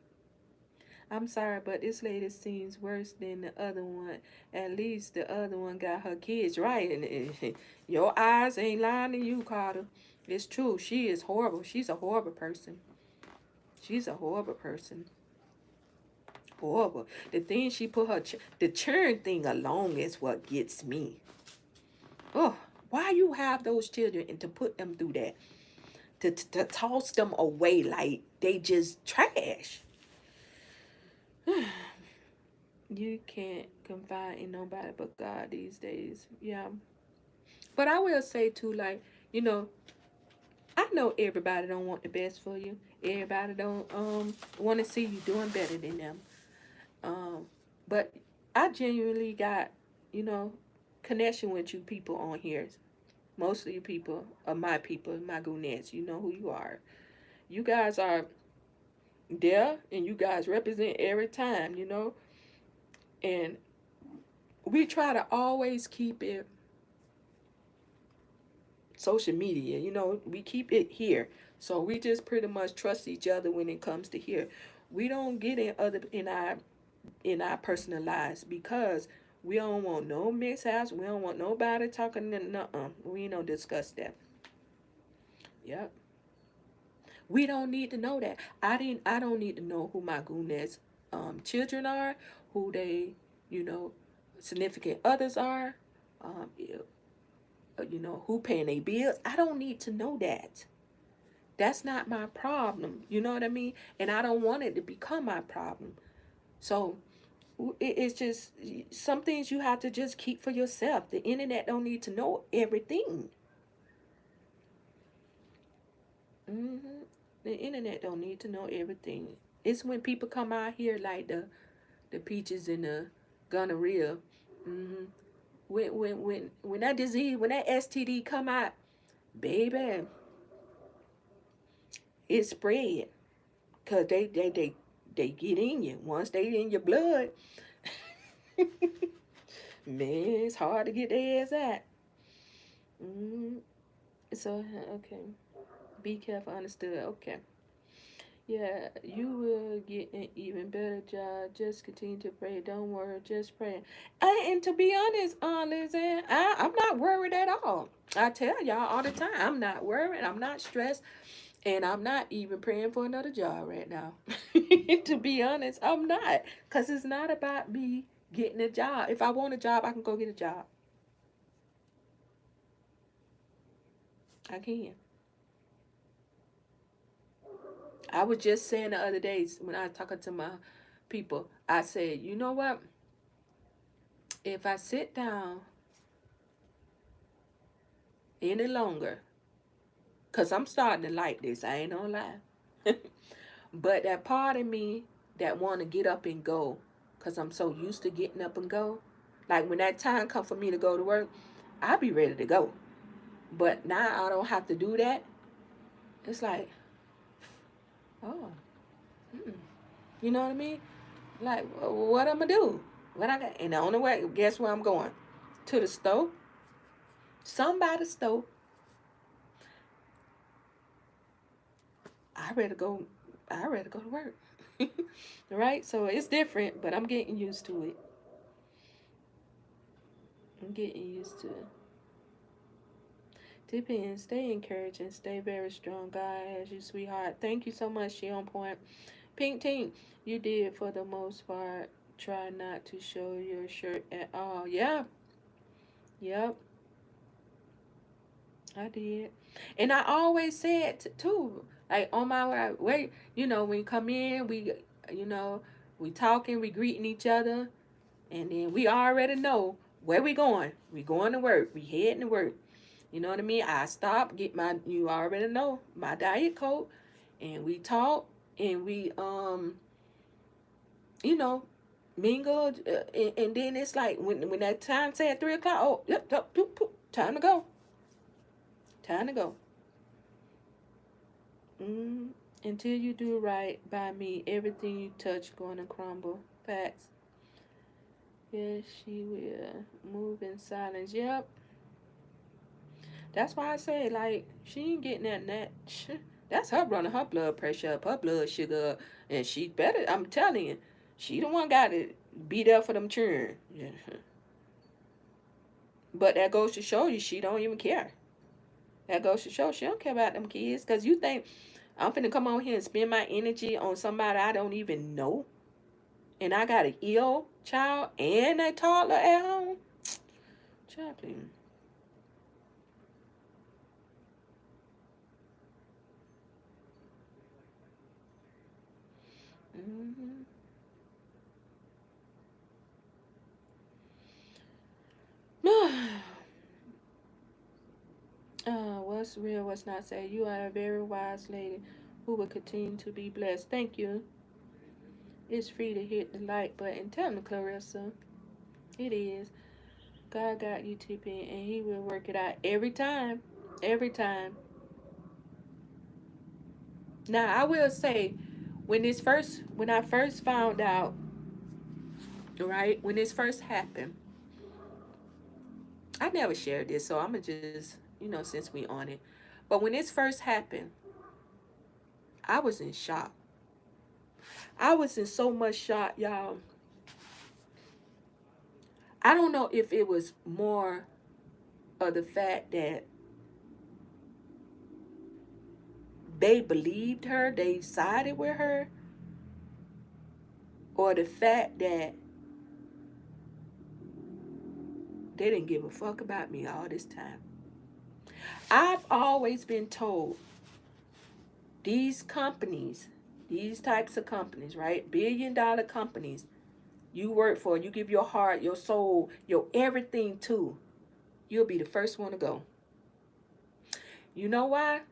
I'm sorry, but this lady seems worse than the other one. At least the other one got her kids right, and your eyes ain't lying to you, Carter. It's true. She is horrible. She's a horrible person. She's a horrible person. Horrible. The thing she put the churn thing alone is what gets me. Oh, why you have those children and to put them through that? To toss them away like they just trash. You can't confide in nobody but God these days. Yeah. But I will say too, like, you know, I know everybody don't want the best for you. Everybody don't want to see you doing better than them. Um, but I genuinely got, you know, connection with you people on here. Most of you people are my people, my goonettes. You know who you are. You guys are there and you guys represent every time, And we try to always keep it social media, we keep it here. So we just pretty much trust each other when it comes to here. We don't get in our personal lives because we don't want no mishaps. We don't want nobody talking. We don't discuss that. Yep. We don't need to know that. I don't need to know who my goonets children are, who they, you know, significant others are, who paying their bills. I don't need to know that. That's not my problem. You know what I mean? And I don't want it to become my problem. So it's just some things you have to just keep for yourself. The internet don't need to know everything. hmm The internet don't need to know everything. It's when people come out here like the peaches and the gonorrhea. hmm when that disease, when that STD come out, baby, it spread. Cause they get in you. Once they in your blood, man, it's hard to get their ass out. Mm, so okay, be careful. Understood. Okay. Yeah, you will get an even better job. Just continue to pray. Don't worry, just pray. And to be honest, Lizanne, I'm not worried at all. I tell y'all all the time, I'm not worried. I'm not stressed. And I'm not even praying for another job right now. To be honest, I'm not. Because it's not about me getting a job. If I want a job, I can go get a job. I can. I was just saying the other day when I was talking to my people, I said, you know what? If I sit down any longer, because I'm starting to like this, I ain't gonna lie. But that part of me that want to get up and go, because I'm so used to getting up and go, like when that time come for me to go to work, I'll be ready to go. But now I don't have to do that. It's like, oh, mm. You know what I mean? Like, what I'm gonna do? What I got? And the only way, guess where I'm going? To the stove. Somebody's stove. I ready to go. I ready to go to work. Right? So it's different, but I'm getting used to it. I'm getting used to it. Depends. Stay encouraged and stay very strong. God has you, sweetheart. Thank you so much. She on point. Pink Team, you did for the most part. Try not to show your shirt at all. Yeah. Yep. I did. And I always said too, like on my way, when you come in, you know, we talking, we greeting each other, and then we already know where we going. We going to work. We heading to work. You know what I mean? I stop, get you already know, my diet coat, and we talk, and we, you know, mingle, and then it's like, when that time said 3 o'clock, oh, yep, yep, yep, yep, time to go. Time to go. Mm, until you do right by me, everything you touch going to crumble. Facts. Yes, she will. Move in silence. Yep. That's why I say, like, she ain't getting that. That's her running her blood pressure up, her blood sugar up. And she better, I'm telling you, she the one got to be there for them children. Yeah. But that goes to show you she don't even care. That goes to show she don't care about them kids. Because you think I'm finna come on here and spend my energy on somebody I don't even know? And I got an ill child and a toddler at home? Child, please. Mm-hmm. What's real, what's not said. You are a very wise lady who will continue to be blessed. Thank you. It's free to hit the like button. Tell me, Clarissa. It is. God got you, TP, and He will work it out every time. Every time. Now, I will say, when I first found out, right, when this first happened, I never shared this, so I'm going to just, since we on it. But when this first happened, I was in shock. I was in so much shock, y'all. I don't know if it was more of the fact that they believed her, they sided with her, or the fact that they didn't give a fuck about me all this time. I've always been told these companies, these types of companies, right? $1 billion companies, you work for, you give your heart, your soul, your everything to, you'll be the first one to go. You know why?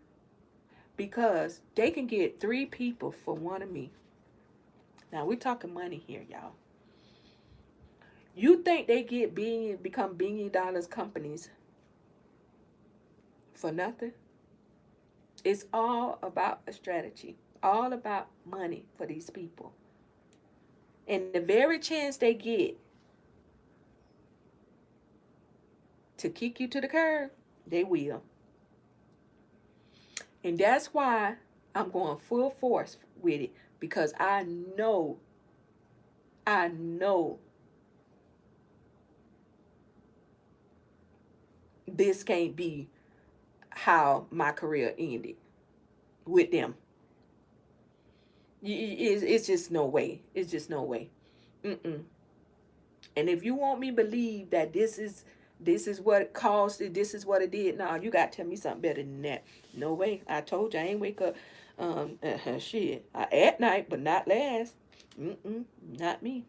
Because they can get 3 people for one of me. Now we're talking money here, y'all. You think they become $1 billion companies for nothing? It's all about a strategy, all about money for these people. And the very chance they get to kick you to the curb, they will. And that's why I'm going full force with it, because I know this can't be how my career ended with them. It's just no way. It's just no way. Mm-mm. And if you want me to believe that this is what caused it, this is what it did, no, you got to tell me something better than that. No way. I told you I ain't wake up shit. At night, but not last. Not me.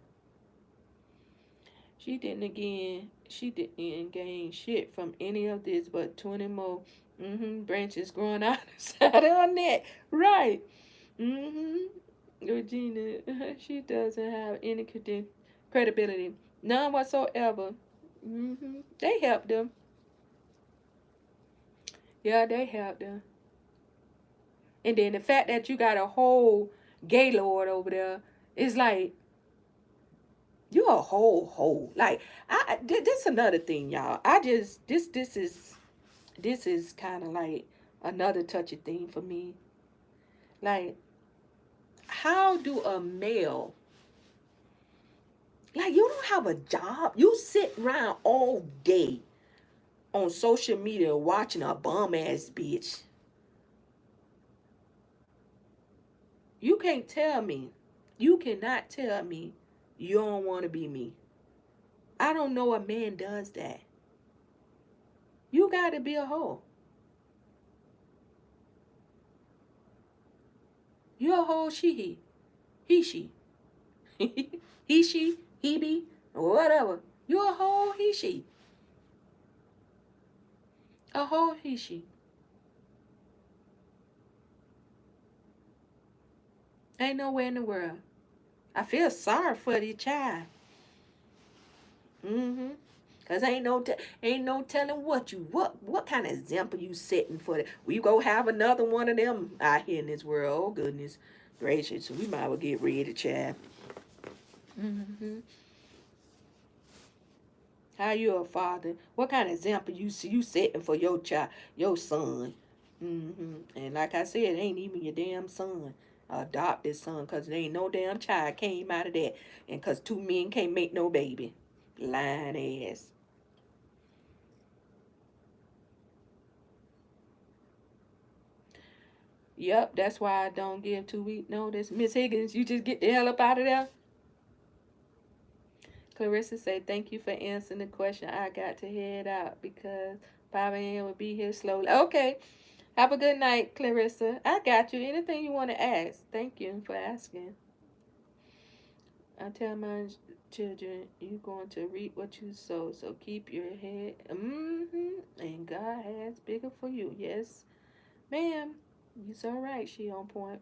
She didn't gain shit from any of this but 20 more branches growing out the side of her neck. Right. Regina, she doesn't have any credibility. None whatsoever. They helped them. Yeah, they helped them. And then the fact that you got a whole gaylord over there, it's like, you a whole. Like, this another thing, y'all. I just, this is kind of like another touchy thing for me. Like, how do a male, like, you don't have a job, you sit around all day on social media watching a bum ass bitch. You can't tell me, you cannot tell me you don't want to be me. I don't know a man does that. You got to be a hoe. You're a whole he she he she he be whatever. You're a whole he she, a whole he she. Ain't nowhere in the world. I feel sorry for the child. Cause ain't no telling what kind of example you setting for that. We go have another one of them out here in this world. Oh goodness gracious, we might well get ready, child. Mm-hmm. How you a father? What kind of example you setting for your child, your son? And like I said, it ain't even your damn son. Adopted son, cause there ain't no damn child came out of that, and cause two men can't make no baby. Lying ass. Yep, that's why I don't give 2 week notice. Miss Higgins, you just get the hell up out of there. Clarissa say, thank you for answering the question. I got to head out because 5 a.m. will be here slowly. Okay. Have a good night, Clarissa. I got you. Anything you want to ask. Thank you for asking. I tell my children, you're going to reap what you sow. So keep your head. And God has bigger for you. Yes, ma'am. You so right. She on point.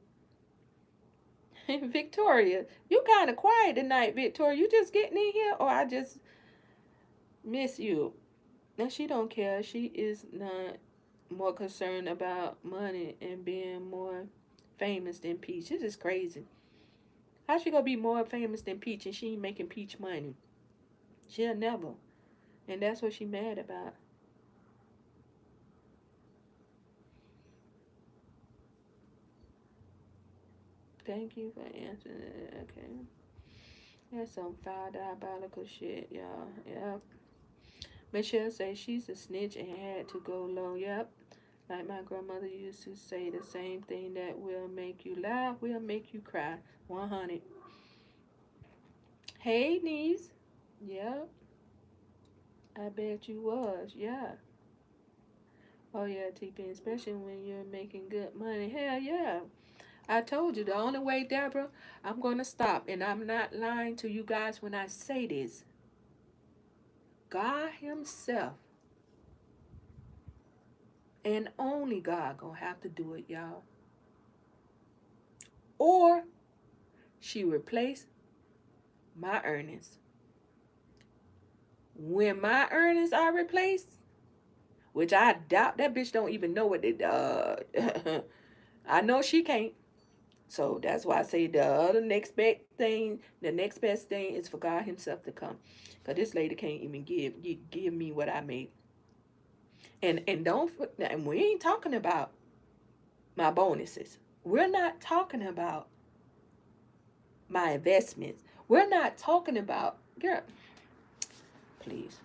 Victoria, you kind of quiet tonight, Victoria. You just getting in here, or I just miss you? Now she don't care. She is not more concerned about money and being more famous than Peach. This is crazy. How she gonna be more famous than Peach and she ain't making Peach money? She'll never. And that's what she mad about. Thank you for answering it. Okay. That's some foul diabolical shit, y'all. Yep. Michelle says she's a snitch and had to go low. Yep. Like my grandmother used to say, the same thing that will make you laugh will make you cry. 100. Hey, niece. Yep. I bet you was. Yeah. Oh, yeah, TP, especially when you're making good money. Hell yeah. I told you the only way, Deborah, I'm going to stop. And I'm not lying to you guys when I say this. God Himself and only God gonna have to do it, y'all. Or she replaced my earnings. When my earnings are replaced, which I doubt that bitch don't even know what it I know she can't. So that's why I say the next best thing is for God Himself to come. Cause this lady can't even give me what I made. And don't, and we ain't talking about my bonuses. We're not talking about my investments. We're not talking about, girl, please.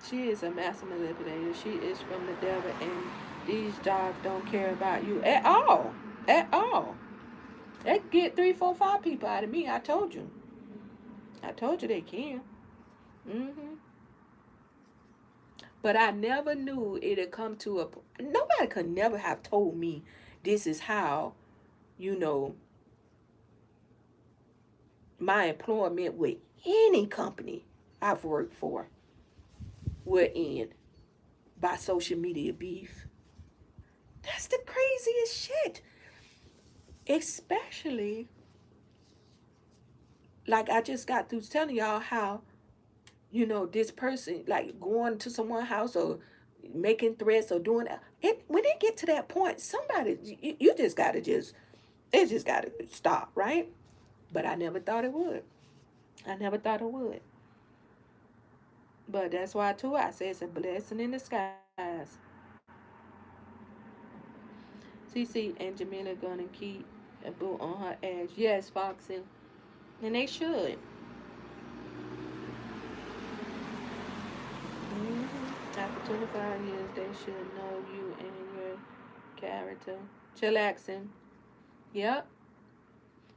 She is a master manipulator. She is from the devil, and these dogs don't care about you at all. At all. They can get 3, 4, 5 people out of me. I told you. I told you they can. hmm But I never knew it'd come to a. Nobody could never have told me this is how you know, my employment with any company I've worked for would end by social media beef. That's the craziest shit. Especially, like I just got through telling y'all how, this person, like going to someone's house or making threats or doing that. When they get to that point, somebody, you just got to it just got to stop, right? But I never thought it would. I never thought it would. But that's why, too, I say it's a blessing in disguise. CC and Jamila gonna keep a boot on her ass. Yes, Foxy. And they should. After 25 years, they should know you and your character. Chillaxing. Yep.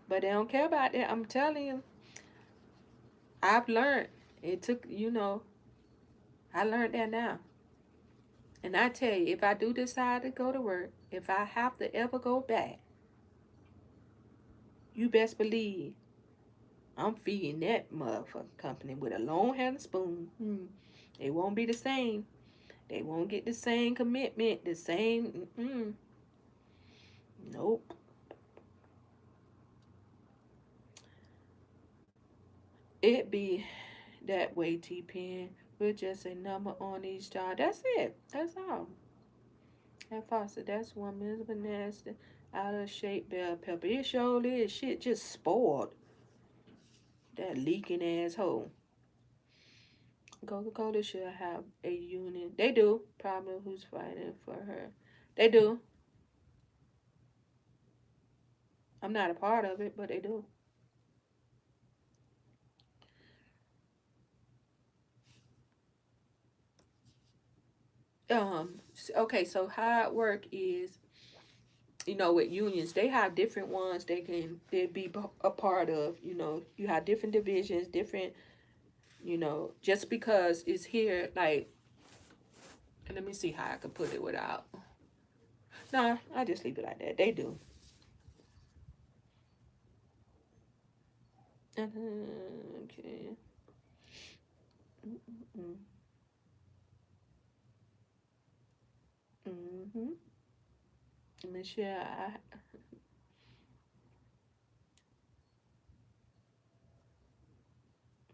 But they don't care about that. I'm telling you, I've learned. It took, I learned that now. And I tell you, if I do decide to go to work, if I have to ever go back, you best believe I'm feeding that motherfucking company with a long handled spoon. It won't be the same. They won't get the same commitment, the same. Nope. It be that way, T Pen. We're just a number on each job. That's it. That's all. And Foster, that's one miserable nasty, out of shape bell pepper. It sure is. Shit just spoiled. That leaking asshole. Coca-Cola should have a union. They do. Probably who's fighting for her. They do. I'm not a part of it, but they do. Okay, so how it work is, with unions, they have different ones they be a part of. You have different divisions, different, just because it's here, like, let me see how I could put it without. No, I just leave it like that. They do. Okay. Mm-hmm. Mm-hmm. Michelle,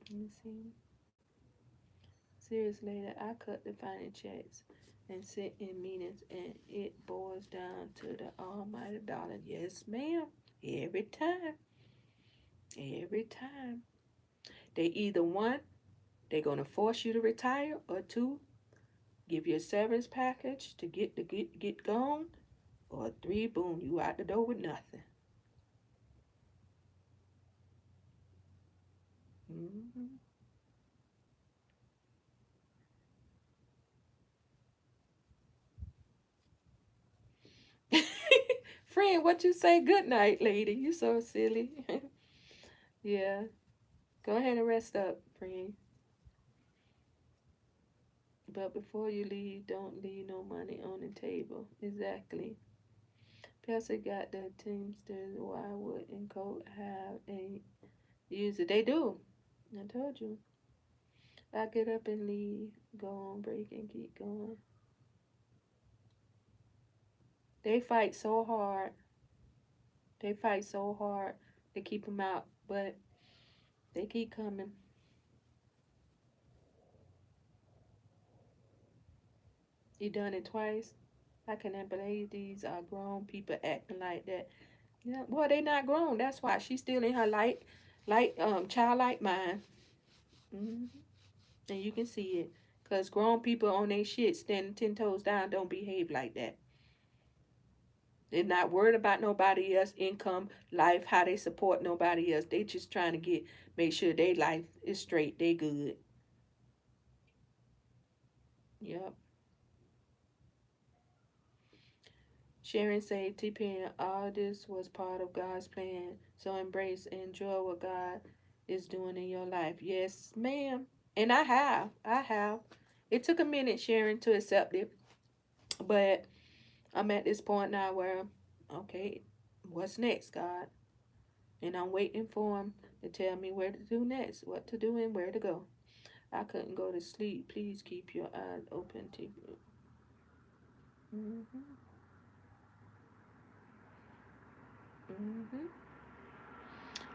let me see. Serious later, I cut the final checks and sit in meetings, and it boils down to the almighty dollar. Yes, ma'am. Every time. Every time. They either one, they're gonna force you to retire, or two, give you a severance package to get gone, or three, boom, you out the door with nothing. Mm-hmm. Friend, what you say? Good night, lady. You so silly. Yeah. Go ahead and rest up, friend. But before you leave, don't leave no money on the table. Exactly. Pastor got the Teamsters. Why wouldn't Coke have a user? They do. I told you. I get up and leave, go on break and keep going. They fight so hard. They fight so hard to keep them out, but they keep coming. You done it twice. I cannot believe these are grown people acting like that. Yeah, well, they not grown. That's why she's still in her childlike mind. Hmm. And you can see it, cause grown people on their shit, standing 10 toes down, don't behave like that. They're not worried about nobody else income, life, how they support nobody else. They just trying to make sure their life is straight. They good. Yep. Sharon said, TPN, all this was part of God's plan. So embrace and enjoy what God is doing in your life. Yes, ma'am. And I have. I have. It took a minute, Sharon, to accept it. But I'm at this point now where, okay, What's next, God? And I'm waiting for him to tell me where to do next, what to do and where to go. I couldn't go to sleep. Please keep your eyes open. Mm-hmm. Mm-hmm.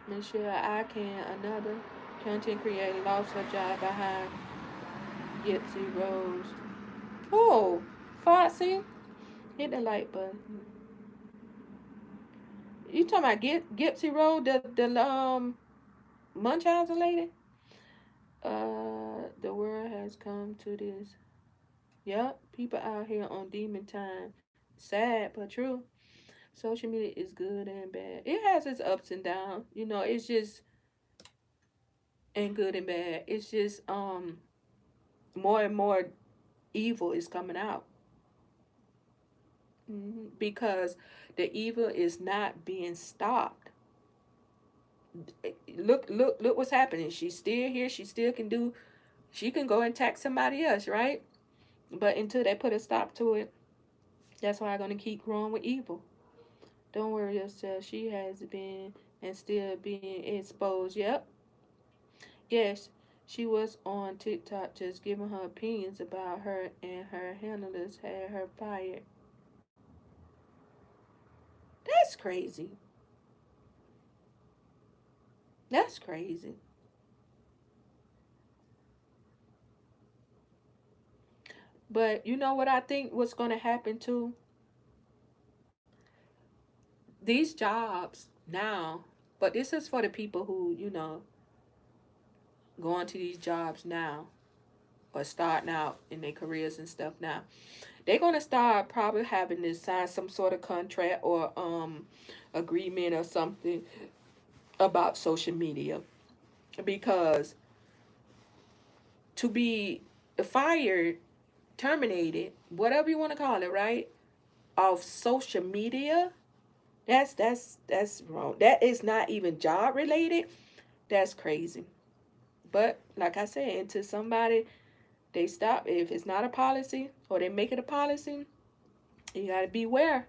Michelle Akin, another content creator, lost her job behind Gypsy Rose. Oh, Foxy, hit the like button. You talking about Gypsy Rose, the Munchausen lady? The world has come to this. Yep, people out here on demon time. Sad but true. Social media is good and bad. It has its ups and downs. It's just and good and bad. It's just more and more evil is coming out. Because the evil is not being stopped. Look what's happening. She's still here. She still can do. She can go and attack somebody else, right? But until they put a stop to it, that's why I'm gonna keep growing with evil. Don't worry yourself. She has been and still being exposed. Yep. Yes, she was on TikTok just giving her opinions about her, and her handlers had her fired. That's crazy. That's crazy. But you know what I think what's going to happen too? These jobs now, but this is for the people who, going to these jobs now or starting out in their careers and stuff now. They're going to start probably having to sign some sort of contract or agreement or something about social media, because to be fired, terminated, whatever you want to call it, right, off social media, that's wrong. That is not even job related. That's crazy. But like I said, until somebody they stop, if it's not a policy or they make it a policy, you gotta beware.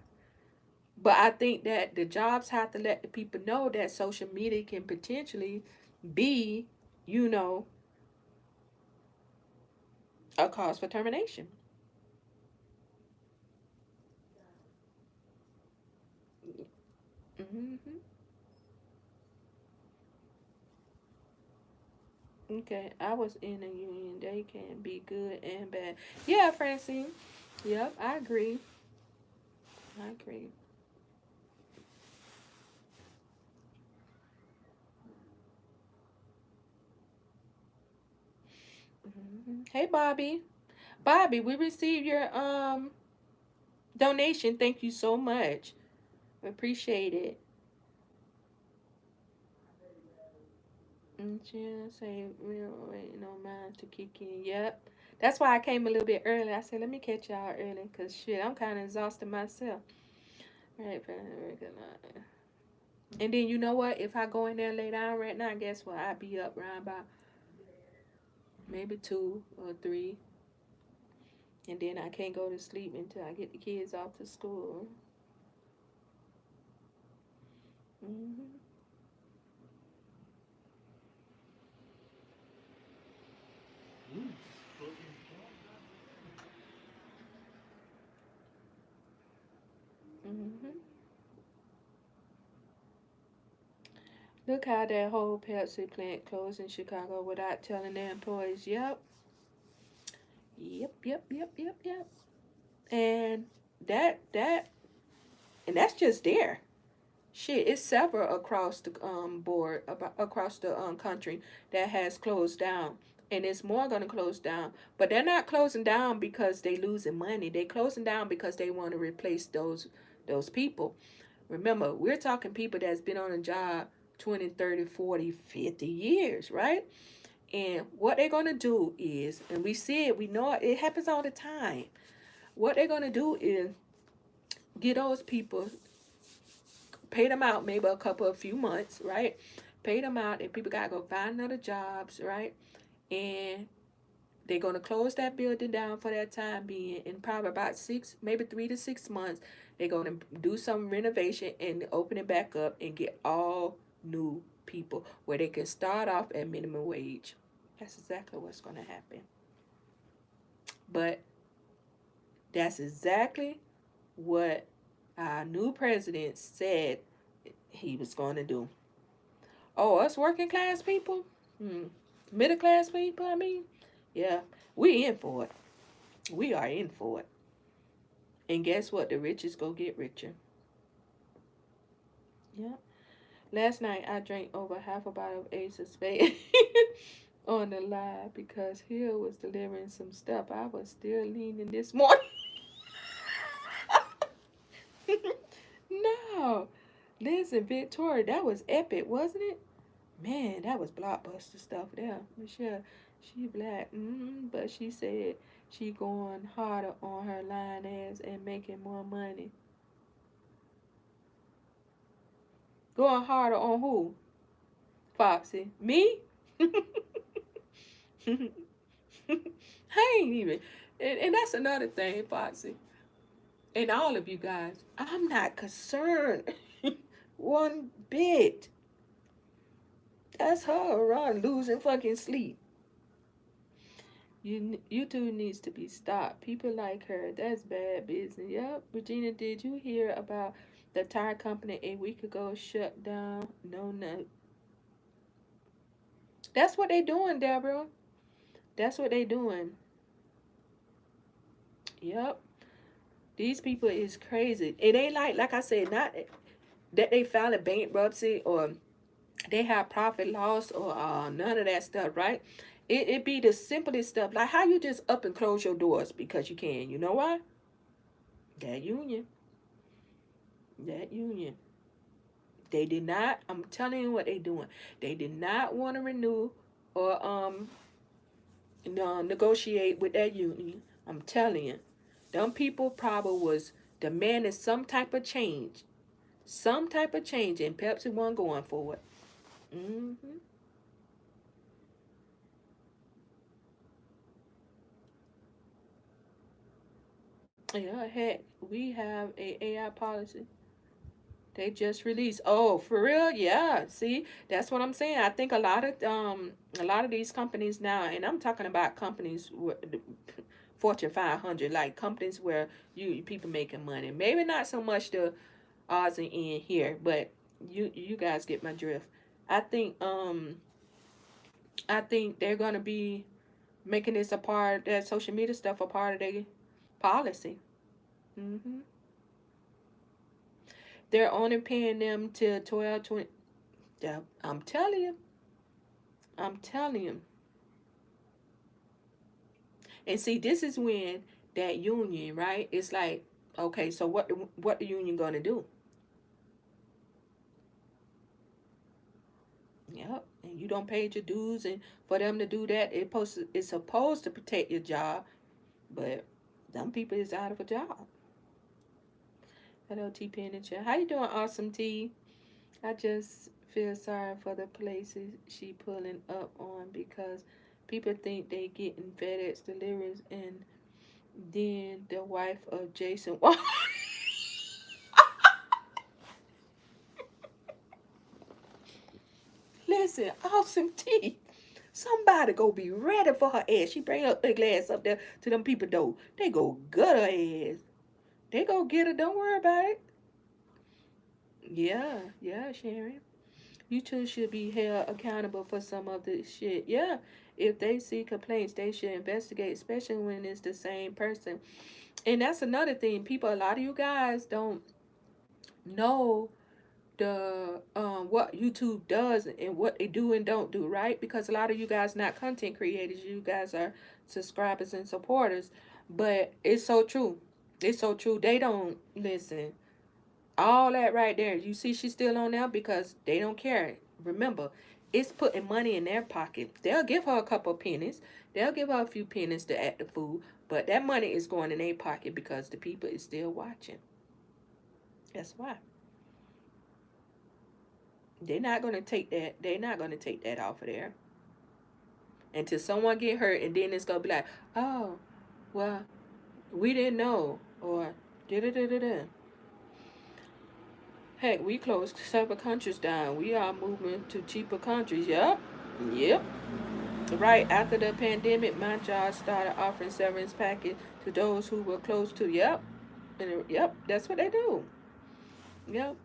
But I think that the jobs have to let the people know that social media can potentially be, you know, a cause for termination. Mm-hmm. Okay, I was in a union. They can be good and bad. Yeah, Francine. Yep, I agree. I agree. Hey, Bobby. Bobby, we received your donation. Thank you so much. Appreciate it. And she'll say, "We're waiting on mine to kick in." Yep. That's why I came a little bit early. I said, let me catch y'all early because shit, I'm kind of exhausted myself. All right, and then you know what? If I go in there lay down right now, guess what? I'll be up around about maybe 2 or 3. And then I can't go to sleep until I get the kids off to school. Mm-hmm. Mm-hmm. Look how that whole Pepsi plant closed in Chicago without telling their employees. Yep. Yep, yep, yep, yep, yep. And that and that's just there. Shit, it's several across the board about across the country that has closed down. And it's more gonna close down. But they're not closing down because they losing money. They closing down because they want to replace those people. Remember, we're talking people that's been on a job 20, 30, 40, 50 years, right? And what they're going to do is, and we see it, we know it happens all the time. What they're going to do is get those people, pay them out maybe a few months, right? Pay them out, and people got to go find another jobs, right? And They're going to close that building down for that time being. In probably about 6, maybe 3 to 6 months, they're going to do some renovation and open it back up and get all new people where they can start off at minimum wage. That's exactly what's going to happen. But that's exactly what our new president said he was going to do. Oh, us working class people? Middle class people, I mean? Yeah, we in for it. We are in for it. And guess what? The rich is going to get richer. Yeah. Last night I drank over half a bottle of Ace of Spades on the live because Hill was delivering some stuff. I was still leaning this morning. No. Listen, Victoria, that was epic, wasn't it? Man, that was blockbuster stuff there. Michelle, she black, but she said she going harder on her line ass and making more money. Going harder on who? Foxy. Me? I ain't even. And that's another thing, Foxy. And all of you guys, I'm not concerned one bit. That's her around losing fucking sleep. You two needs to be stopped. People like her, that's bad business. Yep. Regina, did you hear about the tire company a week ago shut down? No, no. That's what they doing, Deborah. That's what they doing. Yep. These people is crazy. It ain't like I said, not that they filed a bankruptcy or they have profit loss or none of that stuff, right? It be the simplest stuff, like how you just up and close your doors because you can. You know why? That union. That union. They did not. I'm telling you what they doing. They did not want to renew or no, negotiate with that union. I'm telling you, them people probably was demanding some type of change, and Pepsi wasn't going for it. Mm-hmm. Yeah, heck, we have a AI policy. They just released. Oh, for real? Yeah. See, that's what I'm saying. I think a lot of these companies now, and I'm talking about companies Fortune 500, like companies where you people making money. Maybe not so much the odds and end here, but you guys get my drift. I think um I think they're gonna be making this a part that social media stuff a part of their policy. Hmm. They're only paying them till 12, 20. Yeah, I'm telling you. I'm telling you. And see, this is when that union, right? It's like, okay, so what the union gonna do? Yep. And you don't pay your dues, and for them to do that, it's supposed to protect your job, but them people is out of a job. Hello, T Pen and Chair. How you doing, Awesome T? I just feel sorry for the places she pulling up on because people think they getting FedEx deliveries and then the wife of Jason. Listen, Awesome T. Somebody go be ready for her ass. She bring her ugly ass up there to them people though. They go gut her ass. They go get her. Don't worry about it. Yeah, yeah, Sharon. You two should be held accountable for some of this shit. Yeah, if they see complaints, they should investigate, especially when it's the same person. And that's another thing. People, a lot of you guys don't know the what YouTube does and what they do and don't do, right? Because a lot of you guys not content creators, you guys are subscribers and supporters. But it's so true. It's so true. They don't listen. All that right there. You see she's still on there because they don't care. Remember, it's putting money in their pocket. They'll give her a couple of pennies. They'll give her a few pennies to act the fool. But that money is going in their pocket because the people is still watching. That's why. They're not gonna take that. They're not gonna take that off of there. until someone get hurt, and then it's gonna be like, oh, well, we didn't know, or da da da da da. Heck, we closed several countries down. We are moving to cheaper countries. Yep, yep. Right after the pandemic, my job started offering severance package to those who were close to. Yep, and yep, that's what they do. Yep.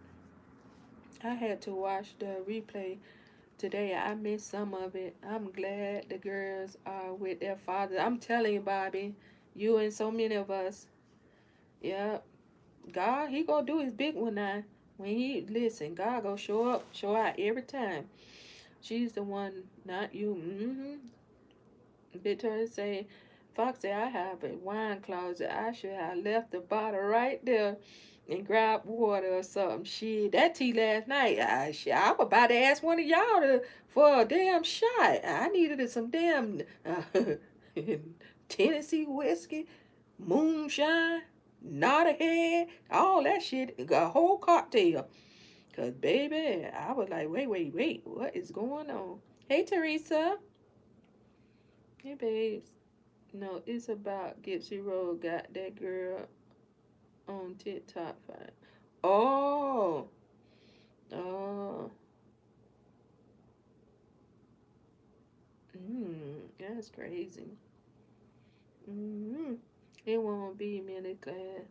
I had to watch the replay today. I missed some of it. I'm glad the girls are with their father. I'm telling you, Bobby, you and so many of us. Yep. God, he gonna do his big one now. When he listen, God gonna show up, show out every time. She's the one, not you. Victoria say, Foxy, I have a wine closet. I should have left the bottle right there and grabbed water or something. Shit, that tea last night. I was about to ask one of y'all for a damn shot. I needed some damn Tennessee whiskey, moonshine, nod ahead, all that shit. A whole cocktail. Cause baby, I was like, wait, what is going on? Hey Teresa. Hey babes. No, it's about Gypsy Road got that girl on TikTok fine. Oh, oh, that's crazy. Mm, it won't be middle class,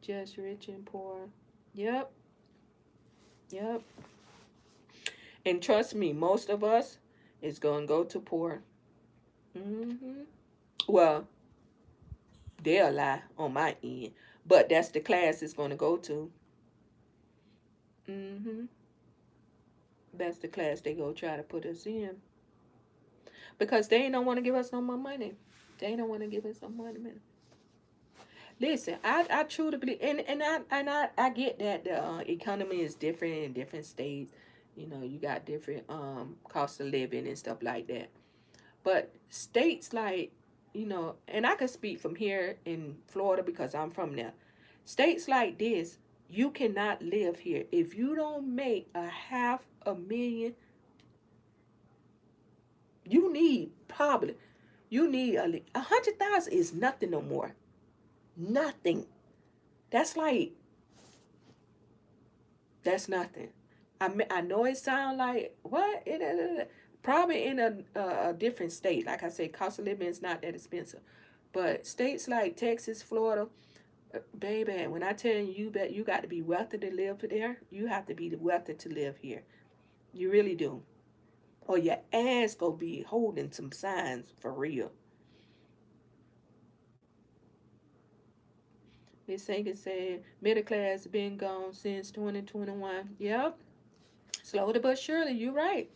just rich and poor. Yep, yep. And trust me, most of us is gonna go to poor. Mm-hmm. Well, they'll lie on my end, but that's the class it's gonna go to. Mm-hmm. That's the class they go try to put us in. Because they don't want to give us no more money. They don't want to give us no money, man. Listen, I truly believe, and I get that the economy is different in different states. You know, you got different cost of living and stuff like that. But states like, and I can speak from here in Florida because I'm from there. States like this, you cannot live here if you don't make a half a million. You need probably You need 100,000 is nothing no more. Nothing. That's like that's nothing. I know it sounds like what probably in a different state. Like I said, cost of living is not that expensive, but states like Texas, Florida, baby. When I tell you, you bet you got to be wealthy to live there. You have to be wealthy to live here. You really do, or your ass go be holding some signs for real. Miss Sagan said, middle class been gone since 2021. Yep. Slowly but surely, you're right.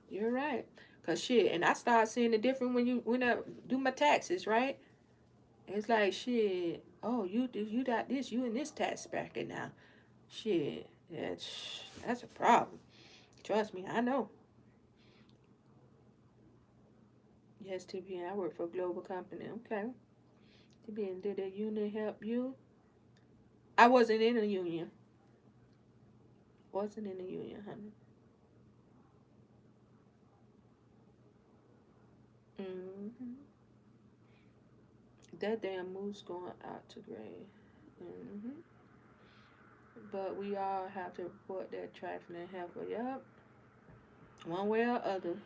You're right. Cause shit, and I start seeing the difference when I do my taxes, right? It's like shit. Oh, you got this, you in this tax bracket now. Shit, that's a problem. Trust me, I know. Yes, TBN, I work for a global company. Okay. TBN, did the union help you? I wasn't in a union. Wasn't in a union, honey. Mm-hmm. That damn moose going out to grade. Mm-hmm. But we all have to report that trifling heifer. Yep. One way or other,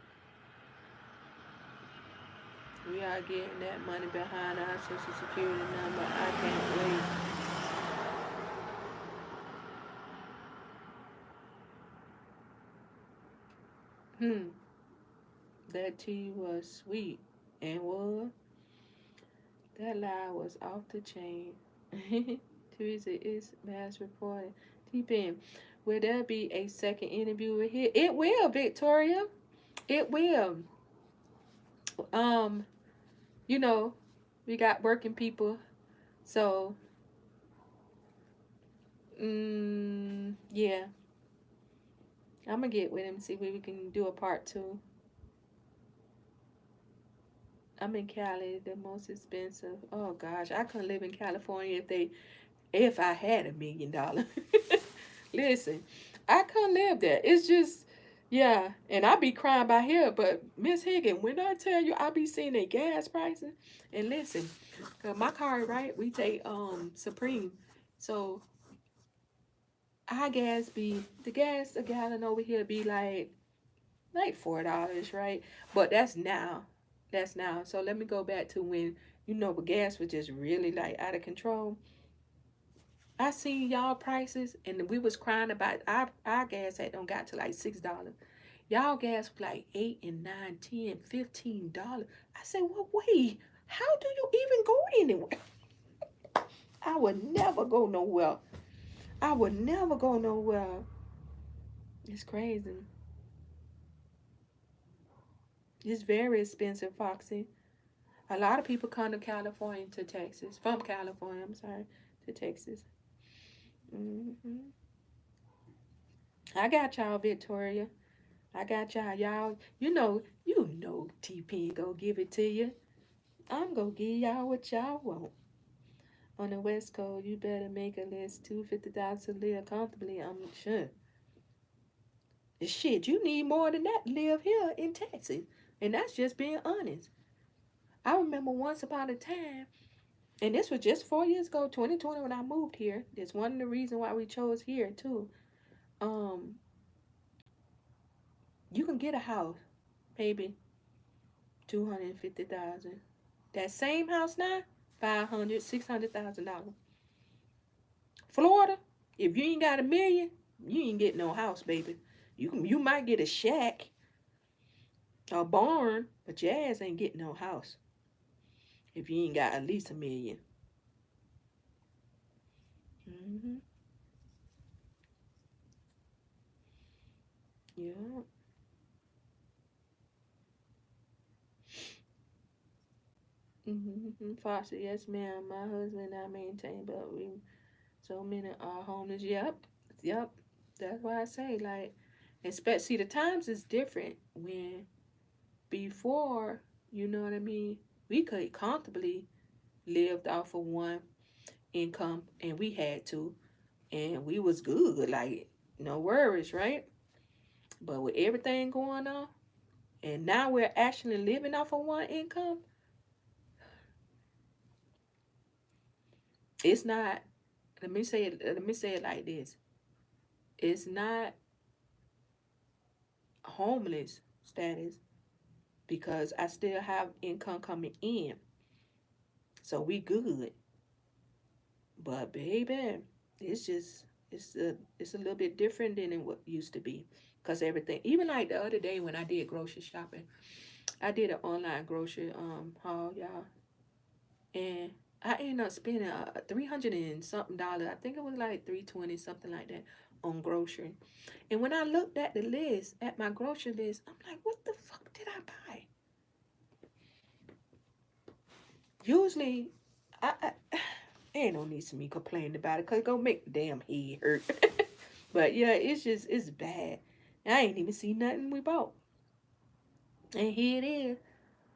we are getting that money behind our social security number. I can't wait. That tea was sweet. And was that lie was off the chain. Teresa is mass reporting. T-Pen, will there be a second interview with here? It will, Victoria. It will. Um, you know, we got working people. So, yeah. I'm gonna get with him, see if we can do a part two. I'm in Cali, the most expensive. Oh gosh, I couldn't live in California if I had $1 million. Listen, I couldn't live there. It's just Yeah, and I be crying by here, but Miss Higgin, when I tell you I be seeing the gas prices, and listen, my car, right? We take Supreme, so our gas be the gas a gallon over here be like $4, right? But that's now, that's now. So let me go back to when the gas was just really like out of control. I seen y'all prices, and we was crying about our gas had don't got to like $6. Y'all gas was like 8 and 9, 10, $15. I said, well, wait, how do you even go anywhere? I would never go nowhere. I would never go nowhere. It's crazy. It's very expensive, Foxy. A lot of people come to California to Texas, from California, I'm sorry, to Texas. hmm I got y'all, Victoria. I got y'all. T-Pen go give it to you. I'm gonna give y'all what y'all want. On the West Coast, you better make at least $250,000 to live comfortably. I'm sure. Shit, you need more than that to live here in Texas. And that's just being honest. I remember once upon a time, and this was just 4 years ago, 2020, when I moved here. That's one of the reasons why we chose here too. Um, you can get a house, maybe 250,000. That same house now, 500, $600,000. Florida, if you ain't got a million, you ain't getting no house, baby. You might get a shack, a barn, but your ass ain't getting no house if you ain't got at least a million. Mm-hmm. Yeah. Mm-hmm. Foster, yes, ma'am. My husband and I maintain, but we so many are homeless. Yep. Yep. That's why I say, like, expect. See, the times is different when before, you know what I mean? We could comfortably lived off of one income, and we had to, and we was good, like no worries, right? But with everything going on, and now we're actually living off of one income, it's not. Let me say it like this: it's not homeless status because I still have income coming in, so we good. But baby, it's a little bit different than it what used to be, cause everything. Even like the other day when I did grocery shopping, I did an online grocery haul, y'all, and I ended up spending 300 and something dollars. I think it was like 320 something like that on grocery. And when I looked at the list, at my grocery list, I'm like, what the fuck did I buy? Usually, I ain't no need to me complaining about it, cause it gonna make the damn head hurt. But yeah, it's bad. I ain't even see nothing we bought, and here it is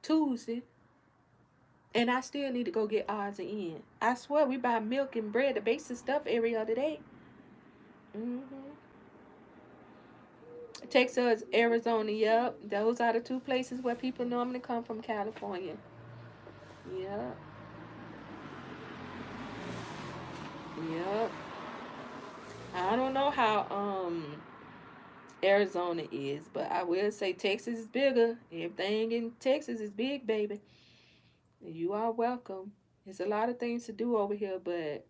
Tuesday. And I still need to go get odds and ends. I swear we buy milk and bread, the basic stuff every other day. Mm-hmm. Texas, Arizona, yep. Those are the two places where people normally come from California. Yep, yep. I don't know how Arizona is, but I will say Texas is bigger. Everything in Texas is big, baby. You are welcome. There's a lot of things to do over here, but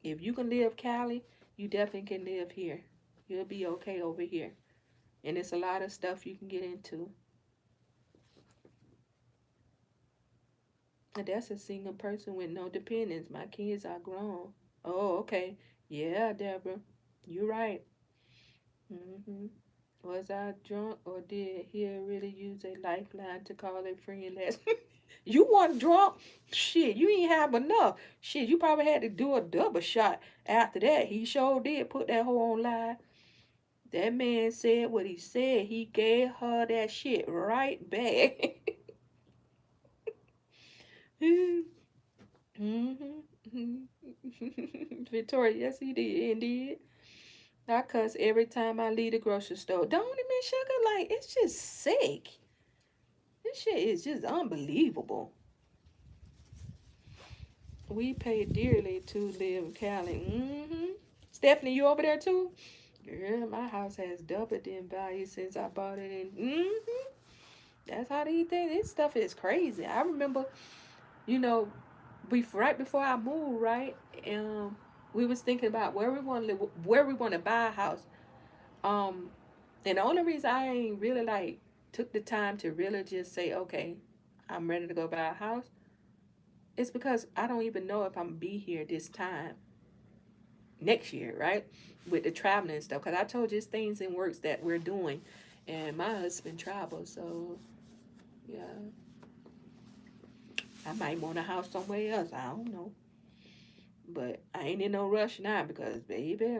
if you can live Cali, you definitely can live here. You'll be okay over here. And it's a lot of stuff you can get into. And that's a single person with no dependents. My kids are grown. Oh, okay. Yeah, Deborah. You're right. Mm-hmm. Was I drunk or did he really use a lifeline to call a friend last? You weren't drunk? Shit, you ain't have enough. Shit, you probably had to do a double shot after that. He sure did put that hoe on live. That man said what he said. He gave her that shit right back. Mm-hmm. Victoria, yes, he did, indeed. I cuss every time I leave the grocery store. Don't it, Miss Sugar? Like, it's just sick. This shit is just unbelievable. We pay dearly to live in Cali. Mm-hmm. Stephanie, you over there too? Girl, my house has doubled in value since I bought it in. Mm-hmm. That's how they think. This stuff is crazy. I remember, you know, right before I moved, right? We was thinking about where we want to live, where we want to buy a house. Um, and the only reason I ain't really like took the time to really just say, okay, I'm ready to go buy a house, is because I don't even know if I'm gonna be here this time next year, right? With the traveling and stuff. Because I told you it's things in works that we're doing. And my husband travels, so yeah, I might want a house somewhere else. I don't know. But I ain't in no rush now because, baby,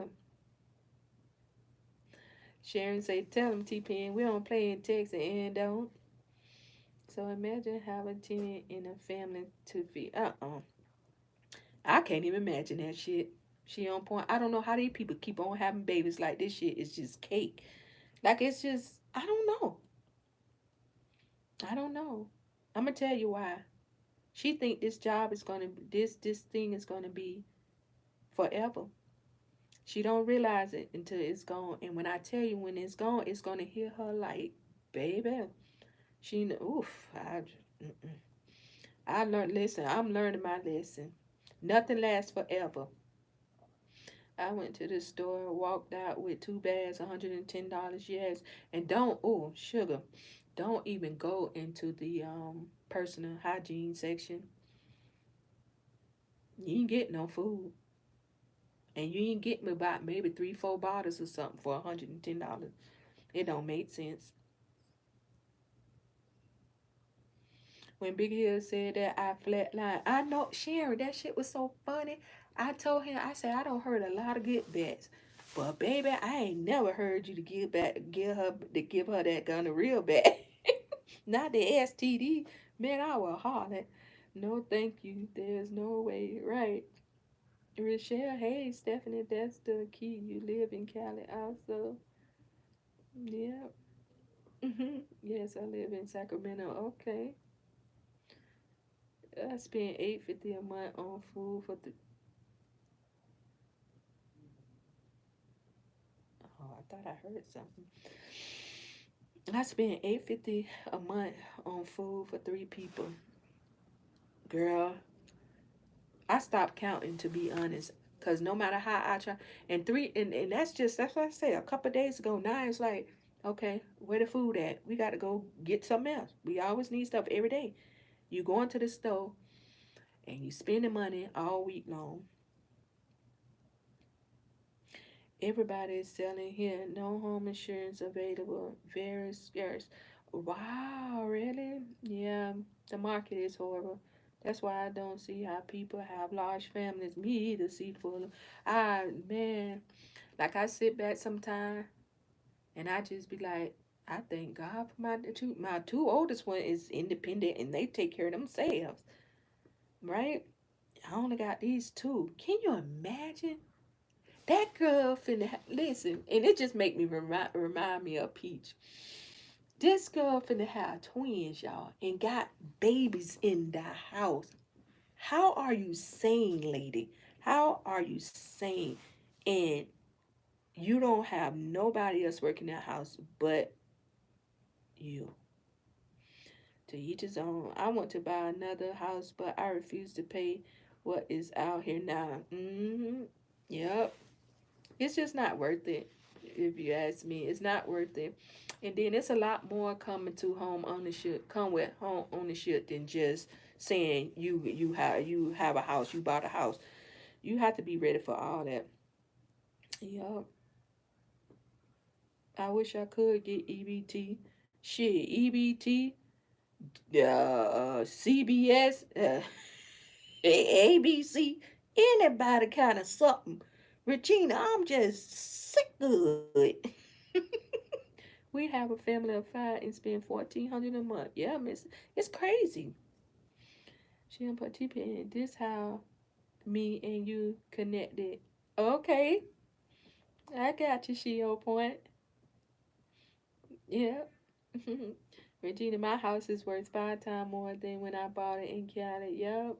Sharon say, tell him, T-Pen, we don't play in Texas and don't. So imagine having a tenant in a family to be, I can't even imagine that shit. She on point. I don't know how these people keep on having babies like this shit is just cake. Like it's just, I don't know. I don't know. I'm gonna tell you why. She think this job is gonna this thing is gonna be forever. She don't realize it until it's gone. And when I tell you when it's gone, it's gonna hit her like, baby. Oof. Mm-mm. I learned. Listen, I'm learning my lesson. Nothing lasts forever. I went to the store, walked out with two bags, $110. Yes, and sugar, don't even go into the personal hygiene section. You ain't get no food, and you ain't get me about maybe three, four bottles or something for $110. It don't make sense. When Big Hill said that, I flatlined. I know, Sharon, that shit was so funny. I told him, I said, I don't heard a lot of good bets. But baby, I ain't never heard you to give her that gun a real bet. Not the STD. Man, I will holler. No, thank you. There's no way. Right. Rochelle, hey, Stephanie, that's the key. You live in Cali also. Yeah. Yes, I live in Sacramento. Okay. I spend $8.50 a month on food for the. Oh, I thought I heard something. I spend $8.50 a month on food for three people. Girl, I stopped counting to be honest. Cause no matter how I try, and that's what I say. A couple of days ago, now it's like, okay, where the food at? We got to go get something else. We always need stuff every day. You go into the store and you spend the money all week long. Everybody is selling here. No home insurance available. Very scarce. Wow, really? Yeah, the market is horrible. That's why I don't see how people have large families. Me either, see full. Man, like I sit back sometime and I just be like, I thank God for my two oldest one is independent and they take care of themselves, right? I only got these two. Can you imagine? That girl listen, and it just make me remind me of Peach. This girl finna have twins, y'all, and got babies in the house. How are you sane, lady? How are you sane? And you don't have nobody else working that house but you. To each his own. I want to buy another house, but I refuse to pay what is out here now. Yep. It's just not worth it. If you ask me, it's not worth it. And then it's a lot more coming to home ownership, come with home ownership than just saying you have a house, you bought a house. You have to be ready for all that. Yup. I wish I could get EBT. Shit, EBT, CBS, ABC, anybody kind of something. Regina, I'm just sick of it. We have a family of five and spend 1,400 a month. Yeah, miss, it's crazy. She done put TP in. This how me and you connected. Okay, I got you, she on point. Yeah. Regina, my house is worth 5 times more than when I bought it in Cali. Yep.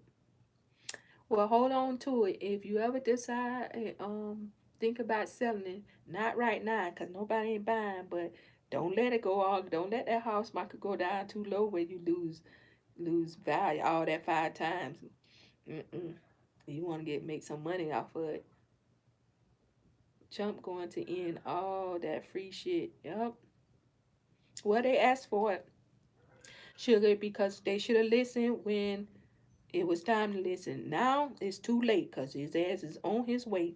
Well, hold on to it. If you ever decide and think about selling it, not right now, cause nobody ain't buying. But don't let it go all. Don't let that house market go down too low where you lose value all that 5 times. Mm-mm. You want to make some money off of it. Trump going to end all that free shit. Yep. Well, they asked for it, sugar, because they should have listened when it was time to listen. Now it's too late because his ass is on his way.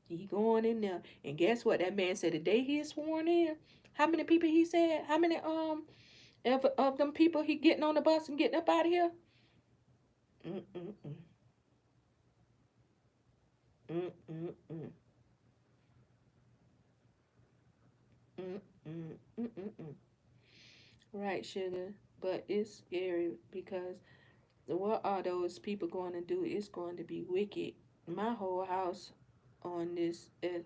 He going in there. And guess what? That man said the day he is sworn in, how many people he said? How many of them people he getting on the bus and getting up out of here? Mm-mm-mm. Mm-mm-mm. Mm-mm. Mm-mm-mm. Right, sugar. But it's scary because what are those people going to do? It's going to be wicked. My whole house on this is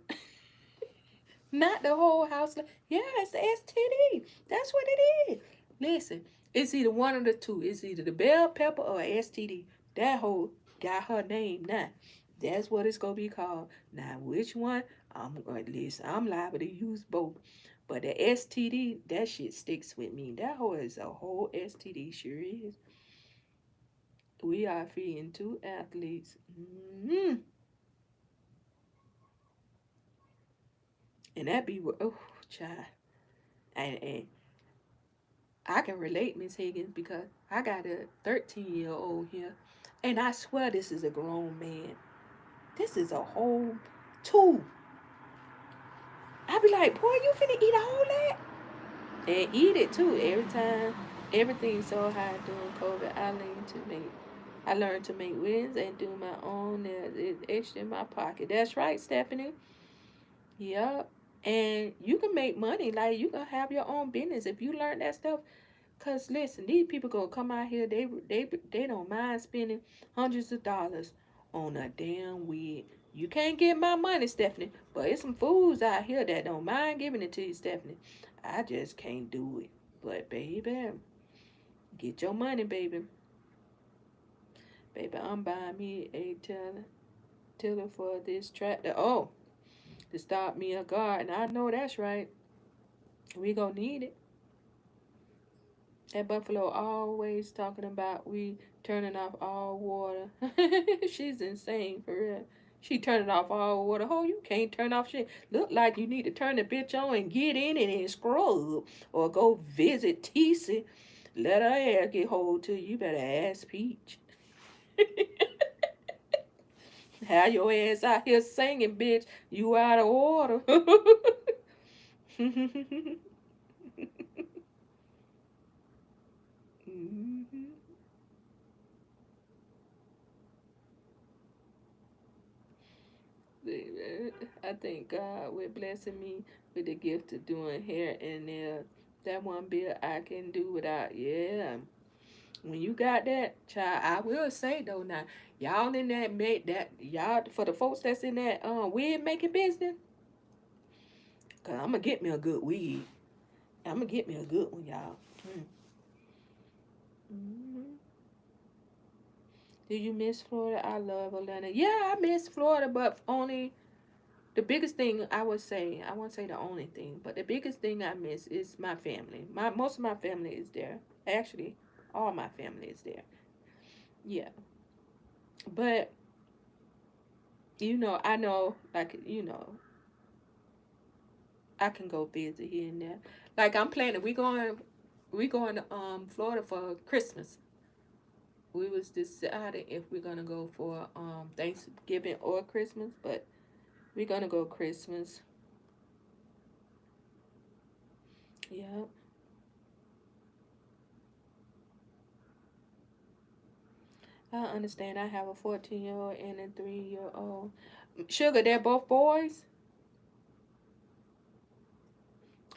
not the whole house. Yeah, it's the STD. That's what it is. Listen, it's either one of the two. It's either the bell pepper or STD. That whole got her name now. That's what it's gonna be called. Now, which one? I'm gonna listen. I'm liable to use both. But the STD, that shit sticks with me. That whole is a whole STD, sure is. We are feeding two athletes. And that be, oh, child. And I can relate, Miss Higgins, because I got a 13-year-old here, and I swear this is a grown man. This is a whole two. I be like, boy, you finna eat all that? And eat it too every time. Everything's so high during COVID. I learned to make wins and do my own. It's extra in my pocket. That's right, Stephanie. Yup. And you can make money. Like you can have your own business if you learn that stuff. Cause listen, these people gonna come out here. They don't mind spending hundreds of dollars on a damn wig. You can't get my money, Stephanie. But it's some fools out here that don't mind giving it to you, Stephanie. I just can't do it. But baby, get your money, baby. Baby, I'm buying me a tiller for this tractor. Oh, to stop me a garden. I know that's right. We gonna need it. That Buffalo always talking about we turning off all water. She's insane for real. She turning off all water. Oh, you can't turn off shit. Look like you need to turn the bitch on and get in it and scrub. Or go visit Tisa. Let her ass get hold to you. You better ask Peach. Have your ass out here singing, bitch. You out of order. Mhm. I thank God with blessing me with the gift of doing hair and nails. That one bit I can do without. Yeah. When you got that, child, I will say though now, y'all in that make that y'all for the folks that's in that wig making business, cause I'm gonna get me a good wig. I'm gonna get me a good one, y'all. Mm-hmm. Do you miss Florida? I love Atlanta. Yeah, I miss Florida, but only the biggest thing I would say, I won't say the only thing, but the biggest thing I miss is my family. Most of my family is there. Actually, all my family is there. Yeah. But I know like, I can go visit here and there. Like I'm planning we going to Florida for Christmas. We was deciding if we're gonna go for Thanksgiving or Christmas, but we're gonna go Christmas. Yeah. I understand. I have a 14-year-old and a 3-year-old. Sugar, they're both boys.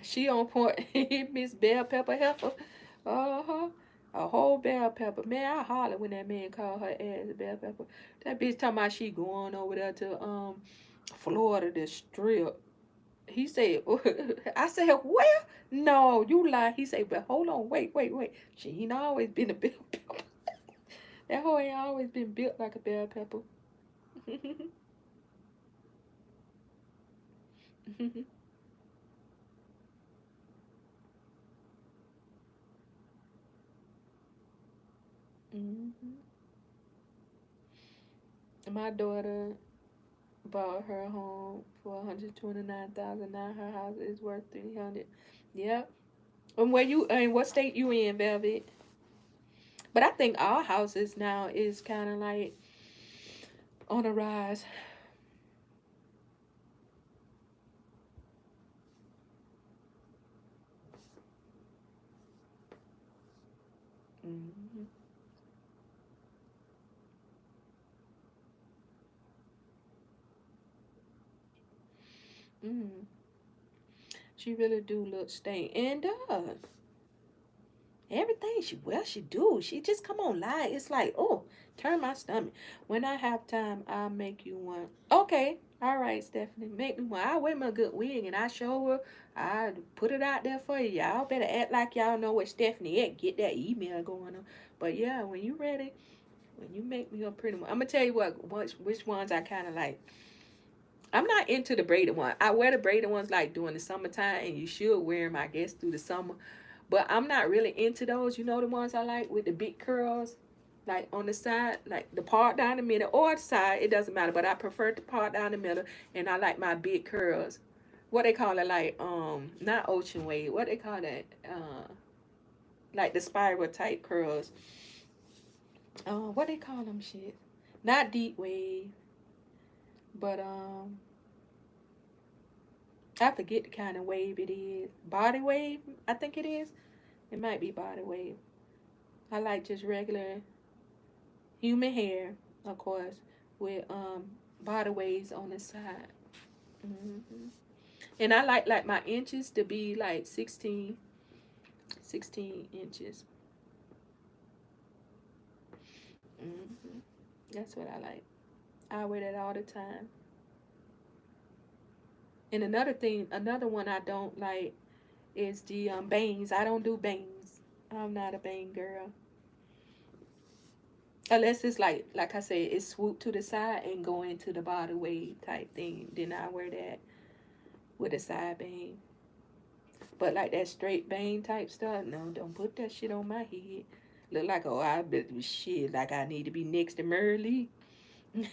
She on point. Miss Bell Pepper Heifer. Uh huh. A whole bell pepper. Man, I hollered when that man called her ass a bell pepper. That bitch talking about she going over there to Florida to strip. He said, I said, well, no, you lie. He said, but hold on, wait. She ain't always been a bell pepper. That hoe ain't always been built like a bell pepper. Hmm. My daughter bought her home for 129,000. Now her house is worth 300. Yep. And where you? And what state you in, Velvet? But I think all houses now is kind of like on a rise. Hmm. Mm. She really do look stank and everything she do. She just come on live. It's like, oh, turn my stomach. When I have time, I'll make you one. Okay. All right, Stephanie. Make me one. I wear my good wig and I show her. I put it out there for you. Y'all better act like y'all know what Stephanie at. Get that email going on. But yeah, when you ready, when you make me a pretty one. I'm gonna tell you which ones I kinda like. I'm not into the braided one. I wear the braided ones like during the summertime, and you should wear them, I guess, through the summer. But I'm not really into those. You know the ones I like with the big curls, like on the side, like the part down the middle or the side. It doesn't matter. But I prefer the part down the middle, and I like my big curls. What they call it, like not ocean wave. What they call that? Like the spiral type curls. What they call them shit? Not deep wave, but I forget the kind of wave it is. Body wave, I think it is. It might be body wave. I like just regular human hair, of course, with body waves on the side. Hmm. And I like my inches to be like 16 inches. Hmm. That's what I like. I wear that all the time. And another one I don't like is the bangs. I don't do bangs. I'm not a bang girl. Unless it's like I said, it's swoop to the side and go into the body wave type thing. Then I wear that with a side bang. But like that straight bang type stuff, no, don't put that shit on my head. Look like, oh, I bet shit like I need to be next to Merle. Hmm.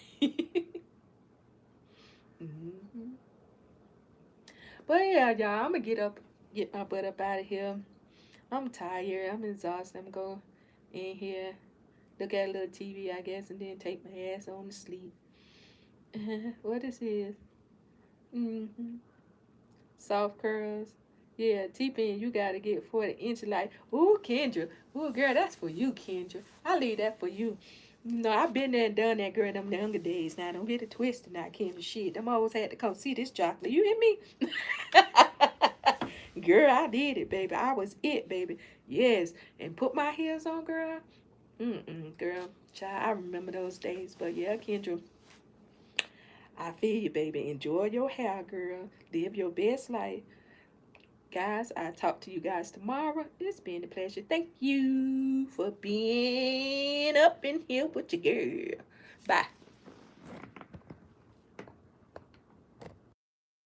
But yeah, y'all, I'm gonna get my butt up out of here. I'm tired. I'm exhausted. I'm gonna go in here, look at a little TV, I guess, and then take my ass on to sleep. What is this? Mm-hmm. Soft curls. Yeah, T-Pin, you gotta get 40 inch like, ooh, Kendra. Ooh, girl, that's for you, Kendra. I leave that for you. No, I've been there and done that, girl, them younger days. Now, don't get it twisted now, Kendra. Shit, them always had to come see this chocolate. You hear me? Girl, I did it, baby. I was it, baby. Yes. And put my heels on, girl. Mm-mm, girl. Child, I remember those days. But yeah, Kendra, I feel you, baby. Enjoy your hair, girl. Live your best life. Guys, I'll talk to you guys tomorrow. It's been a pleasure. Thank you for being up in here with your girl. Bye.